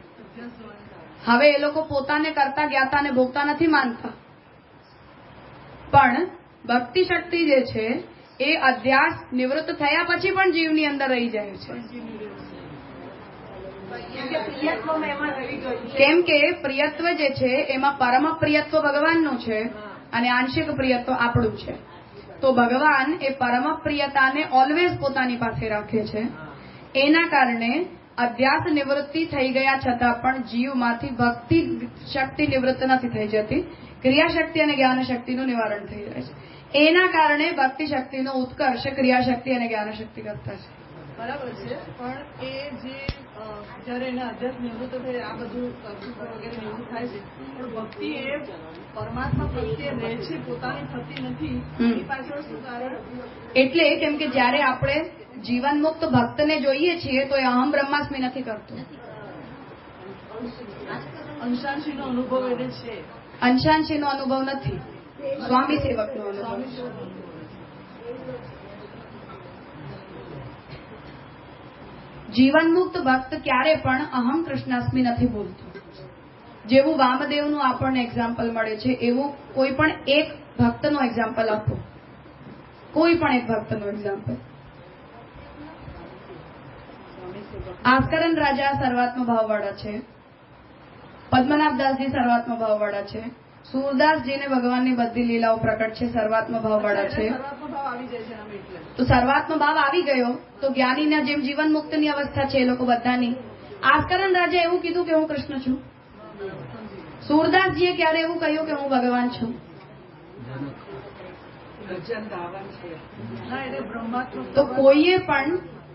હવે એ લોકો પોતાને કરતા, જ્ઞાતા અને ભોગતા નથી માનતા. પણ ભક્તિ શક્તિ જે છે એ અધ્યાસ નિવૃત્ત થયા પછી પણ જીવની અંદર રહી જાય છે. કેમ કે પ્રિયત્વ જે છે એમાં પરમ પ્રિયત્વ ભગવાનનું છે અને આંશિક પ્રિયત્વ આપણું છે. તો ભગવાન એ પરમ પ્રિયતાને ઓલવેઝ પોતાની પાસે રાખે છે. એના કારણે અધ્યાસ નિવૃત્તિ થઈ ગયા છતાં પણ જીવમાંથી ભક્તિ શક્તિ નિવૃત્ત નથી થઈ જતી. ક્રિયાશક્તિ અને જ્ઞાન શક્તિનું નિવારણ થઈ જાય છે. એના કારણે ભક્તિ શક્તિનો ઉત્કર્ષ ક્રિયાશક્તિ અને જ્ઞાન શક્તિ કરતા છે. બરાબર છે, પણ એ જે જયારે એના અધ્યાસ નિવૃત્ત થઈ આ બધું વગેરે નિવૃત્ત થાય છે, પણ ભક્તિ એ પરમાત્મા પ્રત્યે રહે છે, પોતાની થતી નથી. એ પાછળ શું કારણ? એટલે કેમ કે જયારે આપણે જીવન મુક્ત ભક્તને જોઈએ છીએ તો એ અહમ બ્રહ્માસ્મિ નથી કરતો. અંશાંશીનો અનુભવ એને છે. અંશાંશીનો અનુભવ નથી, સ્વામી સેવકનો અનુભવ. જીવન મુક્ત ભક્ત ક્યારે પણ અહમ કૃષ્ણાસ્મિ નથી બોલતો. જેવું વામદેવનું આપણને એક્ઝામ્પલ મળે છે એવું કોઈ પણ એક ભક્તનો એક્ઝામ્પલ આપો, કોઈ પણ એક ભક્તનો એક્ઝામ્પલ. આસ્કરન રાજા સર્વાત્મ ભાવવાળા છે, પદ્મનાભદાસજી સર્વાત્મ ભાવવાળા છે, સુરદાસજીને ભગવાનની બધી લીલાઓ પ્રકટ છે, સર્વાત્મ ભાવવાળા છે. તો સર્વાત્મ ભાવ આવી ગયો તો જ્ઞાનીના જેમ જીવન મુક્તની અવસ્થા છે એ લોકો બધાની. આસ્કરન રાજા એવું કીધું કે હું કૃષ્ણ છું. સુરદાસજીએ ક્યારે એવું કહ્યું કે હું ભગવાન છું? તો કોઈએ પણ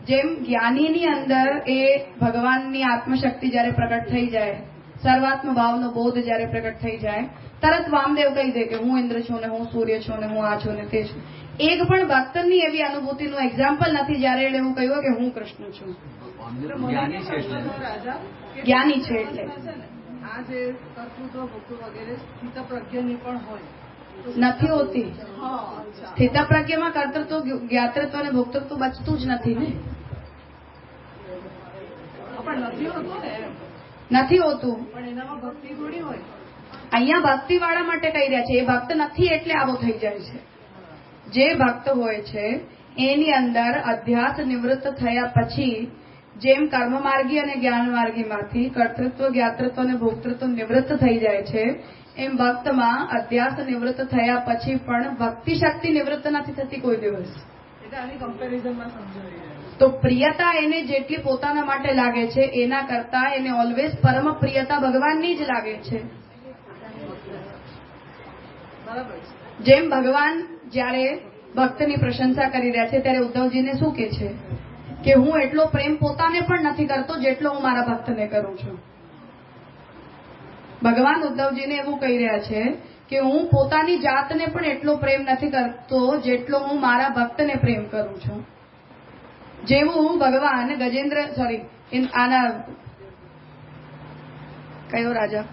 જેમ જ્ઞાનીની અંદર એ ભગવાનની આત્મશક્તિ જયારે પ્રગટ થઈ જાય, સર્વાત્મ ભાવનો બોધ જયારે પ્રગટ થઈ જાય તરત વામદેવ કહી દે કે હું ઇન્દ્ર છું ને હું સૂર્ય છું ને હું આ છું ને તે છું. એક પણ ભક્તની એવી અનુભૂતિનું એક્ઝામ્પલ નથી જયારે એને એવું કહ્યું કે હું કૃષ્ણ છું. જ્ઞાની છે એટલે આ જે કર્તૃત્વ ભોગતું વગેરે સ્થિતપ્રજ્ઞની પણ હોય નથી હોતી. સ્થિતપ્રજ્ઞમાં કર્તૃત્વ જ્ઞાતૃત્વ અને ભોક્તૃત્વ બચતું જ નથી ને. પણ નથી હોતું ને, નથી હોતું. પણ એનામાં ભક્તિ થોડી હોય. અહીંયા ભક્તિ વાળા માટે કહી રહ્યા છે. એ ભક્ત નથી એટલે આવો થઈ જાય છે. જે ભક્ત હોય છે એની અંદર અધ્યાસ નિવૃત્ત થયા પછી જેમ કર્મ માર્ગી અને જ્ઞાન માર્ગીમાંથી કર્તૃત્વ જ્ઞાતૃત્વ અને ભોક્તૃત્વ નિવૃત્ત થઈ જાય છે એમ ભક્તમાં અધ્યાસ નિવૃત્ત થયા પછી પણ ભક્તિ શક્તિ નિવૃત્ત નથી થતી કોઈ દિવસ. એટલે આની કમ્પેરિઝનમાં સમજાવી. તો પ્રિયતા એને જેટલી પોતાના માટે લાગે છે એના કરતા એને ઓલવેઝ પરમ પ્રિયતા ભગવાનની જ લાગે છે. જેમ ભગવાન જયારે ભક્તની પ્રશંસા કરી રહ્યા છે ત્યારે ઉદ્ધવજીને શું કે છે કે હું એટલો પ્રેમ પોતાને પણ નથી કરતો જેટલો હું મારા ભક્તને કરું છું. ભગવાન ઉદ્ધવજીને એવું કહી રહ્યા છે કે હું પોતાની જાતને પણ એટલો પ્રેમ નથી કરતો જેટલો હું મારા ભક્તને પ્રેમ કરું છું. જેવું ભગવાન ગજેન્દ્ર આના કયો રાજા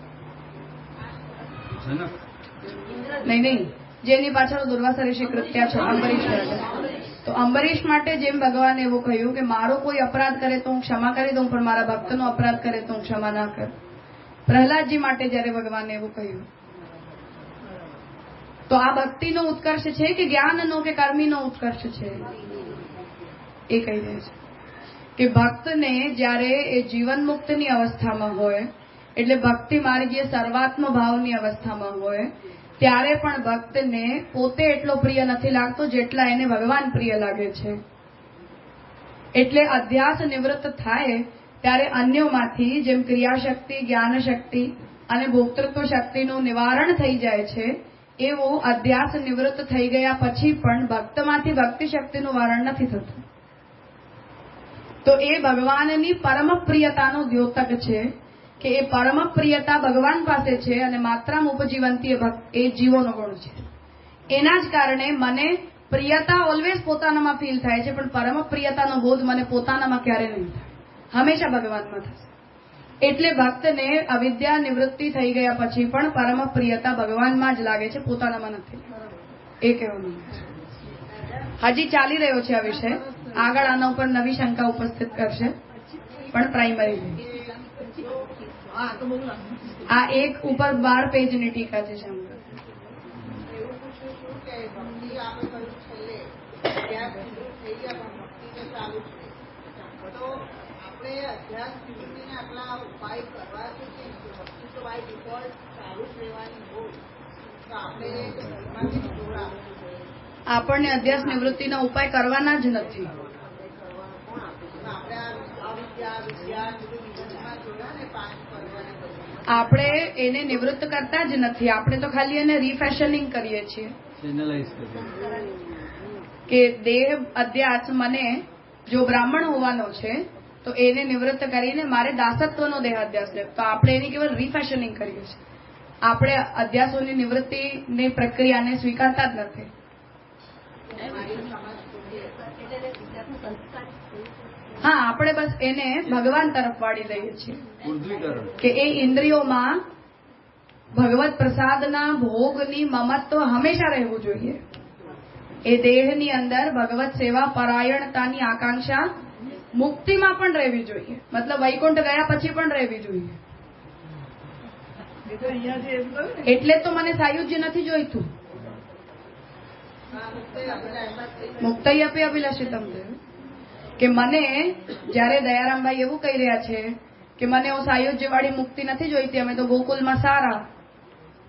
નહીં જેની પાછળ દુર્વાસા ઋષિ કૃત્યા છે અંબરીશ રાજા. તો અંબરીશ માટે જેમ ભગવાને એવું કહ્યું કે મારો કોઈ અપરાધ કરે તો હું ક્ષમા કરી દઉં પણ મારા ભક્તનો અપરાધ કરે તો હું ક્ષમા ના કરું. પ્રહલાદજી માટે જયારે ભગવાને એવું કહ્યું તો આ ભક્તિનો ઉત્કર્ષ છે કે જ્ઞાનનો કે કર્મીનો ઉત્કર્ષ છે એ કહી દે છે કે ભક્તને જયારે એ જીવન મુક્તની અવસ્થામાં હોય એટલે ભક્તિ માર્ગીય સર્વાત્મ ભાવની અવસ્થામાં હોય ત્યારે પણ ભક્તને પોતે એટલો પ્રિય નથી લાગતો જેટલા એને ભગવાન પ્રિય લાગે છે. એટલે અધ્યાસ નિવૃત્ત થાય ત્યારે અન્યોમાંથી જેમ ક્રિયાશક્તિ જ્ઞાન શક્તિ અને ભોક્તૃત્વ શક્તિનું નિવારણ થઈ જાય છે એવું અધ્યાસ નિવૃત્ત થઈ ગયા પછી પણ ભક્તમાંથી ભક્તિ શક્તિનું વારણ નથી થતું. તો એ ભગવાનની પરમ પ્રિયતાનો દ્યોતક છે કે એ પરમ પ્રિયતા ભગવાન પાસે છે અને માત્રામાં ઉપજીવંતી એ જીવોનો ગુણ છે. એના જ કારણે મને પ્રિયતા ઓલવેઝ પોતાનામાં ફીલ થાય છે પણ પરમ પ્રિયતાનો બોધ મને પોતાનામાં ક્યારે નહીં થાય, હંમેશા ભગવાનમાં થશે. એટલે ભક્તને અવિદ્યા નિવૃત્તિ થઈ ગયા પછી પણ પરમ પ્રિયતા ભગવાનમાં જ લાગે છે, પોતાનામાં નથી. એ કહેવાનું હજી ચાલી રહ્યો છે આ વિષય. આગળ આના ઉપર નવી શંકા ઉપસ્થિત કરશે પણ પ્રાઇમરી આ એક ઉપર 12 પેજની ટીકા છે. એવું પૂછું છું કે ભક્તિ આપણે કહ્યું છેલ્લે અધ્યાસ નિવૃત્ત થઈ ગયા પણ ભક્તિ તો ચાલુ છે. તો આપણે અધ્યાસ નિવૃત્તિને આટલા ઉપાય કરવા છે કે ભક્તિ તો બાય ડિફોલ્ટ ચાલુ જ રહેવાની હોય તો આપણે ઘરમાંથી જોડ આપવું જોઈએ. આપણને અધ્યાસ નિવૃત્તિના ઉપાય કરવાના જ નથી. આપણે આ વિદ્યા બધું વિજ્ઞાનમાં જોયા ને 5 કરવાને બધું આપણે એને નિવૃત્ત કરતા જ નથી. આપણે તો ખાલી એને રીફેશનિંગ કરીએ છીએ કે દેહ અધ્યાસ મને જો બ્રાહ્મણ હોવાનો છે તો એને નિવૃત્ત કરીને મારે દાસત્વનો દેહ અધ્યાસ લે. તો આપણે એની કેવળ રીફેશનિંગ કરીએ છીએ. આપણે અધ્યાસોની નિવૃત્તિની પ્રક્રિયાને સ્વીકારતા જ નથી. હા, આપણે બસ એને ભગવાન તરફ વાળી દઈએ છીએ કે એ ઇન્દ્રિયોમાં ભગવત પ્રસાદના ભોગની મમત્વ હંમેશા રહેવું જોઈએ. એ દેહની અંદર ભગવત સેવા પરાયણતાની આકાંક્ષા મુક્તિમાં પણ રહેવી જોઈએ. મતલબ વૈકુંઠ ગયા પછી પણ રહેવી જોઈએ. એટલે તો મને સાયુજ્ય નથી જોઈતું. મુક્તય અપી અભિલાષિતમ કે મને જયારે દયારામભાઈ એવું કહી રહ્યા છે કે મને સાયુજ્યવાળી મુક્તિ નથી જોઈતી, અમે તો ગોકુલમાં સારા,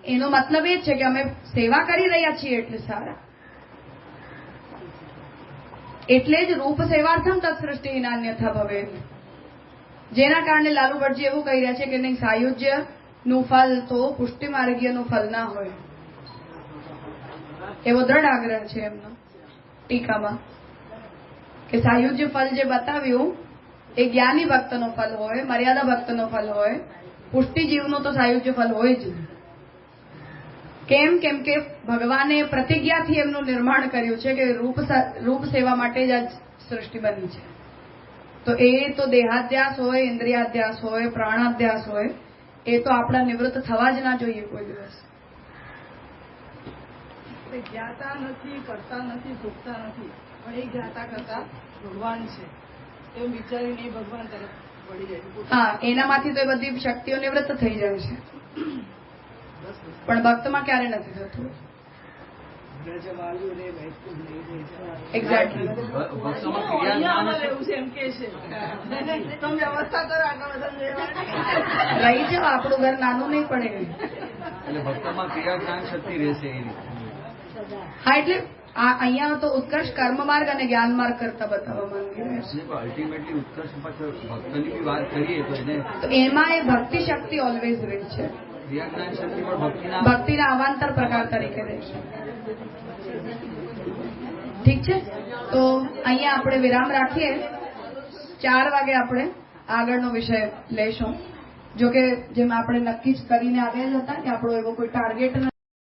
એનો મતલબ એ છે કે અમે સેવા કરી રહ્યા છીએ એટલે સારા. એટલે જ રૂપ સેવાર્થમ તત્સૃષ્ટિ નાન્યથા ભવે. જેના કારણે લાલુ ભટ્ટજી એવું કહી રહ્યા છે કે નહીં, સાયુજ્યનું ફલ તો પુષ્ટિ માર્ગીયનું ફલ ના હોય. એવો દ્રઢ આગ્રહ છે એમનો ટીકામાં કે સાયુજ્ય ફલ જે બતાવ્યું એ જ્ઞાની ભક્તનો ફલ હોય, મર્યાદા ભક્તનો ફલ હોય. પુષ્ટિ જીવનો તો સાયુજ્ય ફલ હોય જ નહીં. કેમ કે ભગવાને પ્રતિજ્ઞાથી એમનું નિર્માણ કર્યું છે કે રૂપ સેવા માટે જ આ સૃષ્ટિ બની છે. તો એ તો દેહાધ્યાસ હોય, ઇન્દ્રિયાધ્યાસ હોય, પ્રાણાધ્યાસ હોય, એ તો આપણા નિવૃત્ત થવા જ ના જોઈએ કોઈ દિવસ. જ્ઞાતા નથી, કરતા નથી, ભોગતા નથી, પણ એ જ્ઞાતા કરતા ભગવાન છે એવું વિચારીને એ ભગવાન તરફ વળી જાય. હા, એનામાંથી તો એ બધી શક્તિઓ નિવૃત્ત થઈ જાય છે, પણ ભક્તમાં ક્યારે નથી થતું. એક્ઝેક્ટલી. ભક્તોમાં ક્રિયા એવું છે એમ કે છે તમે વ્યવસ્થા કરો આટલા બધા રહી જાઓ, આપણું ઘર નાનું નહીં પડે. એટલે ભક્તોમાં ક્રિયા જ્ઞાન શક્તિ રહેશે એ રીતે. હા, એટલે અહીંયા તો ઉત્કર્ષ કર્મ માર્ગ અને જ્ઞાન માર્ગ કરતા બતાવવા માંગી રહ્યા છે. અલ્ટિમેટલી ઉત્કર્ષ ભક્તની બી વાત કરીએ તો એને તો એમાં એ ભક્તિ શક્તિ ઓલવેઝ રહી છે. ક્રિયા જ્ઞાન શક્તિ પણ ભક્તિના અવાંતર પ્રકાર તરીકે રહેશે. ઠીક છે, તો અહીંયા આપણે વિરામ રાખીએ. 4 વાગે આપણે આગળનો વિષય લેશું. જોકે જેમ આપણે નક્કી જ કરીને આવ્યા જ હતા કે આપણો એવો કોઈ ટાર્ગેટ નથી.